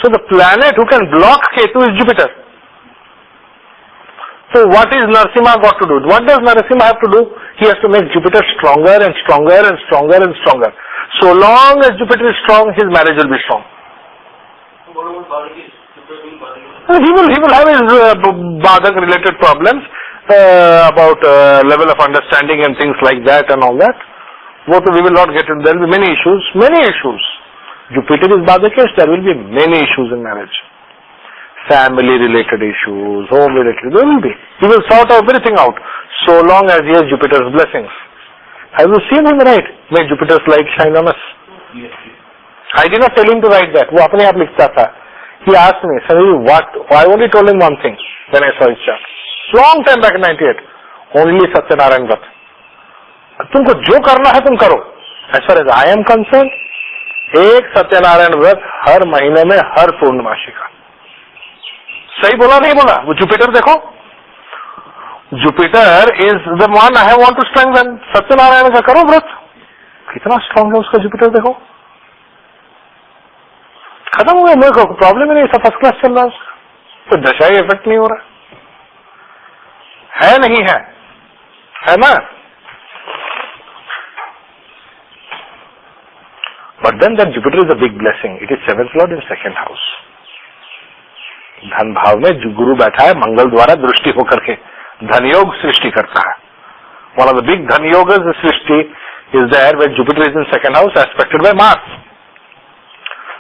So the planet who can block Ketu is Jupiter. So what is Narasimha got to do? What does Narasimha have to do? He has to make Jupiter stronger and stronger and stronger and stronger. So long as Jupiter is strong, his marriage will be strong. He will have his Badhak related problems about level of understanding and things like that and all that. What we will not get into. There will be many issues. Jupiter is Badhakesh, there will be many issues in marriage. Family related issues, home related, there will be. He will sort everything out so long as he has Jupiter's blessings. Have you seen him write? May Jupiter's light shine on us.
Yes.
I did not tell him to write that. वो अपने आप लिखता था. He asked me, Sanjay, what? I only told him one thing when I saw his chart. Long time back in 98. Only Satyanarayan Rath. तुमको जो करना है तुम करो. As far as I am concerned, एक सत्यनारायण व्रत हर महीने में हर पूर्णमासी का. सही बोला नहीं बोला? वो जुपिटर देखो, Jupiter is the one I want to strengthen. Satyanarayan का करो व्रत, कितना स्ट्रांग है उसका जुपिटर देखो. खत्म हो गया, मेरे को प्रॉब्लम ही नहीं, सब फर्स्ट क्लास चल रहा है उसका, तो दशा ही इफेक्ट नहीं हो रहा है नहीं है ना. But then that Jupiter is a big blessing. It is 7th lord in 2nd house. धन भाव में जो गुरु बैठा है, मंगल द्वारा दृष्टि होकर के धन योग सृष्टि करता है. One of the big dhan yoga srishti is there when Jupiter is in 2nd house aspected by Mars.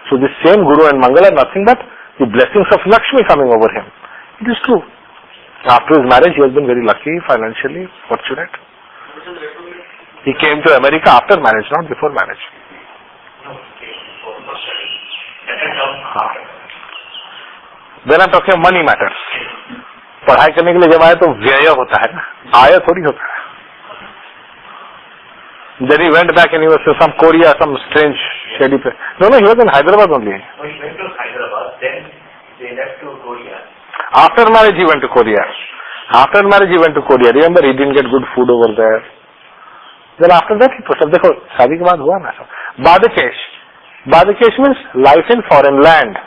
So this same guru and mangal are nothing but the blessings of Lakshmi coming over him. It is true. After his marriage he has been very lucky financially fortunate. He came to America after marriage, not before marriage. Then I'm talking money matters. पढ़ाई करने के लिए जब आए तो व्यय होता है ना, आय थोड़ी होता है. Then he went back and he was to some Korea, some strange shady place. No, he was in Hyderabad only.
He went to Hyderabad, then they left to Korea.
After marriage he went to Korea. Remember, he didn't get good food over there. Then after that he put up. देखो शादी के बाद हुआ ना सब. Badhakesh means life in foreign land.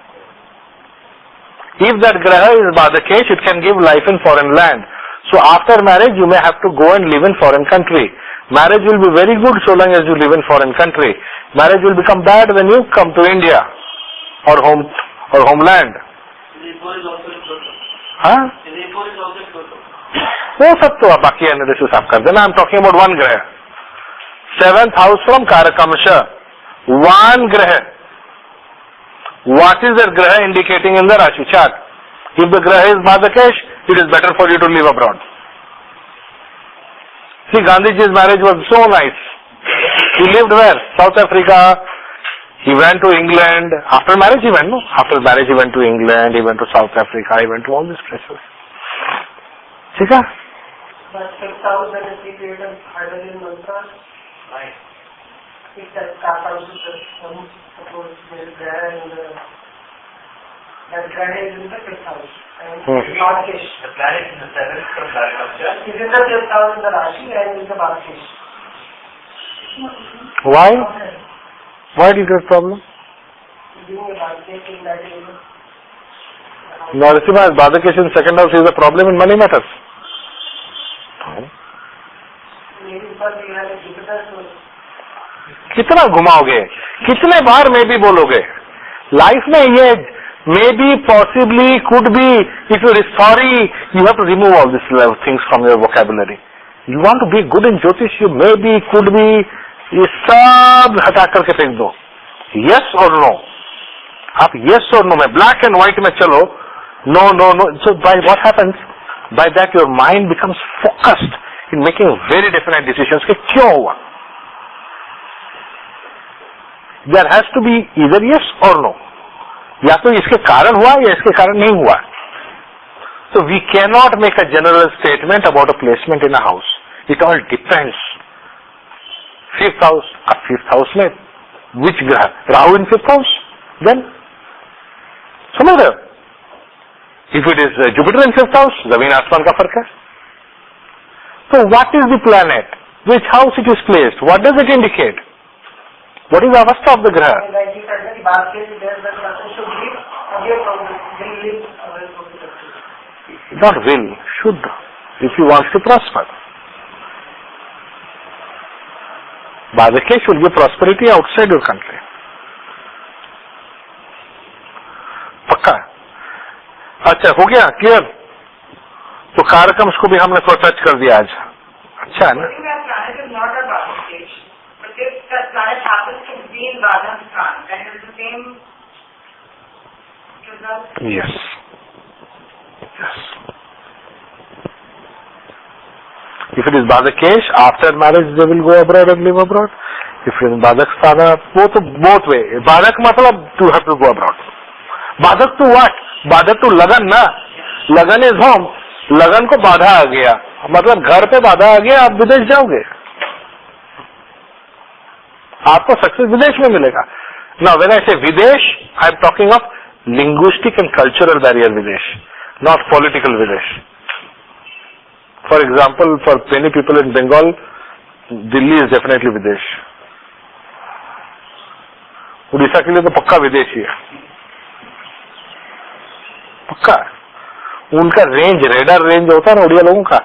If that Graha is Badhakesh, it can give life in foreign land. So after marriage, you may have to go and live in foreign country. Marriage will be very good so long as you live in foreign country. Marriage will become bad when you come to India or homeland. हाँ? वो सब तो बाकी analysis आप कर देना. I'm talking about one Graha. 7th house from Karakamsha. One Graha. What is that Graha indicating in the Rashi chart? If the Graha is Badhakesh, it is better for you to live abroad. See, Gandhiji's marriage was so nice. He lived where? South Africa. He went to England. After marriage he went, no? After marriage he went to England, he went to South Africa, he went to all these places. ठीक है?
But 6,000 is the period of hydrogen mantra.
Right.
It has start out with some suppose there is Graha and that Graha is in the 5th house. And Badhakesh.
The planet in the 7th from Karakamsha.
It is in the 5th house in the Rashi and in the Badhakesh.
Why? Why did you get problem?
Being a Badhakesh in that area.
Narasimha is Badhakesh in 2nd house is a problem in money matters.
Maybe because we have a Jupiter, so
कितना घुमाओगे, कितने बार मे भी बोलोगे life में. ये may be, possibly, could be, if you sorry, you have to remove all this things from your vocabulary. You want to be good in Jyotish, you may be, could be, ये सब हटा करके फेंक दो. Yes or no? आप yes or no में black and white में चलो. No. So by what happens? By that your mind becomes focused in making very definite decisions. कि क्यों हुआ? There has to be either yes or no. या तो इसके कारण हुआ या इसके कारण नहीं हुआ. So we cannot make a general statement about a placement in a house. It all depends. Fifth house में which ग्रह? Rahu in fifth house. Then समझ रहे हो? If it is Jupiter in fifth house, जमीन आसमान का फर्क है. So what is the planet? Which house it is placed? What does it indicate? What is the avastha of the graha? Not will, should, if he wants to prosper. Bhadakesh will give prosperity outside your country. पक्का? अच्छा, हो गया clear? तो कार्यक्रम को भी हमने थोड़ा टच कर दिया आज. अच्छा है ना?
If that planet happens to be in Rajasthan, then it is the same result?
Yes. If it is Bhadakesh, after marriage they will go abroad and live abroad. If it is Bhadak Sthana, both way. Bhadak matlab to have to go abroad. Bhadak to what? Bhadak to Lagan na. Lagan is home. Lagan को बाधा आ गया. मतलब घर पे बाधा आ गया, आप विदेश जाओगे. आपको सक्सेस विदेश में मिलेगा. Now when I say विदेश, I am talking of linguistic and cultural barrier विदेश, not political विदेश. For example, for many people in Bengal, Delhi is definitely विदेश. उड़ीसा के लिए तो पक्का विदेश ही है. पक्का. उनका रेंज, रेडार रेंज होता है ना उड़िया लोगों का,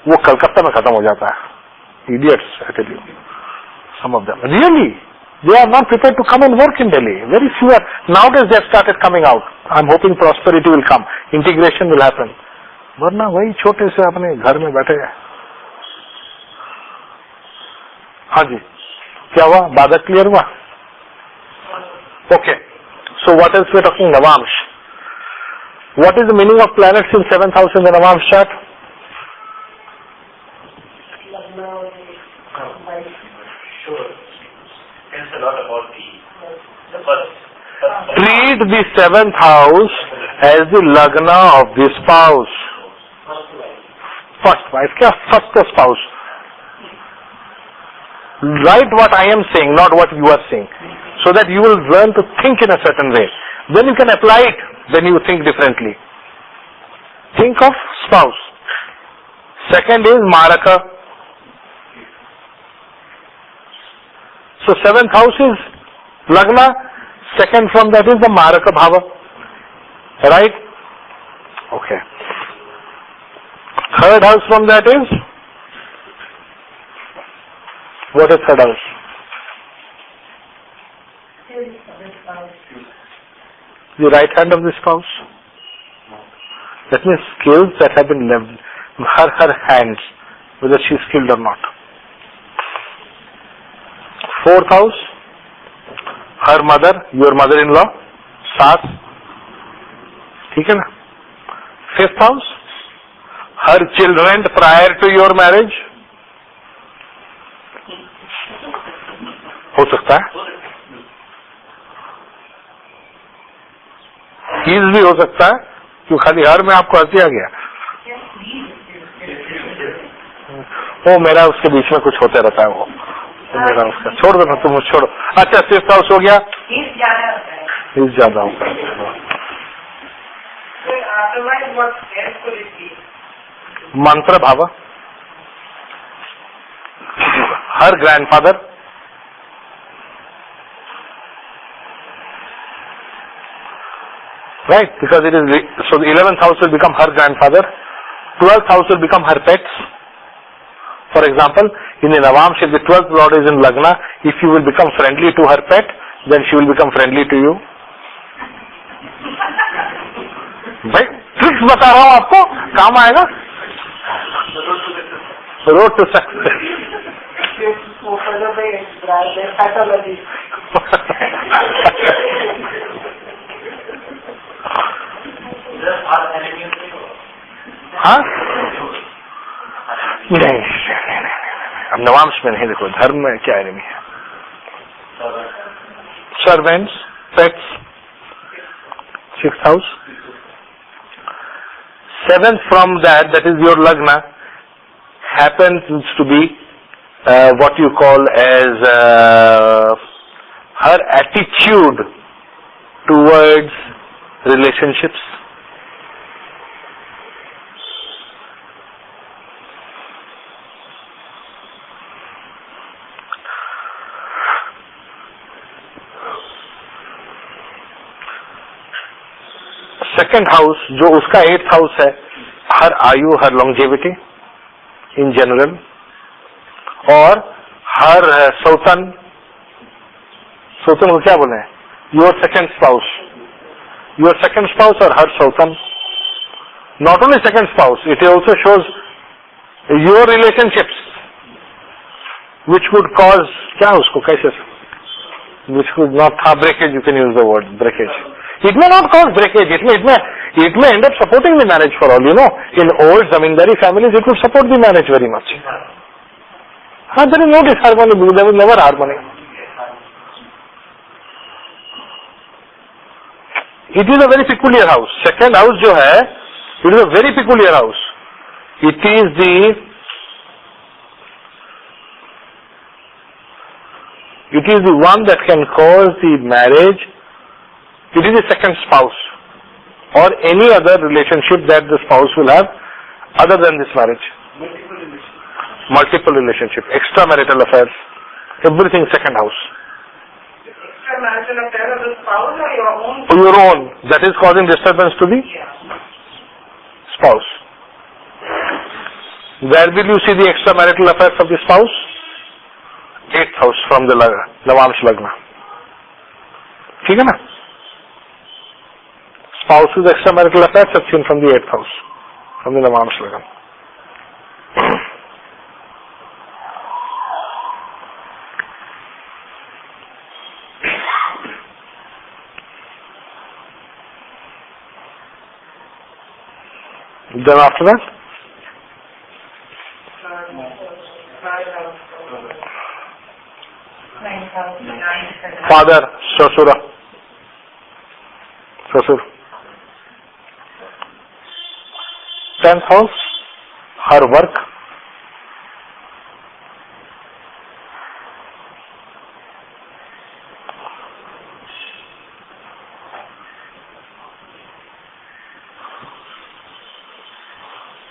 वो कलकत्ता में खत्म हो जाता है. Idiots, I tell you. Some of them. Really? They are not prepared to come and work in Delhi. Very few are. Nowadays they have started coming out. I am hoping prosperity will come. Integration will happen. वरना वही छोटे से अपने घर में बैठे हैं. हाँ जी. क्या हुआ? बाधक क्लियर हुआ? Okay. So what else we are talking? Navamsh. What is the meaning of planets in 7th house in the Navamsh chart?
Tells a lot about the first.
Treat the 7th house as the Lagna of the spouse. First wife, क्या first spouse. Write what I am saying, not what you are saying, so that you will learn to think in a certain way. Then you can apply it when you think differently. Think of spouse. Second is Maraka. So 7th house is Lagna, second from that is the Maraka Bhava. Right? Okay. Third house from that is? What is third house? The right hand of the spouse. That means skills that have been left, her hands, whether she is skilled or not. Fourth house, her mother, your mother-in-law, सास, ठीक है ना? Fifth house, her children prior to your marriage. हो सकता है. His भी हो सकता है, क्यों खाली हर में आपको हंसी आ गया? वो मेरा उसके बीच में कुछ होते रहता है वो. मेरा उसका छोड़ दो ना, तुम छोड़ो. अच्छा, फिफ्थ हाउस हो गया. इस ज्यादा होता है. मंत्र भाव, हर grandfather, right? Because it is, so the 11th house will become her grandfather, 12th house will become her pets. For example, in the Navamsh, if the 12th lord is in Lagna, if you will become friendly to her pet, then she will become friendly to you. भाई tricks बता रहा हूं आपको, काम आएगा. road to success.
Pathology.
हाँ नहीं, अब नवांश में नहीं, देखो धर्म में क्या एनिमी है. Servants, pets, 6th house. 7th from that is your Lagna, happens to be what you call as her attitude towards relationships. Second house जो उसका 8th हाउस है, हर आयु, हर लॉन्जेविटी इन जनरल, और हर सौतन को क्या बोले, योर सेकेंड स्पाउस और हर सौतन. Not only second spouse, it also shows your relationships which would cause, क्या उसको कैसे, which would not, breakage, you can use the word breakage. It may not cause breakage. It may end up supporting the marriage for all you know. In old zamindari families, it would support the marriage very much. There is no disharmony. There was never harmony. It is a very peculiar house. Second house जो है, it is a very peculiar house. It is the one that can cause the marriage. It is the second spouse or any other relationship that the spouse will have other than this marriage. Multiple relationship, extramarital affairs, everything second house.
Extramarital affairs of the spouse or your own?
Your own. That is causing disturbance to the spouse. Where will you see the extramarital affairs of the spouse? 8th house from the Navamsh Lagna. ठीक है ना? Spouse's extramarital affairs are seen from the 8th house, from the Navamsh Lagna. Then after that, father, Shasura, Shasur. 10th house, her work.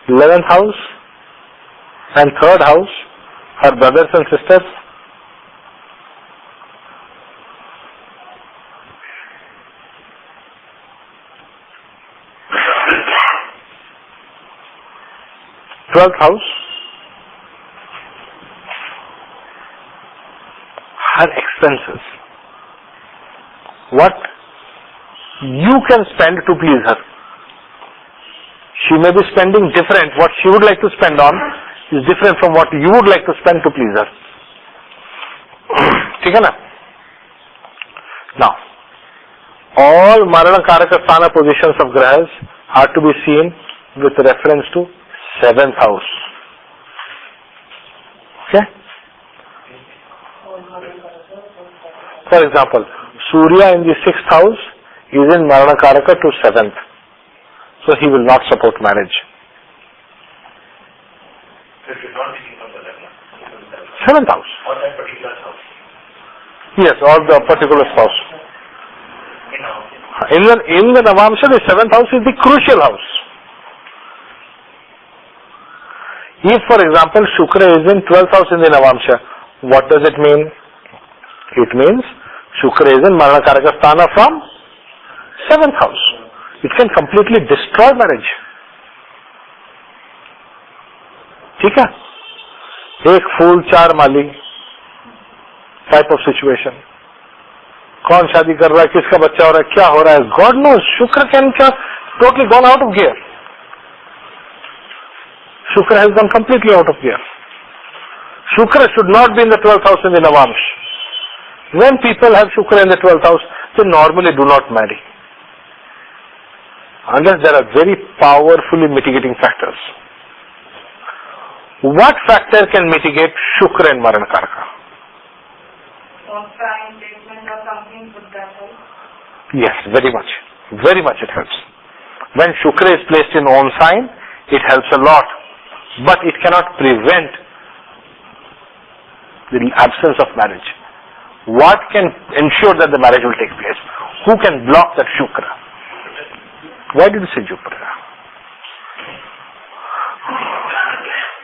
Eleventh house and 3rd house, her brothers and sisters. Twelfth house, her expenses. What you can spend to please her. She may be spending different. What she would like to spend on is different from what you would like to spend to please her. ठीक है ना? Now, all Marana Karaka Sthana positions of Grahas are to be seen with reference to 7th house. Okay? For example, Surya in the 6th house is in Marana Karaka to 7th. So he will not support marriage.
So it should not be seen from the Lagna.
7th house.
Or that particular house.
Yes, or the particular spouse. In the Navamsha, the 7th house is the crucial house. If, for example, Shukra is in 12th house in the Navamsha, what does it mean? It means Shukra is in Marana Karaka Sthana from 7th house. It can completely destroy marriage. ठीक है? एक फूल चार माली type of situation. कौन शादी कर रहा है, किसका बच्चा हो रहा है, क्या हो रहा है, गॉड नोज. शुक्र can totally gone out of gear. Shukra has gone completely out of gear. Shukra should not be in the 12th house in the Navamsh. When people have Shukra in the 12th house, they normally do not marry. Unless there are very powerfully mitigating factors. What factor can mitigate Shukra in Maran Karaka?
Time placement or something would that help?
Yes, very much. Very much it helps. When Shukra is placed in own sign, it helps a lot. But it cannot prevent the absence of marriage. What can ensure that the marriage will take place? Who can block that Shukra? Why did you say Jupiter?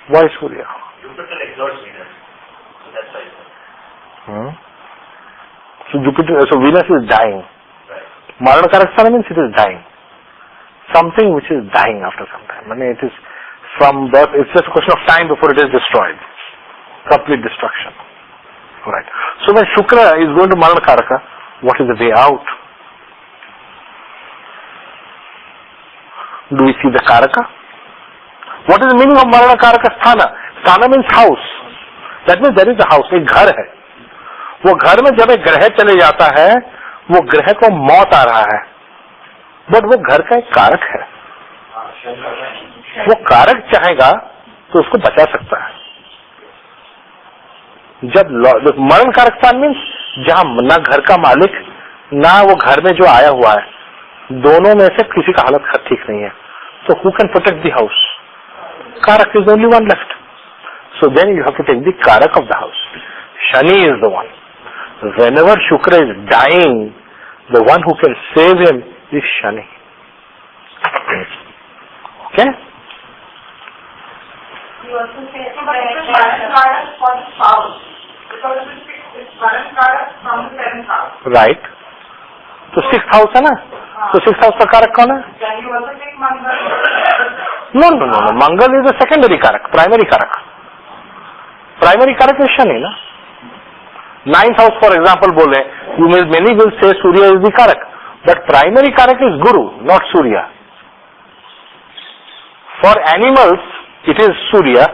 Why Surya?
Jupiter exalts Venus. So that's why.
So Venus is dying.
Right.
Marana Karakshana means it is dying. Something which is dying after some time. I mean, it is from birth, it's just a question of time before it is destroyed. Complete destruction. Right. So when Shukra is going to Marana Karaka, what is the way out? Do we see the Karaka? What is the meaning of Marana Karaka Sthana? Sthana means house. That means there is a house, एक घर है. वो घर में जब एक ग्रह चले जाता है, वो ग्रह को मौत आ रहा है. बट वो घर का एक कारक है. वो कारक चाहेगा तो उसको बचा सकता है. जब मरण कारक स्थान मीन्स जहां ना घर का मालिक ना वो घर में जो आया हुआ है, दोनों में से किसी का हालत ठीक नहीं है, तो who can protect the house? Karak is only one left. So then you have to take the Karak of the house. Shani is the one. Whenever Shukra is dying, the one who can save him is Shani. Okay?
You also say
But it is Karak for the spouse. Because it's Karak from the 7th house.
Right. तो 6th house है ना? तो 6th house का कारक कौन है?
Can you also take Mangal?
No. Mangal is a secondary karak, primary karak. Primary karak is Shani, na? 9th house, for example, bole, many will say Surya is the karak, but primary karak is Guru, not Surya. For animals, it is Surya.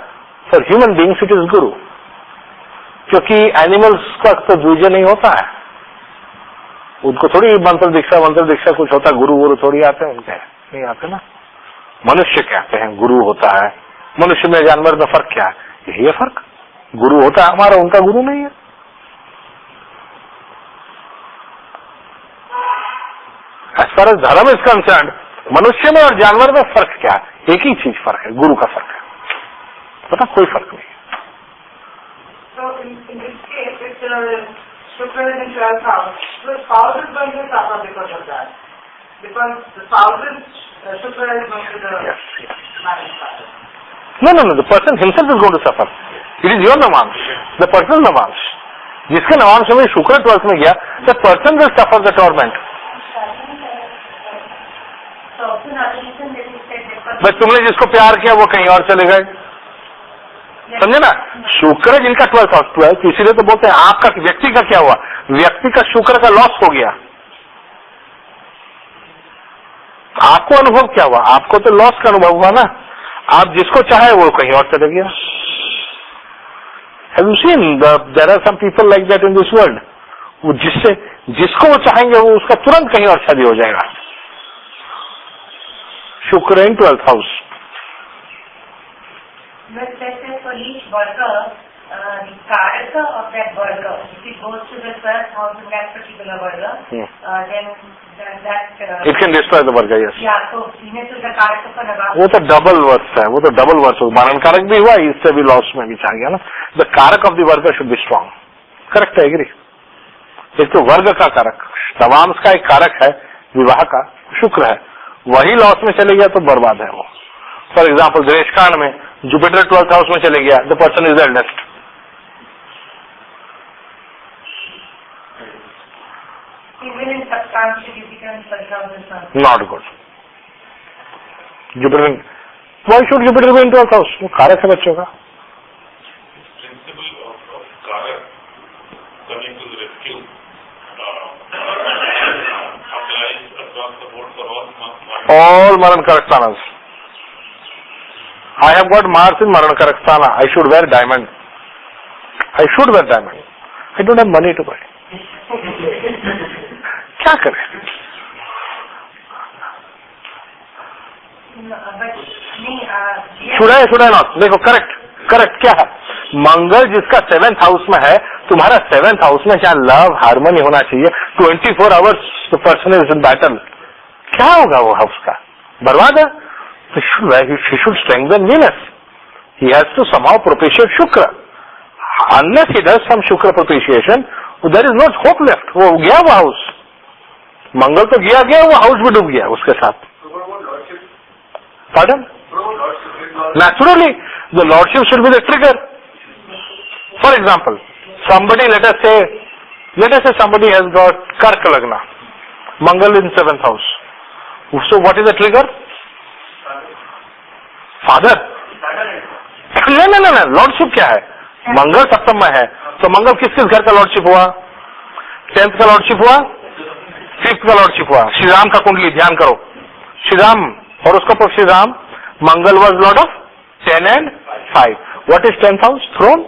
For human beings, it is Guru. क्योंकि animals का तो द्विज नहीं होता है. उनको थोड़ी मंत्र दीक्षा कुछ होता है, गुरु थोड़ी आते हैं उनके, नहीं आते ना. मनुष्य कहते हैं गुरु होता है. मनुष्य में जानवर में फर्क क्या है? यही है फर्क. गुरु होता है हमारा, उनका गुरु नहीं है. As far as धर्म is concerned, मनुष्य में और जानवर में फर्क क्या है? एक ही चीज फर्क है, गुरु का फर्क है. पता कोई फर्क नहीं.
So in this case, if Shukra is in 12th house, the spouse is going to suffer because of that. Because the spouse is, Shukra is going to the marriage partner.
No. The person himself is going to suffer. It is your Namamsh. The person's Namamsh. जिसके Namamsh में शुक्र 12th में गया, the person will suffer the torment. बस तुमने जिसको प्यार किया वो कहीं और चले गए. समझे ना? शुक्र जिनका 12th हाउस, इसीलिए तो बोलते हैं आपका व्यक्ति का क्या हुआ? व्यक्ति का शुक्र का लॉस हो गया. आपको अनुभव क्या हुआ? आपको तो लॉस का अनुभव हुआ ना. आप जिसको चाहे वो कहीं और चले गया. Have you seen there are some people like that in this world? वो जिसको वो चाहेंगे वो उसका तुरंत कहीं और शादी हो जाएगा. शुक्र इन 12th house.
Let's say for each worker, the character of that worker, if it goes to the 12th house in that particular worker, then that...
It can destroy the worker, yes.
Yeah, so Venus is the character for Navamsh.
वो तो double वर्ष है, वो तो double वर्ष. मारण कारक भी हुआ, इससे भी लॉस में भी चाह गया ना. द कारक of the worker should be strong. Correct है, एग्री. एक तो वर्ग का कारक, नवांश का एक कारक है विवाह का, शुक्र है. वही लॉस में चले गया तो बर्बाद है वो. फॉर एग्जाम्पल देशकांड में जुपिटर 12th हाउस में चले गया, the person is eldest.
Even in substantial, you become substantial.
Not good. Jupiter. Why should Jupiter be in 12th house? वो कारक है बच्चों का.
Principle of Karak coming to the rescue applies across the board for all
Maran Karakstanas. I have got Mars in Maran Karaksthana. I should wear diamond. I should wear diamond. I don't have money to buy. क्या करें? Should I not? देखो correct क्या है? मंगल जिसका 7th house में है, तुम्हारा 7th house में क्या लव हार्मनी होना चाहिए. 24 hours the person is in battle. क्या होगा वो हाउस का? बर्बाद है. He should strengthen Venus. He has to somehow propitiate Shukra. Unless he does some Shukra propitiation, there is no hope left. वो गया वो हाउस. मंगल तो गया वो हाउस भी डूब गया उसके साथ. Pardon? Naturally, the lordship should be the trigger. For example, somebody, let us say somebody has got Karka Lagna, Mangal in 7th house. So what is the trigger? Father. No. Lordship क्या है? मंगल सप्तम में है, तो मंगल किस घर का lordship हुआ? 10th का लॉर्डशिप हुआ, 5th का लॉर्डशिप हुआ. श्री राम का कुंडली ध्यान करो. Shri Ram, horoscope of Shri Ram, Mangal was lord of 10 and 5. What is 10th house? Throne.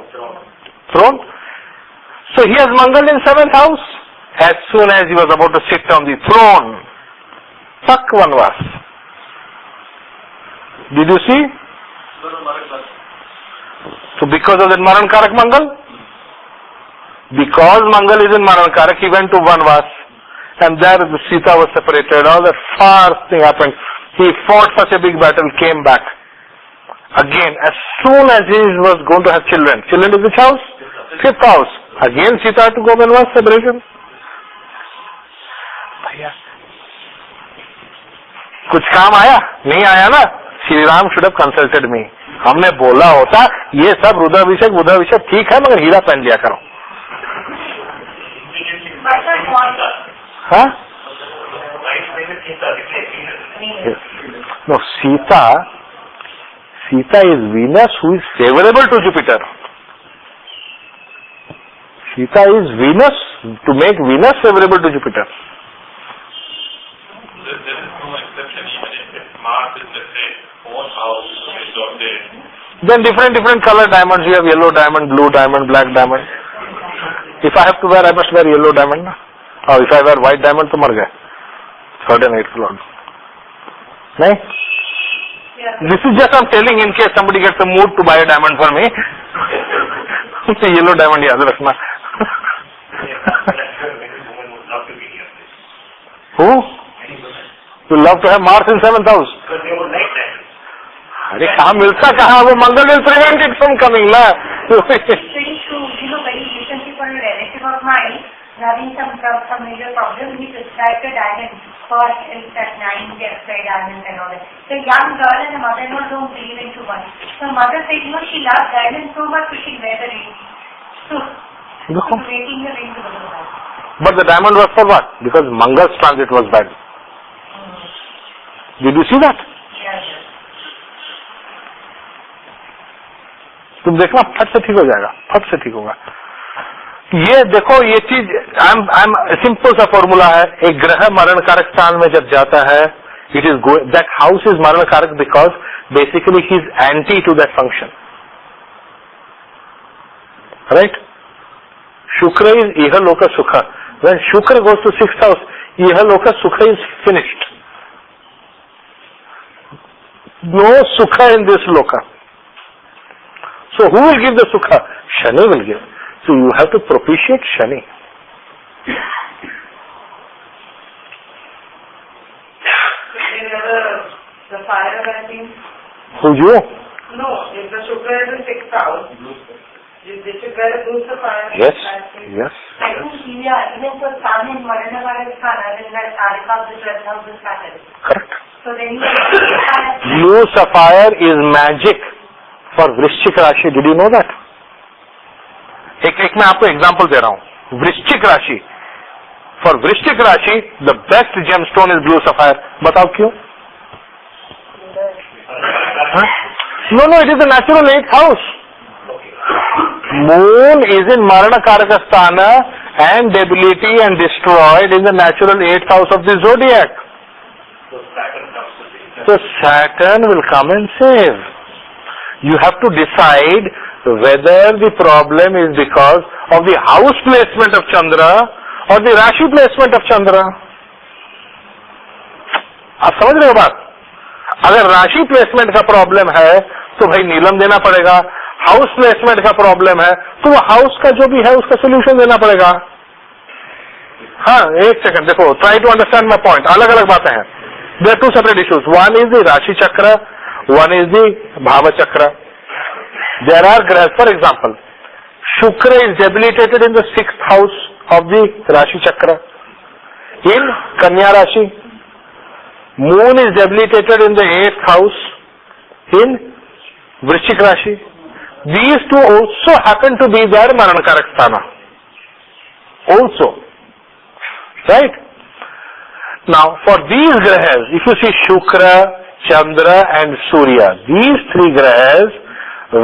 So he has Mangal in 7th house. As soon as he was about to sit on the throne, tak vanvas. Did you see? So because of that Maran Karak Mangal, because Mangal is in Maran Karak, he went to Vanvas, and there the Sita was separated. All that far thing happened. He fought such a big battle, came back. Again, as soon as he was going to have children is which house? 5th house. Again Sita had to go Vanvas, separation. भैया कुछ काम आया? नहीं आया ना. Shri Ram should have consulted me. हमने बोला होता ये सब रुद्राभिषेक ठीक है, मगर हीरा पहन लिया करो. हाँ? No, Sita is Venus who is favorable to Jupiter. Sita is Venus to make Venus favorable to Jupiter.
There is no exception even if Mars is, let's say, own house is not there.
Then different color diamonds. You have yellow diamond, blue diamond, black diamond. If I have to wear, I must wear yellow diamond. Or if I wear white diamond, तो मर गए. 3rd and 8th lord. नहीं? This is just I'm telling in case somebody gets a mood to buy a diamond for me. Yellow diamond याद रखना. Who? You love to have Mars in 7th house. अरे कहाँ मिलता कहाँ? वो मंगल will prevent it from coming ना.
Very recently for a relative of mine having some major problem, he prescribed a diamond for his at 9 diamond and all that. The young girl and the mother-in-law don't believe in too much. So mother said, she loves diamond so much, so she wear the ring. So making the ring to the house.
But the diamond was for what? Because Mangal's transit was bad. Did you see that?
Yes.
तुम देखना फट से ठीक हो जाएगा, फट से ठीक होगा. ये देखो ये चीज सिंपल सा फॉर्मूला है. एक ग्रह मरण कारक स्थान में जब जाता है, it is that house is maran karak because basically he is anti to that function. Right? Shukra is ih lok सुख. व्हेन शुक्र गोज टू 6th हाउस, इह लोक सुख इज फिनिश्ड. नो सुख इन दिस लोक. So who will give the sukha? Shani will give. So you have to propitiate Shani.
The fire bending.
Who you?
No, if the Shukra is in 6th house, they should wear a blue sapphire.
Yes.
I think even for Sun in Maranavara Sthana, then that Artha of the 12th house is Saturn.
Correct.
So then
Blue sapphire is magic for वृश्चिक राशि. Did you know that? एक मैं आपको example दे रहा हूं. वृश्चिक राशि, for Vrishchik rashi the best gemstone is blue sapphire. बताओ क्यों? No, it is the natural 8th house. Moon is in Marana Karakasthana and debility and destroyed in the natural 8th house of the zodiac. So Saturn will come and save. You have to decide whether the problem is because of the house placement of Chandra or the Rashi placement of Chandra. आप समझ रहे हो बात? अगर राशि placement का problem है तो भाई नीलम देना पड़ेगा, हाउस प्लेसमेंट का प्रॉब्लम है तो वो हाउस का जो भी है उसका सोल्यूशन देना पड़ेगा. हाँ, एक सेकंड देखो, try to understand my point. अलग अलग बातें हैं. There are two separate issues. One is the rashi chakra, one is the bhav chakra. There are graha, for example Shukra is debilitated in the 6th house of the rashi chakra इन कन्या राशि. Moon is debilitated in the 8th house in Vrishchik Rashi. These two also happen to be their Marankarak Sthana. Also. Right? Now, for these grahas, if you see Shukra, Chandra and Surya, these three grahas,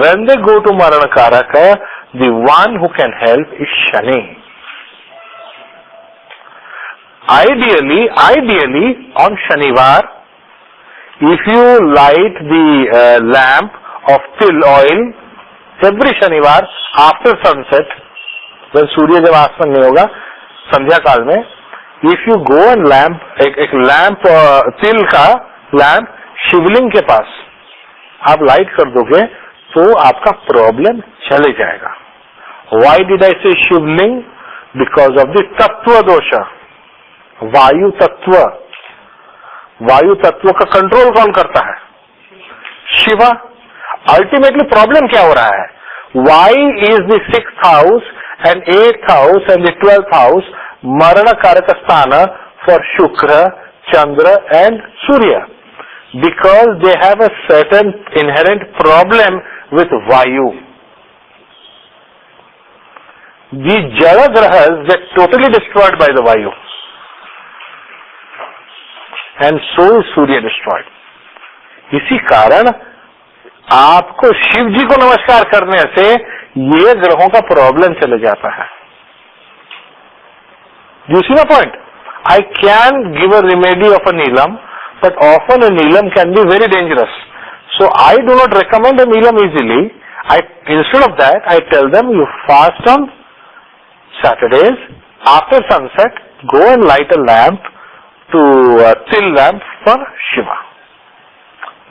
when they go to Marankaraka, the one who can help is Shani. Ideally, on Shanivar, if you light the lamp of till oil every Shanivar after sunset, when सूर्य जब आसमान नहीं होगा संध्या काल में, if you go and lamp एक lamp तिल का lamp शिवलिंग के पास आप लाइट कर दोगे तो आपका प्रॉब्लम चले जाएगा. Why did I say Shivling? Because of the तत्व दोषा. वायु तत्व का कंट्रोल कौन करता है? शिवा. अल्टीमेटली प्रॉब्लम क्या हो रहा है? Why is the 6th house and 8th house and the 12th house maran karak sthan for Shukra, Chandra and Surya, because they have a certain inherent problem with vayu. The jad graha get totally destroyed by the vayu. And so is Surya destroyed. इसी कारण आपको शिव जी को नमस्कार करने से ये ग्रहों का प्रॉब्लम चले जाता है. You see my point? I can give a remedy of a Neelam, but often a Neelam can be very dangerous. So I do not recommend a Neelam easily. Instead of that, I tell them you fast on Saturdays, after sunset, go and light a lamp to till lamp for Shiva.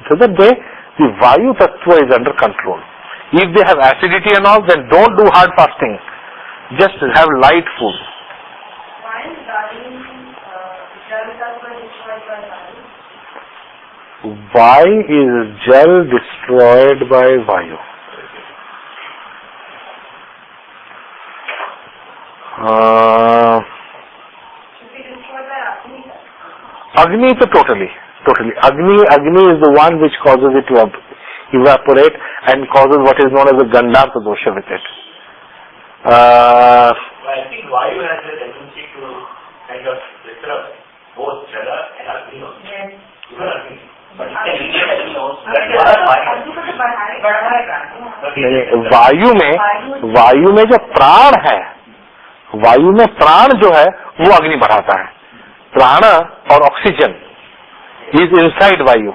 So that the Vayu Tattva is under control. If they have acidity and all, then don't do hard fasting. Just have light food.
Why is Jal Tattva destroyed by Vayu?
Why is Jal destroyed by Vayu? Agni to totally. Agni is the one which causes it to evaporate and causes what is known as a Gandhartha dosha with it.
I think Vayu has a tendency to kind of disrupt both Jala and Agni also.
Yes.
Even Agni. But it can indicate Agni also. That's what
वायु में जो प्राण है, वायु में प्राण जो है वो अग्नि बढ़ाता है. प्राण और ऑक्सीजन इज इनसाइड वायु.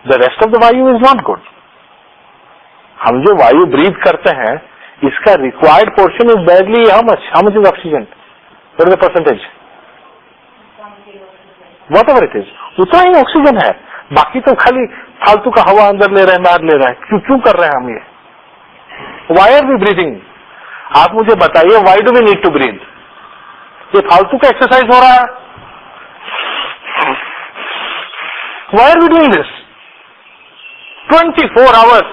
द रेस्ट ऑफ द वायु इज नॉट गुड. हम जो वायु ब्रीथ करते हैं इसका required portion is badly how much is oxygen? What is the percentage? What ever it is, उतना ही ऑक्सीजन है. बाकी तो खाली फालतू का हवा अंदर ले रहे हैं, बाहर ले रहे हैं. क्यों कर रहे हैं हम ये? Why are we breathing? आप मुझे बताइए, why do we need to breathe? ये फालतू का एक्सरसाइज हो रहा है. Why are we doing this? 24 hours,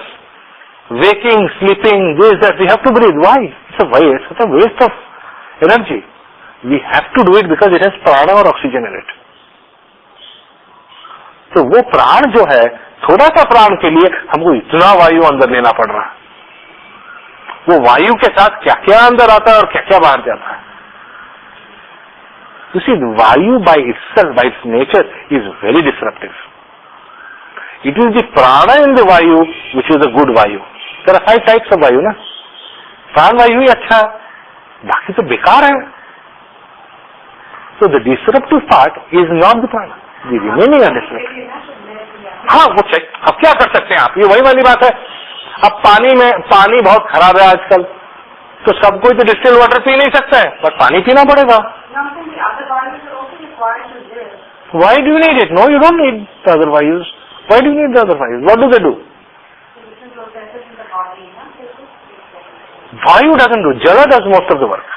waking, sleeping, this, that, we have to breathe. Why? It's a waste. It's a waste of energy. We have to do it because it has prana और oxygen in it. तो वो प्राण जो है, थोड़ा सा प्राण के लिए हमको इतना वायु अंदर लेना पड़ रहा है. वो वायु के साथ क्या क्या अंदर आता है और क्या क्या बाहर जाता है. You see, the Vayu by itself, by its nature, is very disruptive. It is the prana in the Vayu which is the good Vayu. There are 5 types of Vayu, na? Pran Vayu ही अच्छा, बाकी तो बेकार है. So the disruptive part is not the prana. The remaining are disruptive. हाँ, वो check. अब क्या कर सकते हैं आप? ये वही वाली बात है. अब पानी बहुत खराब है आजकल, तो सब कोई तो डिस्टिल वाटर पी नहीं सकता है, बट पानी पीना पड़ेगा. Why do you need it? No, you don't need the other values. Why do you need the other values? What do they do? Vayu doesn't do. Jala does most of the work.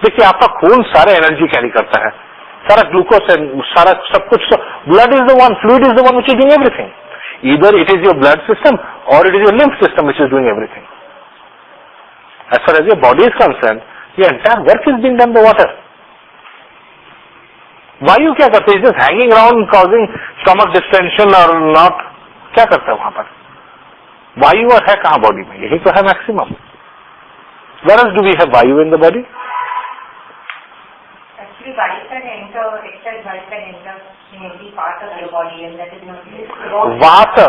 देखिए आपका खून सारा energy carry करता है, सारा glucose है, सारा सब कुछ. Blood is the one, fluid is the one which is doing everything. Either it is your blood system or it is your lymph system which is doing everything. As far as your body is concerned, the entire work is being done by water. वायु क्या करते हैं? Just hanging around causing stomach distension or not? क्या करता है वहां पर? वायु और है कहाँ बॉडी में? यही तो है maximum. Where else do we have vayu in the body?
Actually, vayu can enter, excess vayu can enter in every part of your body, and that is not.
Vata.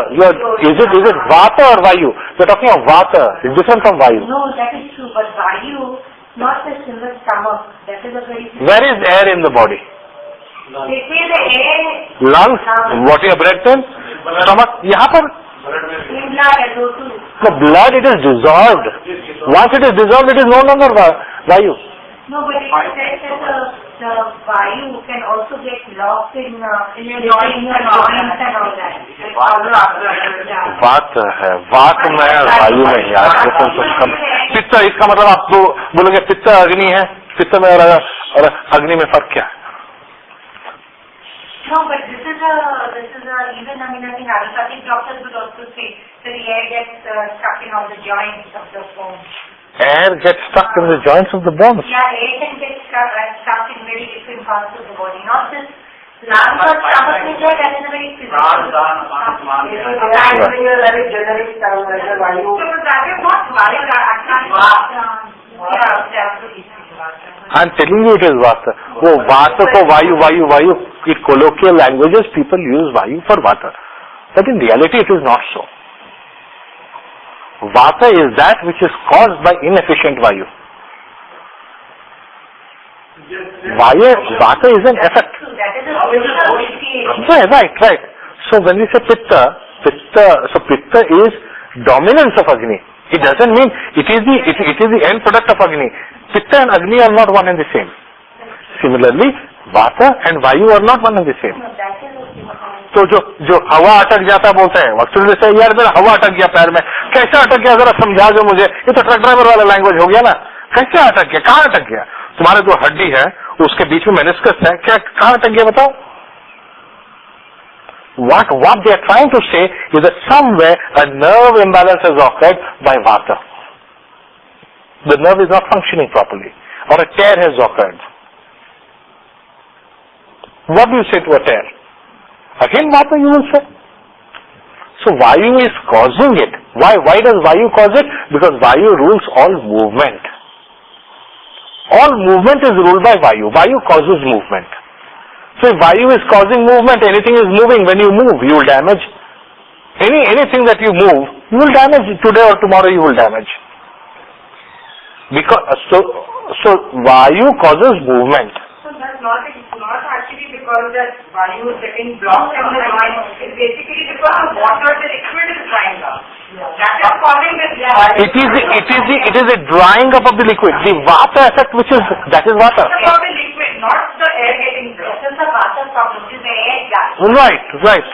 Is it vata or vayu? We're talking of vata. It's different from vayu.
No, that is true. But vayu, not just in the stomach. That is a very.
Where is air in the body?
They say the air.
Lungs. What you have breathed in? Stomach. यहाँ पर.
In blood, and those two.
The blood, it is dissolved. Once it is dissolved, it is no longer vayu.
No, but it says that the vayu can also get locked in your joints and organs and all that.
वात है, वात में वायु में यार पित्त. इसका मतलब आप बोलोगे पित्त अग्नि है, पित्त में और अग्नि में फर्क क्या है?
No, but this is even I think allopathic doctors would also say that the air gets stuck in all the joints of the bone.
Air gets stuck in the joints of the bones.
Yeah, air can get stuck in very different parts of the body, not just lungs or stomach. That is a very physical.
Very generic term like vayu.
So that is not vayu.
I'm telling you it is vata. वो vata को vayu. In colloquial languages people use vayu for vata, but in reality it is not so. Vata is that which is caused by inefficient vayu. Vata is an effect. Right. So when we say pitta, so pitta is dominance of Agni. It doesn't mean it is the end product of Agni. Pitta and Agni are not one and the same. Similarly, Vata and Vayu are not one and the same. तो जो हवा अटक जाता बोलते हैं, वक्तुल से यार मेरा हवा अटक गया पैर में, कैसे अटक गया जरा समझा दो मुझे. ये तो ट्रक ड्राइवर वाला लैंग्वेज हो गया ना. कैसे अटक गया, कहाँ अटक गया? तुम्हारे जो हड्डी है उसके बीच में मेनिस्कस है, क्या कहाँ अटक गया बताओ? What they are trying to say is that somewhere a nerve imbalance has occurred by Vata. The nerve is not functioning properly, or a tear has occurred. What do you say to a tear? Again Vata you will say. So Vayu is causing it. Why does Vayu cause it? Because Vayu rules all movement. All movement is ruled by Vayu. Vayu causes movement. So if Vayu is causing movement, anything is moving. When you move, you will damage. Anything that you move, you will damage. Today or tomorrow you will damage. Because so Vayu causes movement.
So that's not actually because that Vayu is getting blocked in the joint. It's basically because the water, the liquid is drying up. That is causing this.
It is a drying up of the liquid. The Vata effect, that is Vata.
It's about the liquid, not the air getting blocked.
This is the Vata problem. This is the air gas.
Right.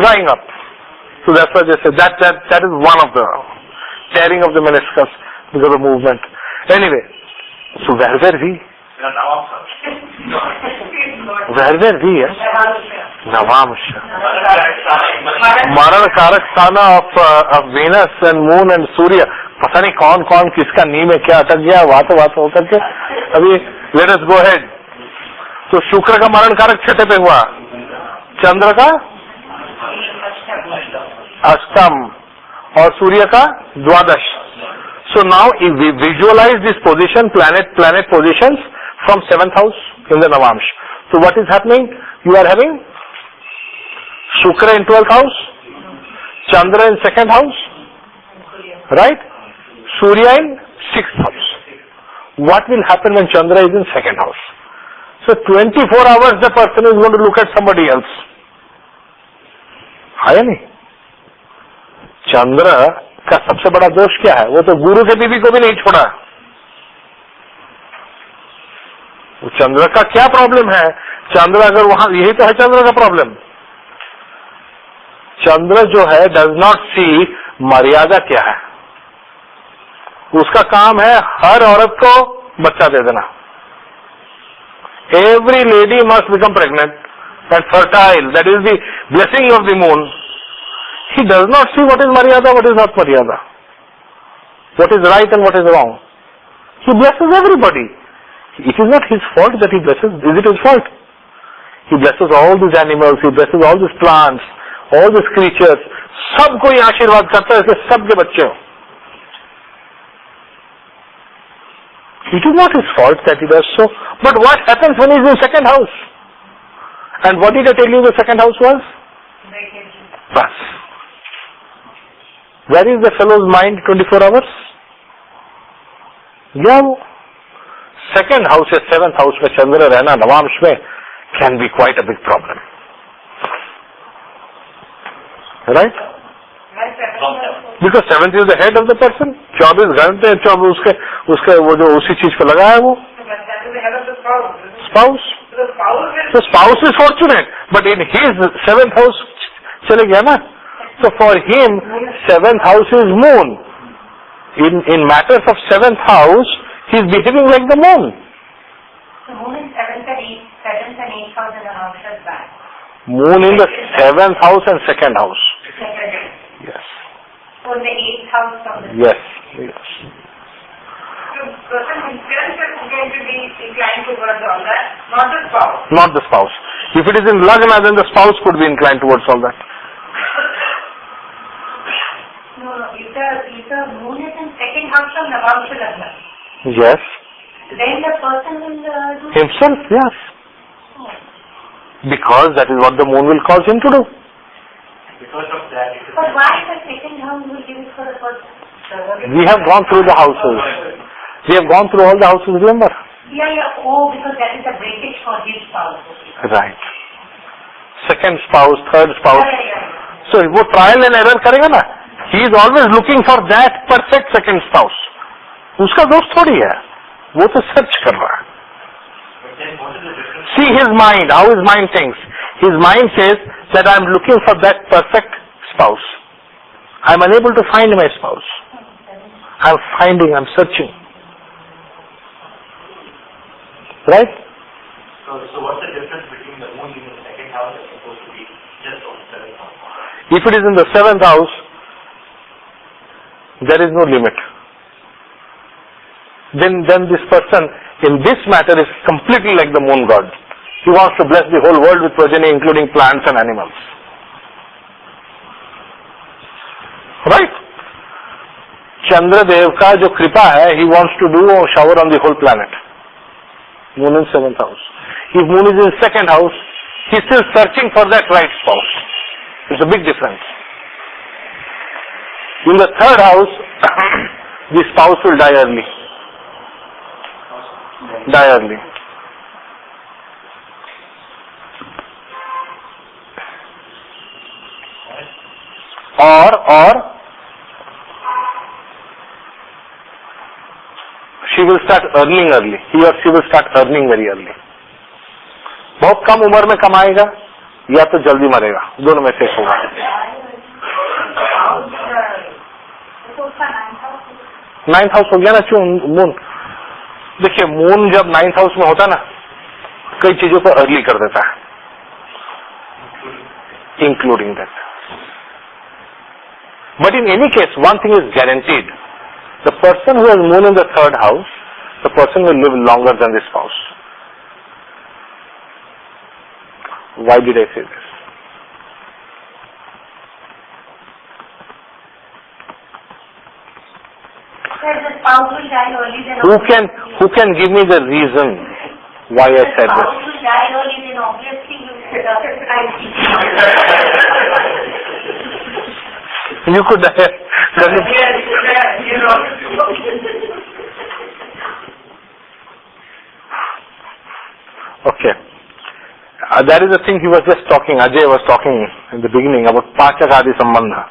Drying up. So that's why they said that is one of the tearing of the meniscus because of movement. Anyway, so where were we? Where were we? Navamsha. Maran Karak Sthana of Venus and Moon and Surya. पता नहीं कौन किसका नी में क्या अटक गया, वात होकर के. अभी let us go ahead. तो शुक्र का मरण कारक छठे पे हुआ, चंद्र का अष्टम और सूर्य का द्वादश. So now if we visualize this position, planet positions from 7th house in the Navamsh. So what is happening? You are having Shukra in 12th house, Chandra in 2nd house, right? Surya in 6th house. What will happen when Chandra is in 2nd house? So 24 hours the person is going to look at somebody else. है नहीं? चंद्र का सबसे बड़ा दोष क्या है? वो तो गुरु के बीवी को भी नहीं छोड़ा। वो चंद्र का क्या प्रॉब्लम है? चंद्र अगर वहां, यही तो है चंद्र का प्रॉब्लम। चंद्र जो है डज नॉट सी मर्यादा क्या है। उसका काम है हर औरत को बच्चा दे देना। Every lady must become pregnant and fertile, that is the blessing of the moon. He does not see what is Maryada, what is not Maryada, what is right and what is wrong. He blesses everybody. It is not his fault that he blesses. Is it his fault? He blesses all these animals, he blesses all these plants, all these creatures. सबको ही आशीर्वाद करता है कि सबके बच्चे हो। It is not his fault that he does so. But what happens when he is in second house? And what did I tell you the second house was? Bas. Where is the fellow's mind 24 hours? Yeah, second house या seventh house में चंद्र रहना नवांश में can be quite a big problem, right? Because seventh is the head of the person. 24 घंटे उसके वो जो उसी चीज पे लगा है वो spouse. So spouse is fortunate, but in his seventh house चले गया ना. So for him, seventh house is moon. In matters of seventh house, he is behaving like the moon.
So moon in seventh and eighth house and the house is bad.
Moon in the seventh house and second house. Yes.
So in the eighth house from the
Yes. Yes.
So person himself is going to be inclined towards all that, not the spouse.
Not the spouse. If it is in Lagna, then the spouse could be inclined towards all that.
No. If the moon is in second house from Navamsha Lagna,
Yes.
then the person will do
Himself, yes. Because that is what the moon will cause him to do.
Because of that, it is
But why the second house will give it for the person?
We have gone through the houses. We have gone through all the houses, remember?
Yeah. Oh, because that is the breakage for his spouse.
Right. Second spouse, third spouse.
Yeah.
So वो trial and error करेगा ना. He is always looking for that perfect second spouse. उसका दोस्त थोड़ी है, वो तो search कर रहा है.
But then what is the difference?
See his mind, how his mind thinks. His mind says that I am looking for that perfect spouse. I am unable to find my spouse. I am finding, I am searching. Right?
So what's the difference between the moon in the second house as opposed to be just on the seventh house?
If it is in the seventh house, there is no limit. Then this person in this matter is completely like the moon god. He wants to bless the whole world with progeny, including plants and animals. Right? Chandradev ka jo kripa hai, he wants to do a shower on the whole planet. Moon in seventh house. If moon is in second house, he is still searching for that right spouse. It's a big difference. In the third house, the spouse will die early. Die early. Or she will start earning early. He or she will start earning very early. बहुत कम उम्र में कमाएगा या तो जल्दी मरेगा, दोनों में से एक होगा. नाइन्थ हाउस हो गया ना. क्यों मून? देखिए मून जब नाइन्थ हाउस में होता ना, कई चीजों को अर्ली कर देता है, including that. But in any case one thing is guaranteed, the person who has moon in the third house, the person will live longer than the spouse. Why did I say this?
The spouse will die early, then
Who can give me the reason why I said
spouse
this?
will die early, then obviously you will
You could Okay. That is the thing he was just talking, Ajay was talking in the beginning about Pachakadi Sambandha.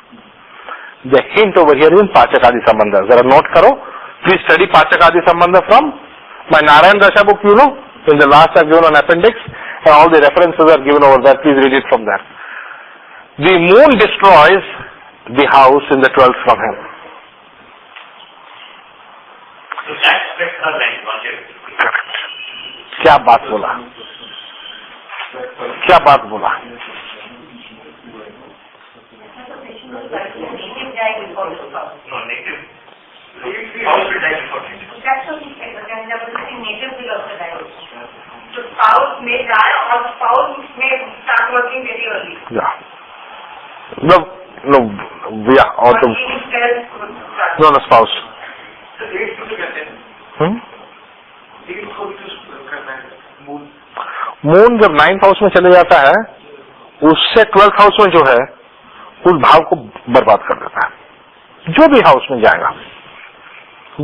The hint over here in पाचक आदि संबंध. जरा note करो, please study पाचक आदि संबंध from my Narayan दशा book. You know, in the last I've given an appendix and all the references are given over there. Please read it from there. The moon destroys the house in the 12th from him.
So that affects her life, longevity.
Correct. क्या बात बोला, क्या बात बोला.
No, negative. Spouse will die before native.
That's what he said, but then there was a native will also die.
So spouse may die or spouse may start working very early.
Yeah. No, yeah, or
Or
the,
he himself would start.
no, spouse.
So 8 को तो कहते हैं, 8 को भी तो करना है, moon.
Moon जब 9th हाउस में चले जाता है, उससे 12th हाउस में जो है उस भाव को बर्बाद कर देता है. जो भी हाउस में जाएगा,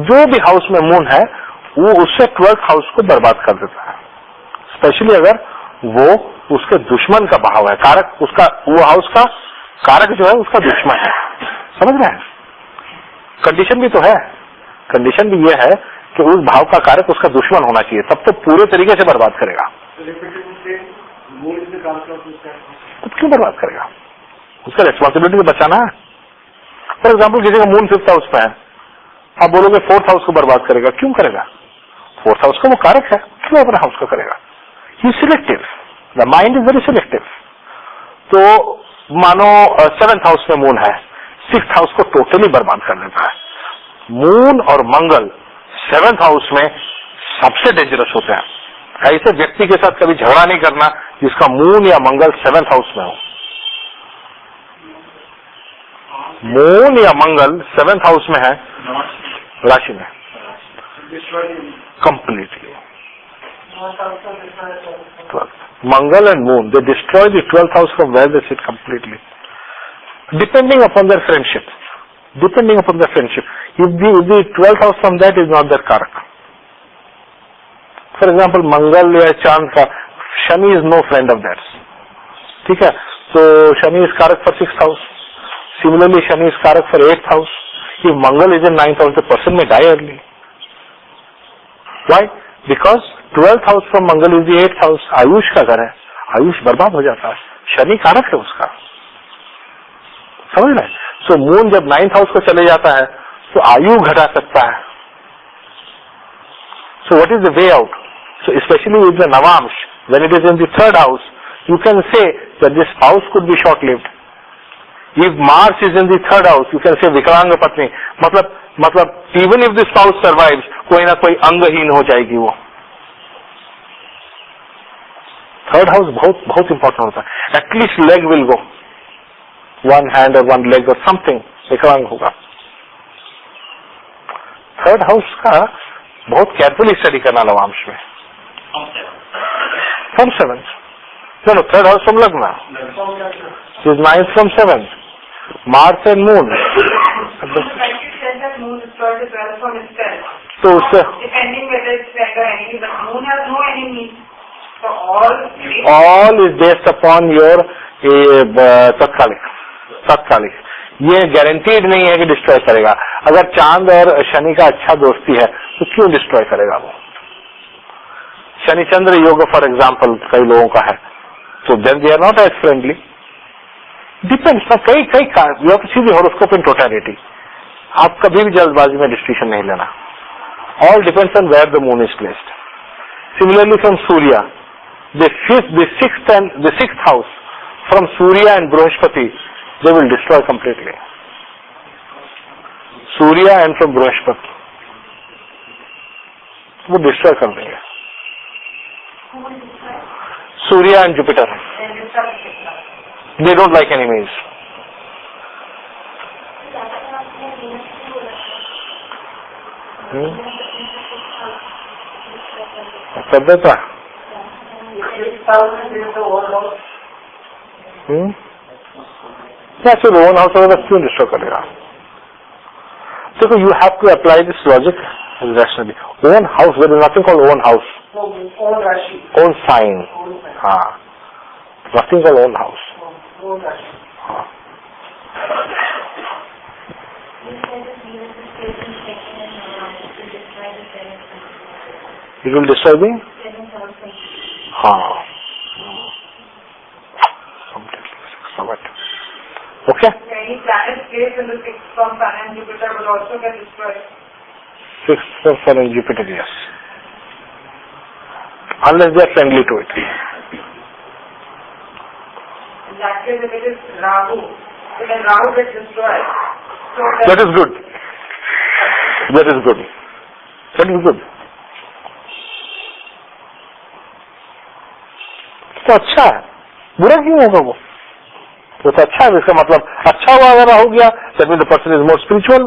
जो भी हाउस में मून है, वो उससे 12th हाउस को बर्बाद कर देता है. स्पेशली अगर वो उसके दुश्मन का भाव है, कारक उसका, वो हाउस का कारक जो है उसका दुश्मन है. समझ रहे हैं? कंडीशन भी तो है, कंडीशन भी ये है कि उस भाव का कारक उसका दुश्मन होना चाहिए, तब तो पूरे तरीके से बर्बाद करेगा. तब क्यों बर्बाद करेगा? उसका रिस्पॉन्सिबिलिटी तो बचाना है. फॉर एग्जाम्पल किसी का मून 5th हाउस में है, आप बोलोगे 4th हाउस को बर्बाद करेगा. क्यों करेगा? 4th हाउस का वो कारक है, क्यों अपने हाउस का करेगा? He selective, the mind is very selective. तो मानो 7th हाउस में मून है, 6th हाउस को टोटली बर्बाद कर देता है. मून और मंगल 7th हाउस में सबसे डेंजरस होते हैं. ऐसे व्यक्ति के साथ कभी झगड़ा नहीं करना जिसका मून या मंगल 7th हाउस में हो. मून या मंगल 7th हाउस में है, राशि में, completely. Mangal and moon, they destroy the 12th house from where they sit completely. Depending upon their friendship. Depending upon their friendship. If the 12th house from that is not their karak. For example, Mangal या Chand का, Shani is no friend of theirs. ठीक है? So Shani is karak for 6th house. Similarly, Shani is karak for 8th house. If Mangal is in 9th house, the person may die early. Why? Because 12th house from Mangal is the 8th house. Ayush का घर है, आयुष बर्बाद हो जाता है. शनि कारक है उसका, समझ रहे? सो मून जब 9th हाउस को चले जाता है तो आयु घटा सकता है. So what is the way out? So specially with the Navamsa, when it is in the 3rd house, you can say that this spouse could be short lived. If Mars is in the 3rd house, you can say विकलांग पत्नी, मतलब even if the spouse survives, कोई ना कोई अंगहीन हो जाएगी वो. 3rd house बहुत बहुत इंपॉर्टेंट होता है. At least leg will go, 1 hand और 1 लेग और समथिंग, विकलांग होगा. 3rd हाउस का बहुत केयरफुली स्टडी करना नवांश में. From 7th, no, 3rd house from lagna, is 9th from 7th, Mars and moon. तो उससे
Depending whether it's friend or enemy, but moon has no enemy. So
all is based upon your तत्कालिक. ये guaranteed नहीं है कि destroy करेगा. अगर चांद और शनि का अच्छा दोस्ती है तो क्यों डिस्ट्रॉय करेगा वो? शनि चंद्र योग फॉर एग्जाम्पल कई लोगों का है, तो then they are not as friendly. Depends ना, कई you have to see the horoscope in totality. आप कभी भी जल्दबाजी में डिसीजन नहीं लेना. All depends on where the moon is placed. Similarly from Surya, the 6th house from Surya and Brihaspati, they will destroy completely. Surya and from Brihaspati, वो destroy कर देंगे. Surya and Jupiter, they don't like enemies. कर देता. So the own house अगर क्यों destroy करेगा? देखो, you have to apply this logic rationally. Own house, there is nothing called own house. Own sign. हाँ, nothing called own house. हाँ. It will destroy the Okay.
Any planet placed in the sixth from Sun and Jupiter will also get destroyed.
Sixth from Sun and Jupiter, yes. Unless they are friendly to it.
In that case, if it is Rahu, then Rahu gets destroyed. So
That is good. That is good. That is good. तो अच्छा है, बुरा क्यों होगा वो? तो अच्छा है, इसका मतलब अच्छा हुआ अगर राहु गया, that means the person is more spiritual.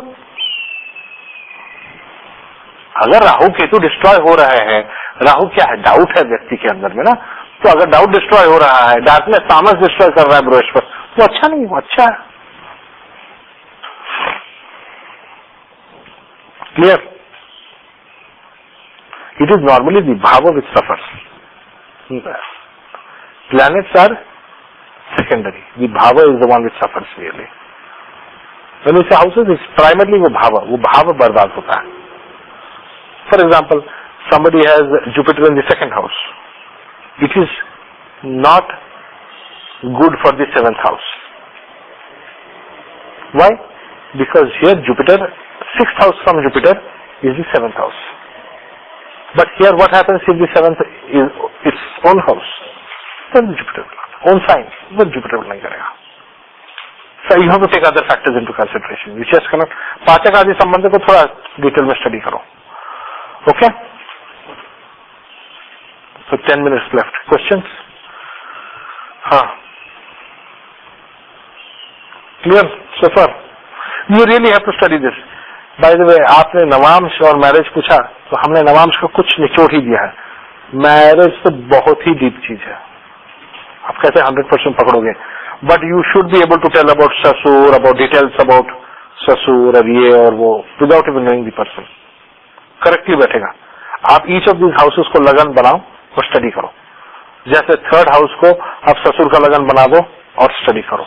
अगर राहु केतु डिस्ट्रॉय हो रहे हैं, राहु क्या है, डाउट है व्यक्ति के अंदर में ना, तो अगर डाउट डिस्ट्रॉय हो रहा है, डार्कनेस तामस डिस्ट्रॉय कर रहा है बृहस्पति, तो अच्छा नहीं, वो अच्छा है. Clear? It is normally the भाव विच suffers. Planets are secondary. The bhava is the one which suffers really. When we say houses, it's primarily वो bhava बर्बाद होता है. For example, somebody has Jupiter in the second house. It is not good for the seventh house. Why? Because here Jupiter, sixth house from Jupiter is the seventh house. But here what happens if the seventh is its own house? Then Jupiter will own sign, then Jupiter will नहीं करेगा. So you have to take other factors into consideration. You just cannot. पाचक आदि संबंध को थोड़ा detail में study करो. Okay? So 10 minutes left. Questions? हाँ. Clear so far? You really have to study this. By the way, आपने नवांश और मैरिज पूछा, तो हमने नवांश को कुछ निचोड़ ही दिया है. मैरिज तो बहुत ही डीप चीज है. आप कैसे 100% पकड़ोगे? But you should be able to tell about sasur, about details about sasur और ये और वो, without even knowing the person. Correctly बैठेगा. आप ईच ऑफ दीज हाउसेस को लगन बनाओ और स्टडी करो. जैसे थर्ड हाउस को आप ससुर का लगन बना दो और स्टडी करो.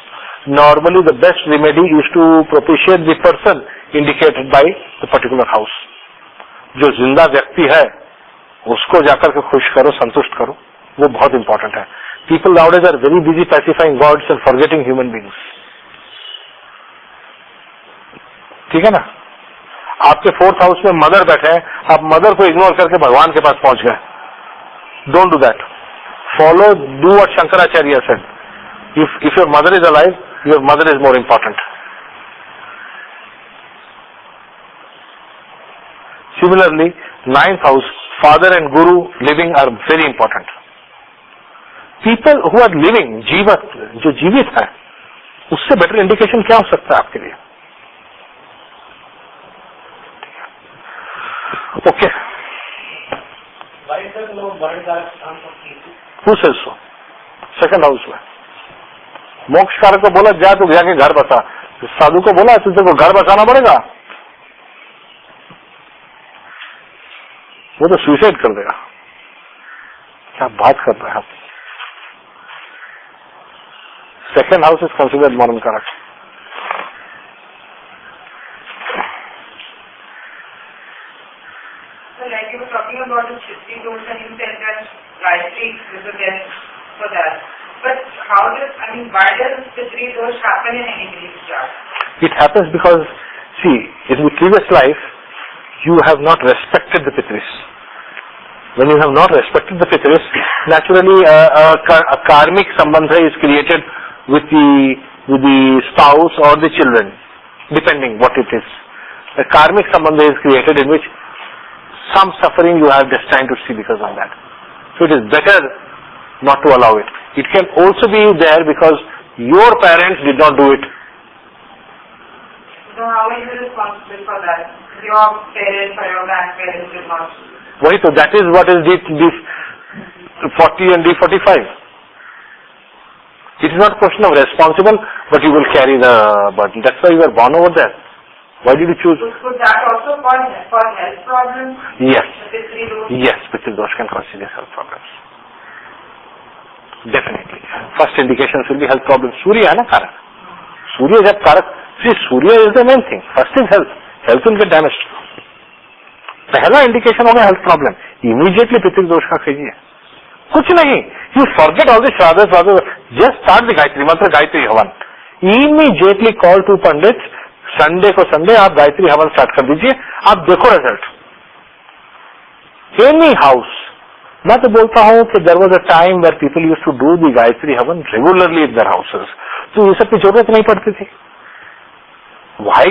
Normally the best remedy is to propitiate the person indicated by the particular house. जो जिंदा व्यक्ति है उसको जाकर के खुश करो, संतुष्ट करो, वो बहुत इंपॉर्टेंट है. People nowadays are very busy pacifying gods and forgetting human beings. ठीक है ना? आपके फोर्थ हाउस में मदर बैठे हैं, आप मदर को इग्नोर करके भगवान के पास पहुंच गए. Don't do that. Follow, do what Shankaracharya said. If your mother is alive, your mother is more important. Similarly, ninth house, father and guru living are very important. People who are living, जीवत, जो जीवित है, उससे better indication क्या हो सकता है आपके लिए? Okay. Who says so? Second house में मोक्ष कारक को बोला जा, तो जाके घर बसा. साधु को बोला तुझे को घर बसाना पड़ेगा, वो तो सुसाइड कर देगा. क्या बात कर रहे हैं आप? Second house is considered moral karak.
So like you were talking about the 50 doors and you said that Gayatri is the best for that. But how does, why does the 3 doors happen in anybody's chart?
It happens because, see, in the previous life, you have not respected the Pitris. When you have not respected the Pitris, naturally a karmic sambandha is created with the spouse or the children, depending what it is. A karmic sambandha is created in which some suffering you have destined to see because of that. So it is better not to allow it. It can also be there because your parents did not do it.
So how is it responsible for that? Your parents or your grandparents did not.
Why? So that is what is D40 and D45. It is not a question of responsible, but you will carry the burden. That's why you were born over there. Why did you choose?
So that also cause health problems?
Yes.
Yes,
Pitri-dosh can cause serious health problems. Definitely. First indications will be health problems. Surya है ना कारक. सूर्य जब कारक See, Surya is the main thing. First is health. Health will get damaged. पहला indication होगा health problem. Immediately पितृ दोष का कीजिए. कुछ नहीं. You forget all the shraddhas. Just start the Gayatri मंत्र, गायत्री हवन. Immediately call to Pandit. Sunday को संडे आप गायत्री हवन स्टार्ट कर दीजिए. आप देखो रिजल्ट. Any house. मैं तो बोलता हूं कि there was a time where people used to do the Gayatri हवन regularly in their houses. तो ये सब की जरूरत नहीं पड़ती थी. Why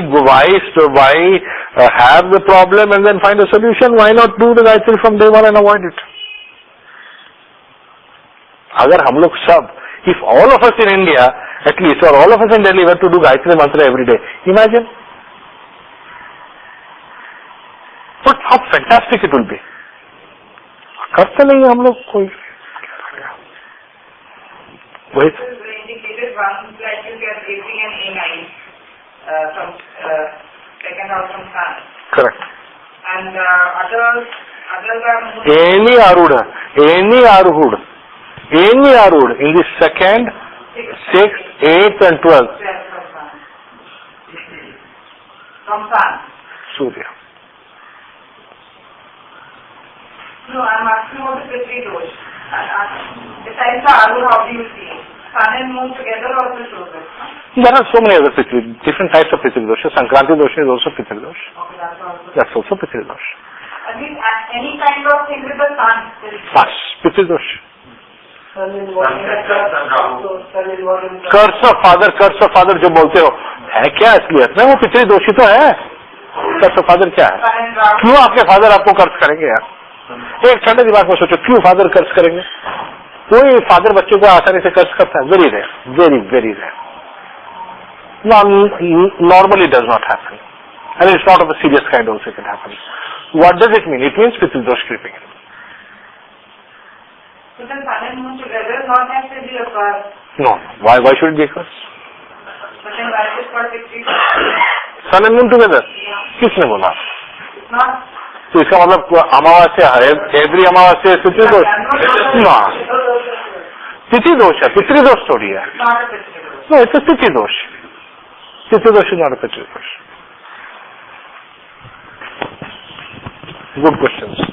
have the problem and then find a solution? Why not do the Gayatri from day one and avoid it? अगर हम लोग सब, if all of us in India, at least, or all of us in Delhi were to do Gayatri mantra every day, imagine how fantastic it will be. करते नहीं हम लोग कोई. वही
indicated one like you get breathing and A9 from second house from sun.
Correct.
And others are
any arud in the second, 6th, 8th and 12th
from sun.
Surya.
No, I'm asking about the Pitri dosh. Besides the Arud, how do you see it? Sun and moon together also shows it.
There are so many other Pitri, different types of Pitri dosha. Sankranti dosha is also Pitri dosha.
Okay,
That's also Pitri dosha.
I mean, any kind of thing with the sun.
Yes, Pitri dosha. Curse of father जो बोलते हो है क्या असलियत में? वो पितृ दोषी तो है. कर्स ऑफ फादर क्या है? क्यों आपके फादर आपको कर्ज करेंगे यार? एक ठंडे दिमाग में सोचो, क्यों फादर कर्ज करेंगे? कोई फादर बच्चों को आसानी से कर्ज करता है? Very rare, very very rare. Normally does not happen, and it's not of a serious kind also it can happen. What does it mean? It means pitri dosh creeping in.
So then sun and moon together not necessarily a curse.
No, why should it be a curse?
But then why is it called Pitri?
Sun and moon together? किसने बोला?
It's not.
तो इसका मतलब अमावस्या है, every अमावस्या पितृ दोष? ना, पितृ दोष है, पितृ दोष थोड़ी है.
Not a Pitri dosh.
No, it's a पितृ दोष. पितृ दोष is not a पितृ दोष. Good questions.